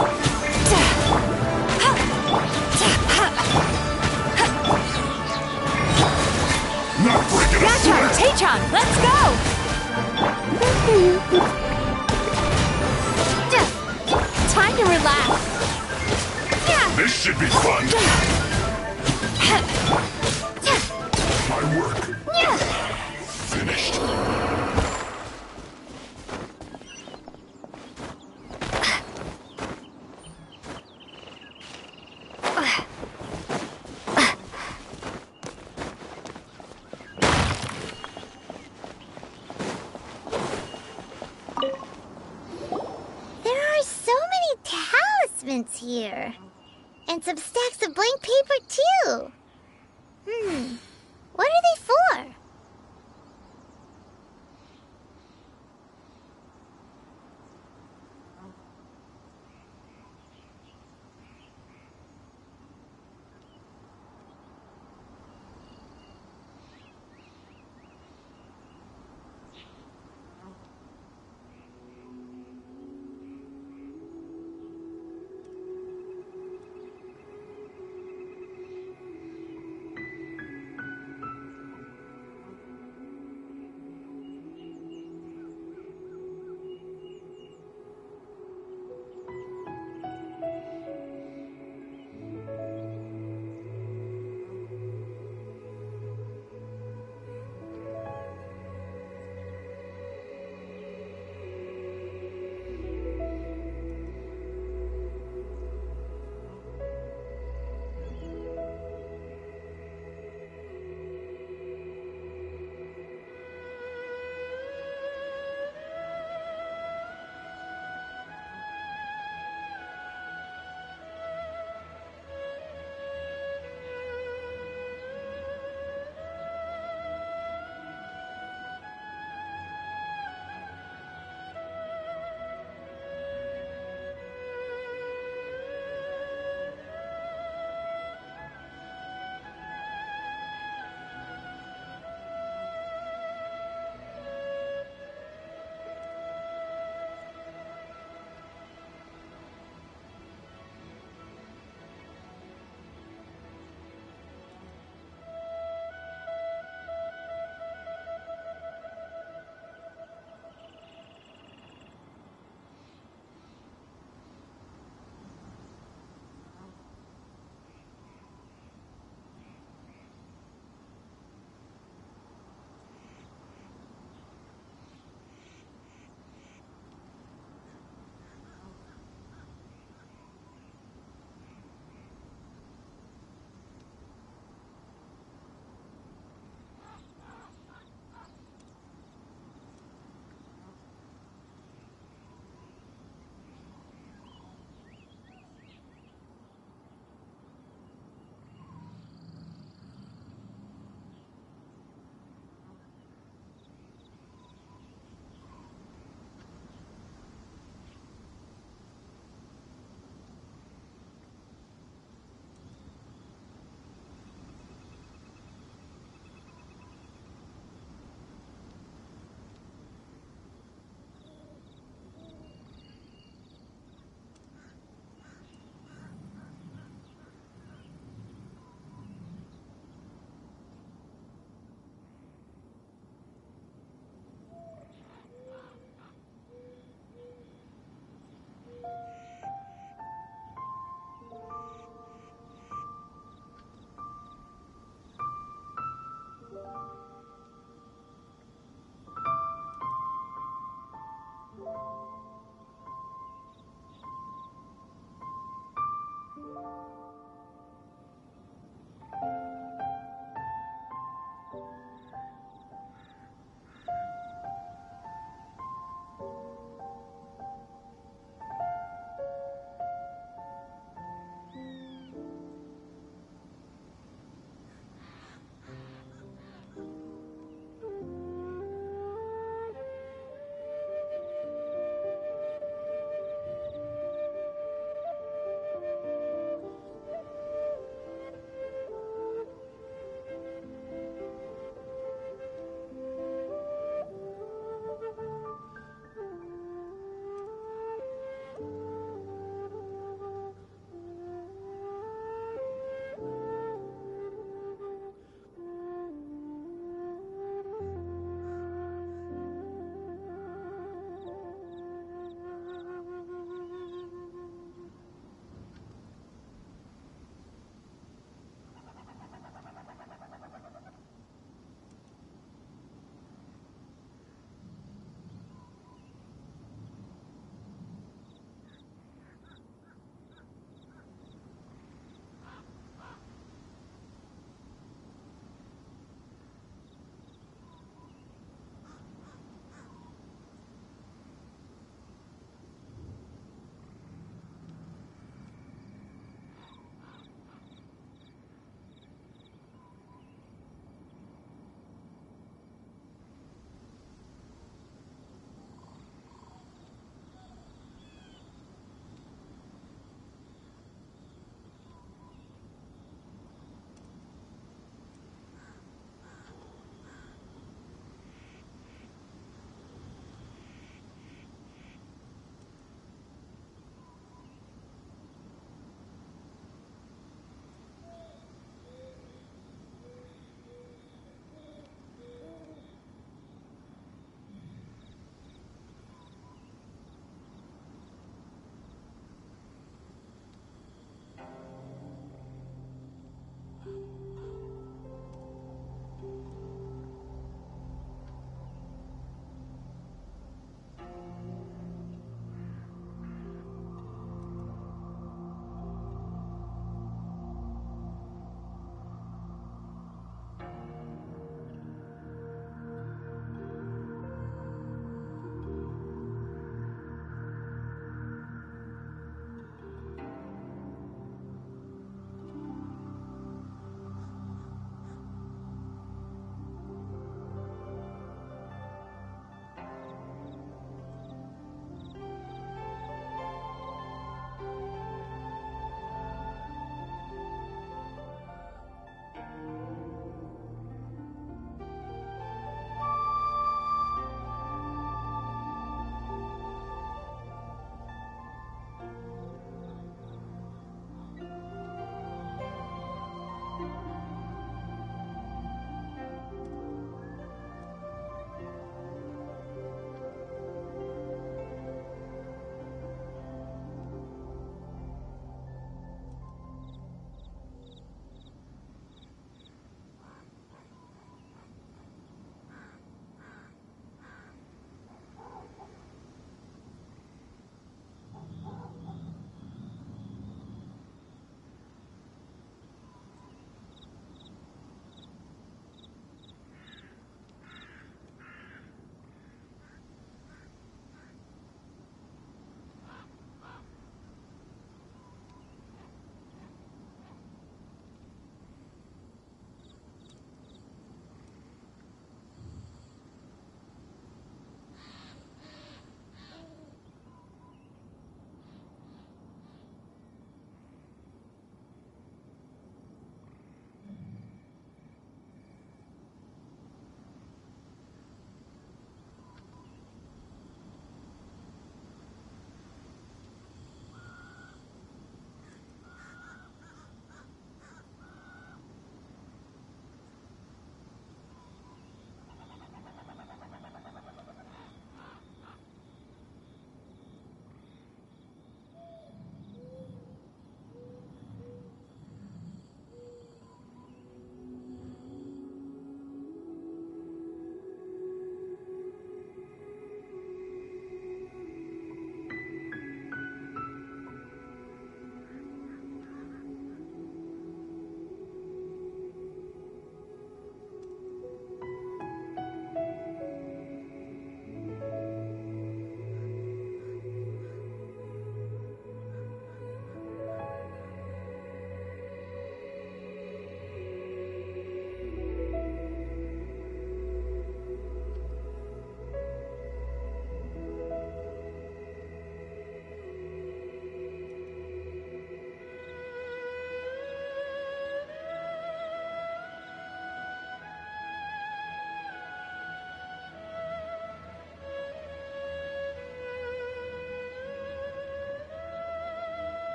Not breaking a Gotcha, sweat. Tachon, let's go! should be fun. My work. Finished. Here. And some stacks of blank paper, too. What are they for?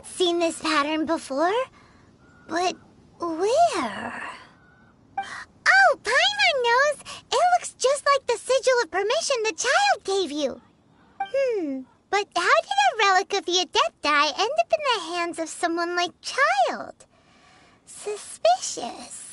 seen this pattern before. But where? Oh, Paimon knows! It looks just like the sigil of permission the child gave you. But how did a relic of the Adepti end up in the hands of someone like Child? Suspicious.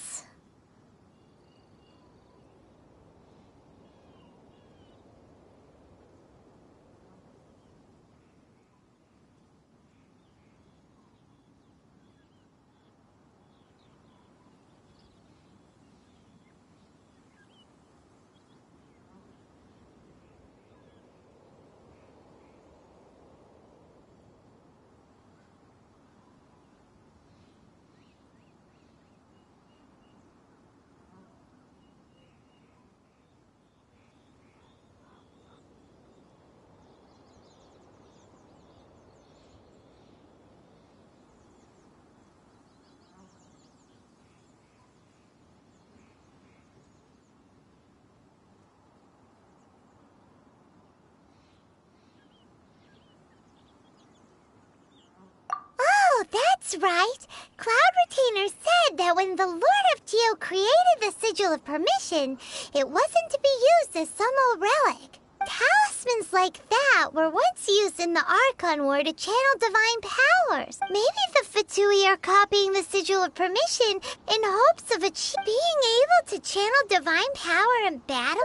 Oh, that's right. Cloud Retainer said that when the Lord of Geo created the Sigil of Permission, it wasn't to be used as some old relic. Talismans like that were once used in the Archon War to channel divine powers. Maybe the Fatui are copying the Sigil of Permission in hopes of being able to channel divine power in battle?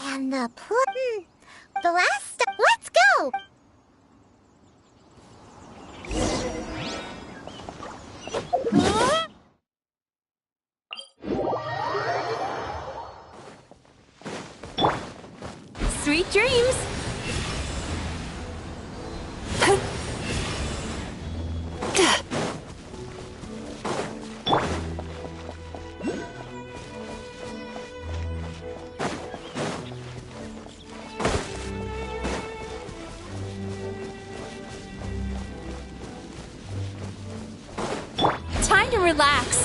And the last step. Let's go! Sweet dreams! Time to relax.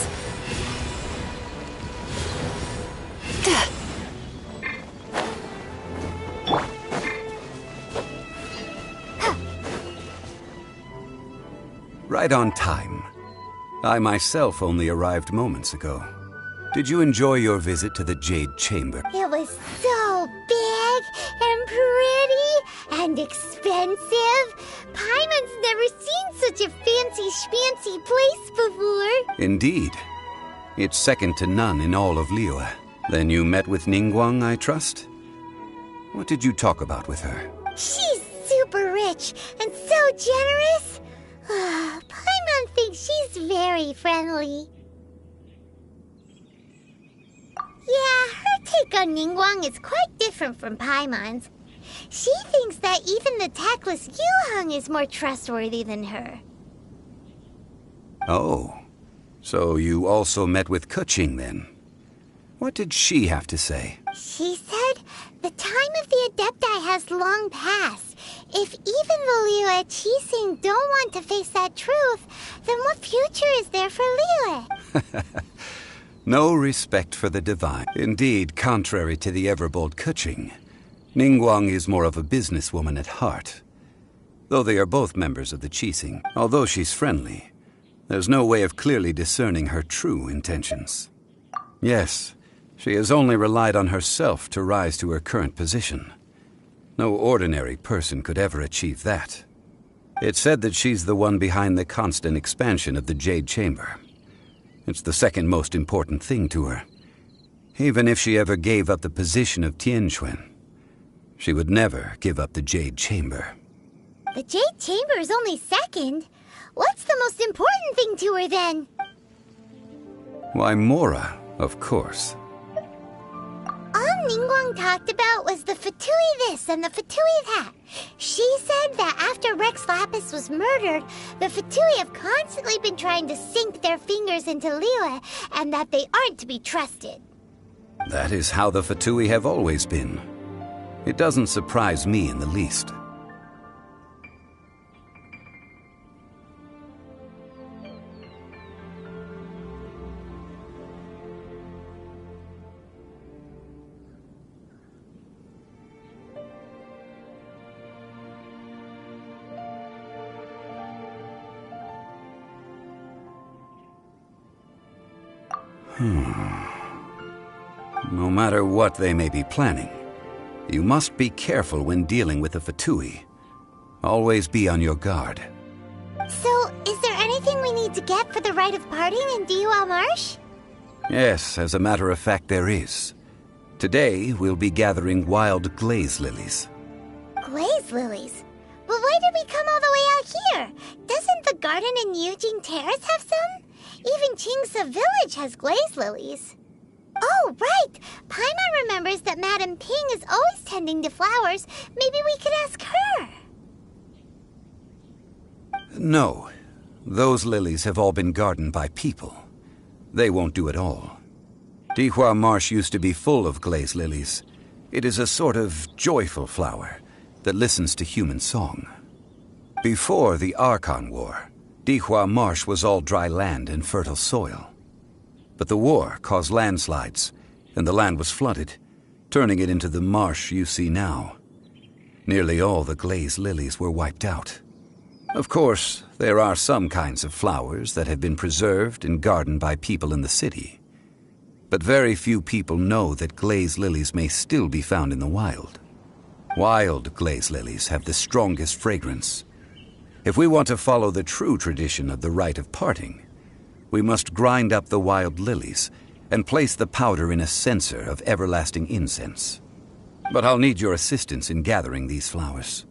Right on time. I myself only arrived moments ago. Did you enjoy your visit to the Jade Chamber? It was so big and pretty and expensive. Paimon's never seen such a fancy schmancy place before. Indeed. It's second to none in all of Liyue. Then you met with Ningguang, I trust? What did you talk about with her? She's super rich and so generous. Paimon thinks she's very friendly. Yeah, her take on Ningguang is quite different from Paimon's. She thinks that even the tactless Yuheng is more trustworthy than her. Oh, so you also met with Keqing then? What did she have to say? She said the time of the Adepti has long passed. If even the Liyue Qixing don't want to face that truth, then what future is there for Liyue? No respect for the divine. Indeed, contrary to the ever-bold Keqing, Ningguang is more of a businesswoman at heart. Though they are both members of the Qixing, although she's friendly, there's no way of clearly discerning her true intentions. Yes, she has only relied on herself to rise to her current position. No ordinary person could ever achieve that. It's said that she's the one behind the constant expansion of the Jade Chamber. It's the second most important thing to her. Even if she ever gave up the position of Tianquan, she would never give up the Jade Chamber. The Jade Chamber is only second. What's the most important thing to her then? Why, Mora, of course. All Ningguang talked about was the Fatui this and the Fatui that. She said that after Rex Lapis was murdered, the Fatui have constantly been trying to sink their fingers into Liyue, and that they aren't to be trusted. That is how the Fatui have always been. It doesn't surprise me in the least. No matter what they may be planning, you must be careful when dealing with the Fatui. Always be on your guard. So, is there anything we need to get for the rite of parting in Dihua Marsh? Yes, as a matter of fact, there is. Today, we'll be gathering wild glaze lilies. Glaze lilies? But why did we come all the way out here? Doesn't the garden in Yujing Terrace have some? Even Qingse Village has glaze lilies. Oh, right! Paimon remembers that Madame Ping is always tending to flowers. Maybe we could ask her. No. Those lilies have all been gardened by people. They won't do it all. Dihua Marsh used to be full of glaze lilies. It is a sort of joyful flower that listens to human song. Before the Archon War, Dihua Marsh was all dry land and fertile soil. But the war caused landslides, and the land was flooded, turning it into the marsh you see now. Nearly all the glaze lilies were wiped out. Of course, there are some kinds of flowers that have been preserved and gardened by people in the city. But very few people know that glaze lilies may still be found in the wild. Wild glaze lilies have the strongest fragrance. If we want to follow the true tradition of the rite of parting, we must grind up the wild lilies and place the powder in a censer of everlasting incense. But I'll need your assistance in gathering these flowers.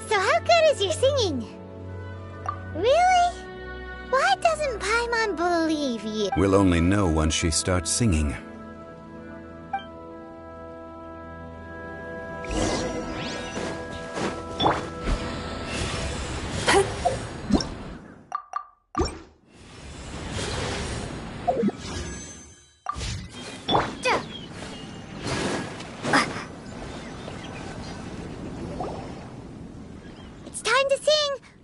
So how good is your singing? Really? Why doesn't Paimon believe you? We'll only know once she starts singing.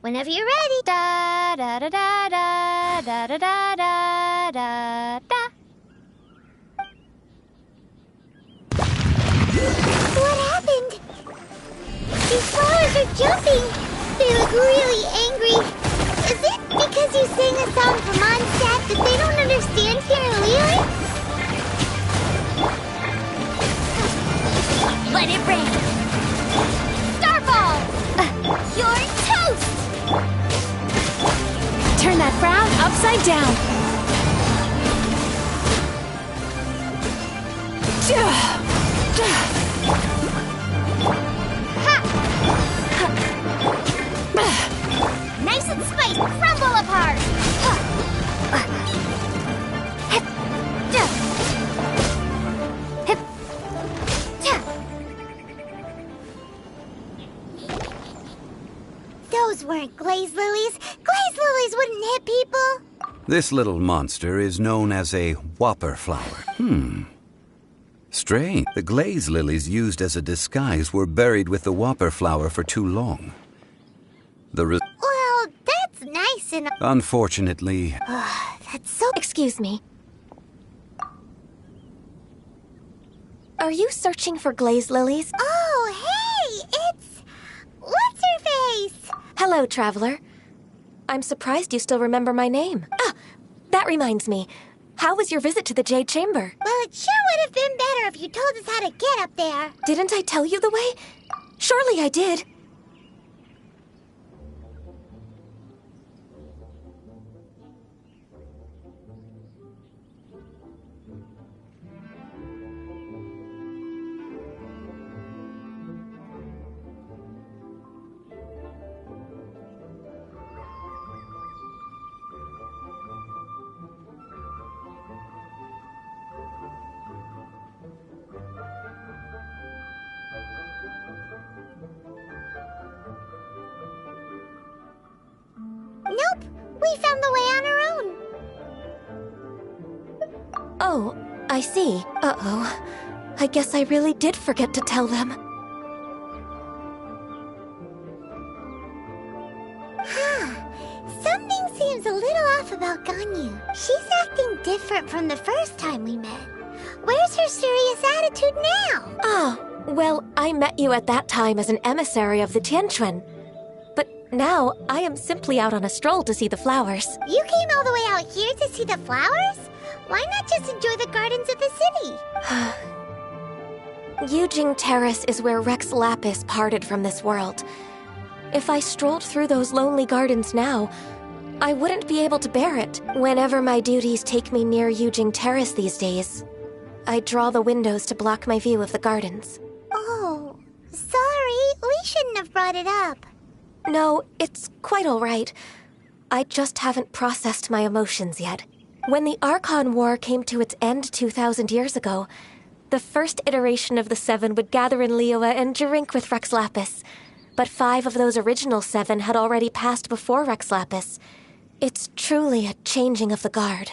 Whenever you're ready. Da da da da da da da da da da da. What happened? These flowers are jumping. They look really angry. Is it because you sang a song for Mondstadt that they don't understand here in Liyue? Let it rain. Starfall! You're toast! Turn that frown upside down. Nice and spiced, crumble apart! Those weren't glaze lilies. Glaze lilies wouldn't hit people. This little monster is known as a whopper flower. Strange. The glaze lilies used as a disguise were buried with the whopper flower for too long. Well, that's nice and... Unfortunately... That's so... Excuse me. Are you searching for glaze lilies? Oh, hey! It's... What's-her-face? Hello, traveler. I'm surprised you still remember my name. Ah, that reminds me. How was your visit to the Jade Chamber? Well, it sure would have been better if you told us how to get up there. Didn't I tell you the way? Surely I did. We found the way on our own. Oh, I see. Uh-oh. I guess I really did forget to tell them. Something seems a little off about Ganyu. She's acting different from the first time we met. Where's her serious attitude now? Oh, well, I met you at that time as an emissary of the Tianquan. But now, I am simply out on a stroll to see the flowers. You came all the way out here to see the flowers? Why not just enjoy the gardens of the city? Yujing Terrace is where Rex Lapis parted from this world. If I strolled through those lonely gardens now, I wouldn't be able to bear it. Whenever my duties take me near Yujing Terrace these days, I draw the windows to block my view of the gardens. Oh, sorry. We shouldn't have brought it up. No, it's quite all right. I just haven't processed my emotions yet. When the Archon War came to its end 2,000 years ago, the first iteration of the Seven would gather in Liyue and drink with Rex Lapis. But 5 of those original 7 had already passed before Rex Lapis. It's truly a changing of the guard.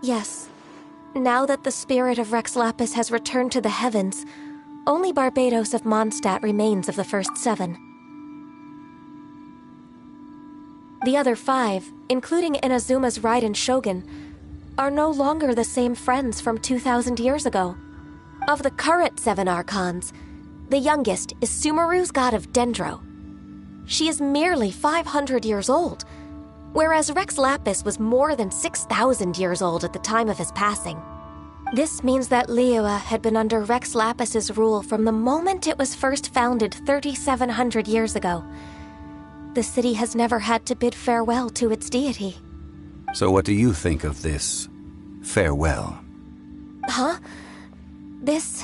Yes. Now that the spirit of Rex Lapis has returned to the heavens, only Barbados of Mondstadt remains of the first 7. The other 5, including Inazuma's Raiden Shogun, are no longer the same friends from 2,000 years ago. Of the current 7 Archons, the youngest is Sumeru's god of Dendro. She is merely 500 years old, whereas Rex Lapis was more than 6,000 years old at the time of his passing. This means that Liyue had been under Rex Lapis's rule from the moment it was first founded 3,700 years ago. The city has never had to bid farewell to its deity. So what do you think of this farewell? Huh? This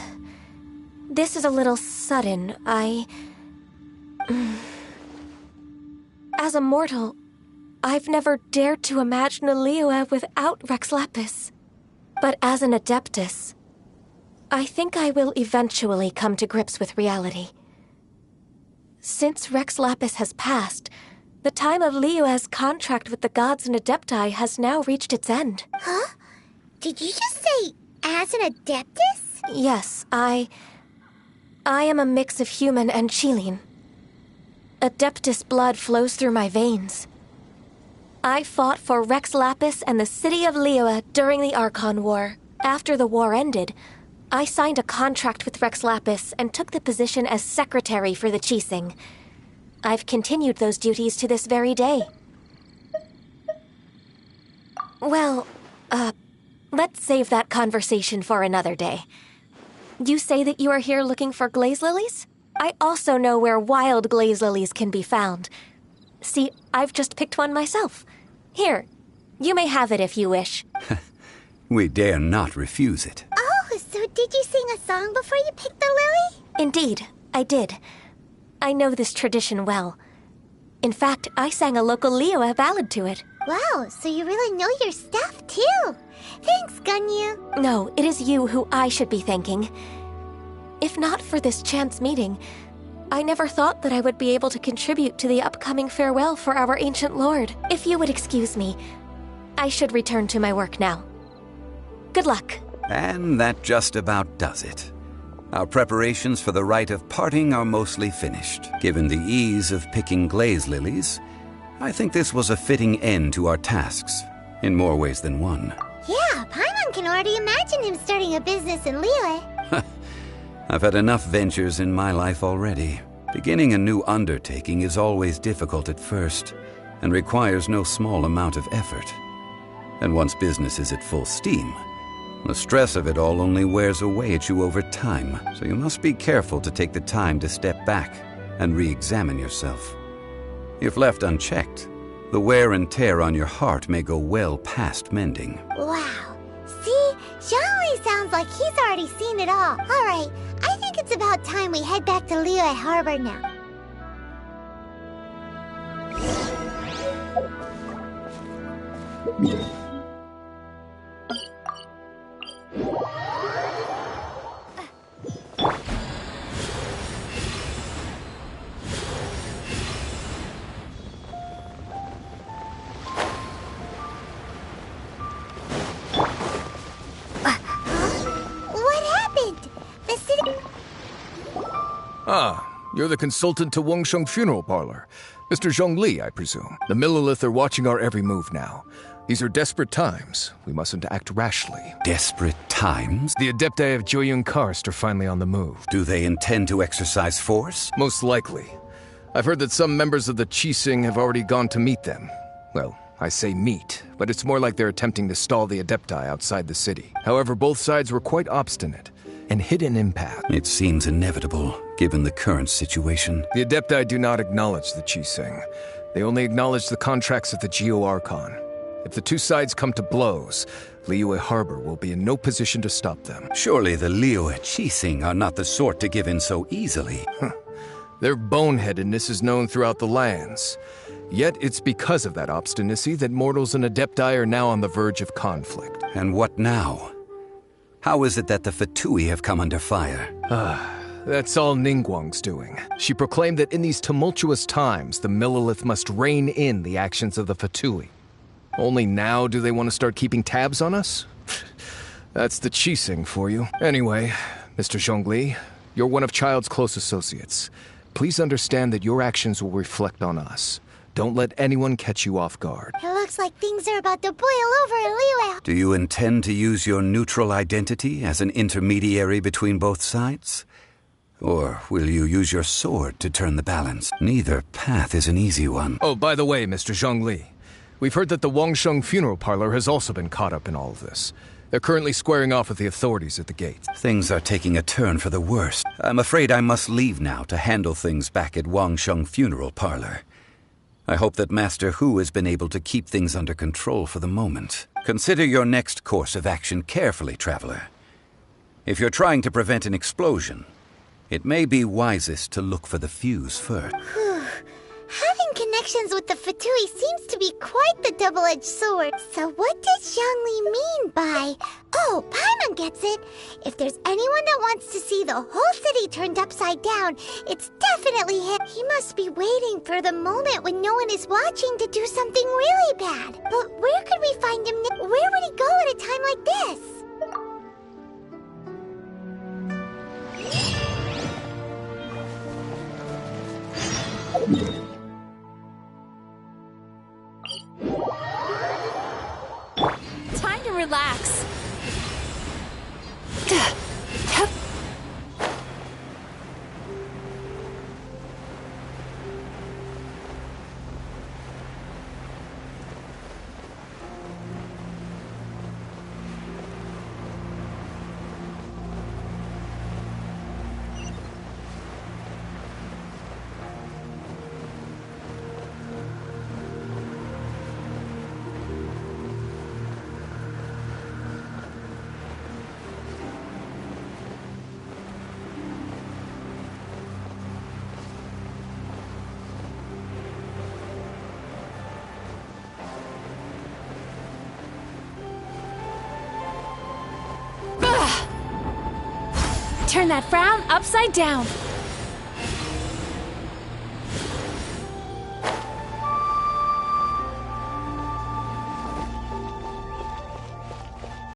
is a little sudden. As a mortal, I've never dared to imagine a Liyue without Rex Lapis. But as an Adeptus, I think I will eventually come to grips with reality. Since Rex Lapis has passed, the time of Liyue's contract with the gods and Adepti has now reached its end. Huh? Did you just say, as an Adeptus? Yes, I am a mix of human and Qilin. Adeptus blood flows through my veins. I fought for Rex Lapis and the city of Liyue during the Archon War. After the war ended, I signed a contract with Rex Lapis and took the position as secretary for the Qixing. I've continued those duties to this very day. Well, let's save that conversation for another day. You say that you are here looking for glaze lilies? I also know where wild glaze lilies can be found. See, I've just picked one myself. Here, you may have it if you wish. We dare not refuse it. Oh, so did you sing a song before you picked the lily? Indeed, I did. I know this tradition well. In fact, I sang a local Liyue ballad to it. Wow, so you really know your stuff, too. Thanks, Gunyu. No, it is you who I should be thanking. If not for this chance meeting, I never thought that I would be able to contribute to the upcoming farewell for our ancient lord. If you would excuse me, I should return to my work now. Good luck. And that just about does it. Our preparations for the rite of parting are mostly finished. Given the ease of picking glaze lilies, I think this was a fitting end to our tasks, in more ways than one. Yeah, Paimon can already imagine him starting a business in Liyue. I've had enough ventures in my life already. Beginning a new undertaking is always difficult at first, and requires no small amount of effort. And once business is at full steam, the stress of it all only wears away at you over time, so you must be careful to take the time to step back and re-examine yourself. If left unchecked, the wear and tear on your heart may go well past mending. Wow. See? Zhongli sounds like he's already seen it all. All right, I think it's about time we head back to Liyue Harbor now. Ah, you're the consultant to Wengsheng Funeral Parlor. Mr. Zhongli, I presume. The Millelith are watching our every move now. These are desperate times. We mustn't act rashly. Desperate times? The Adepti of Joyun Karst are finally on the move. Do they intend to exercise force? Most likely. I've heard that some members of the Qixing have already gone to meet them. Well, I say meet, but it's more like they're attempting to stall the Adepti outside the city. However, both sides were quite obstinate and hid an impasse. It seems inevitable, given the current situation. The Adepti do not acknowledge the Qixing. They only acknowledge the contracts of the Geo-Archon. If the two sides come to blows, Liyue Harbor will be in no position to stop them. Surely the Liyue Qixing are not the sort to give in so easily. Their boneheadedness is known throughout the lands. Yet it's because of that obstinacy that mortals and Adepti are now on the verge of conflict. And what now? How is it that the Fatui have come under fire? That's all Ningguang's doing. She proclaimed that in these tumultuous times, the Millelith must rein in the actions of the Fatui. Only now do they want to start keeping tabs on us? That's the Qixing for you. Anyway, Mr. Zhongli, you're one of Child's close associates. Please understand that your actions will reflect on us. Don't let anyone catch you off guard. It looks like things are about to boil over in Liyue. Do you intend to use your neutral identity as an intermediary between both sides? Or will you use your sword to turn the balance? Neither path is an easy one. Oh, by the way, Mr. Zhongli, we've heard that the Wangsheng funeral parlor has also been caught up in all of this. They're currently squaring off with the authorities at the gate. Things are taking a turn for the worse. I'm afraid I must leave now to handle things back at Wangsheng funeral parlor. I hope that Master Hu has been able to keep things under control for the moment. Consider your next course of action carefully, Traveler. If you're trying to prevent an explosion, it may be wisest to look for the fuse first. Having connections with the Fatui seems to be quite the double-edged sword. So what does Zhongli mean by... Oh, Paimon gets it. If there's anyone that wants to see the whole city turned upside down, it's definitely him. He must be waiting for the moment when no one is watching to do something really bad. But where could we find him? Where would he go at a time like this? Time to relax. Turn that frown upside down.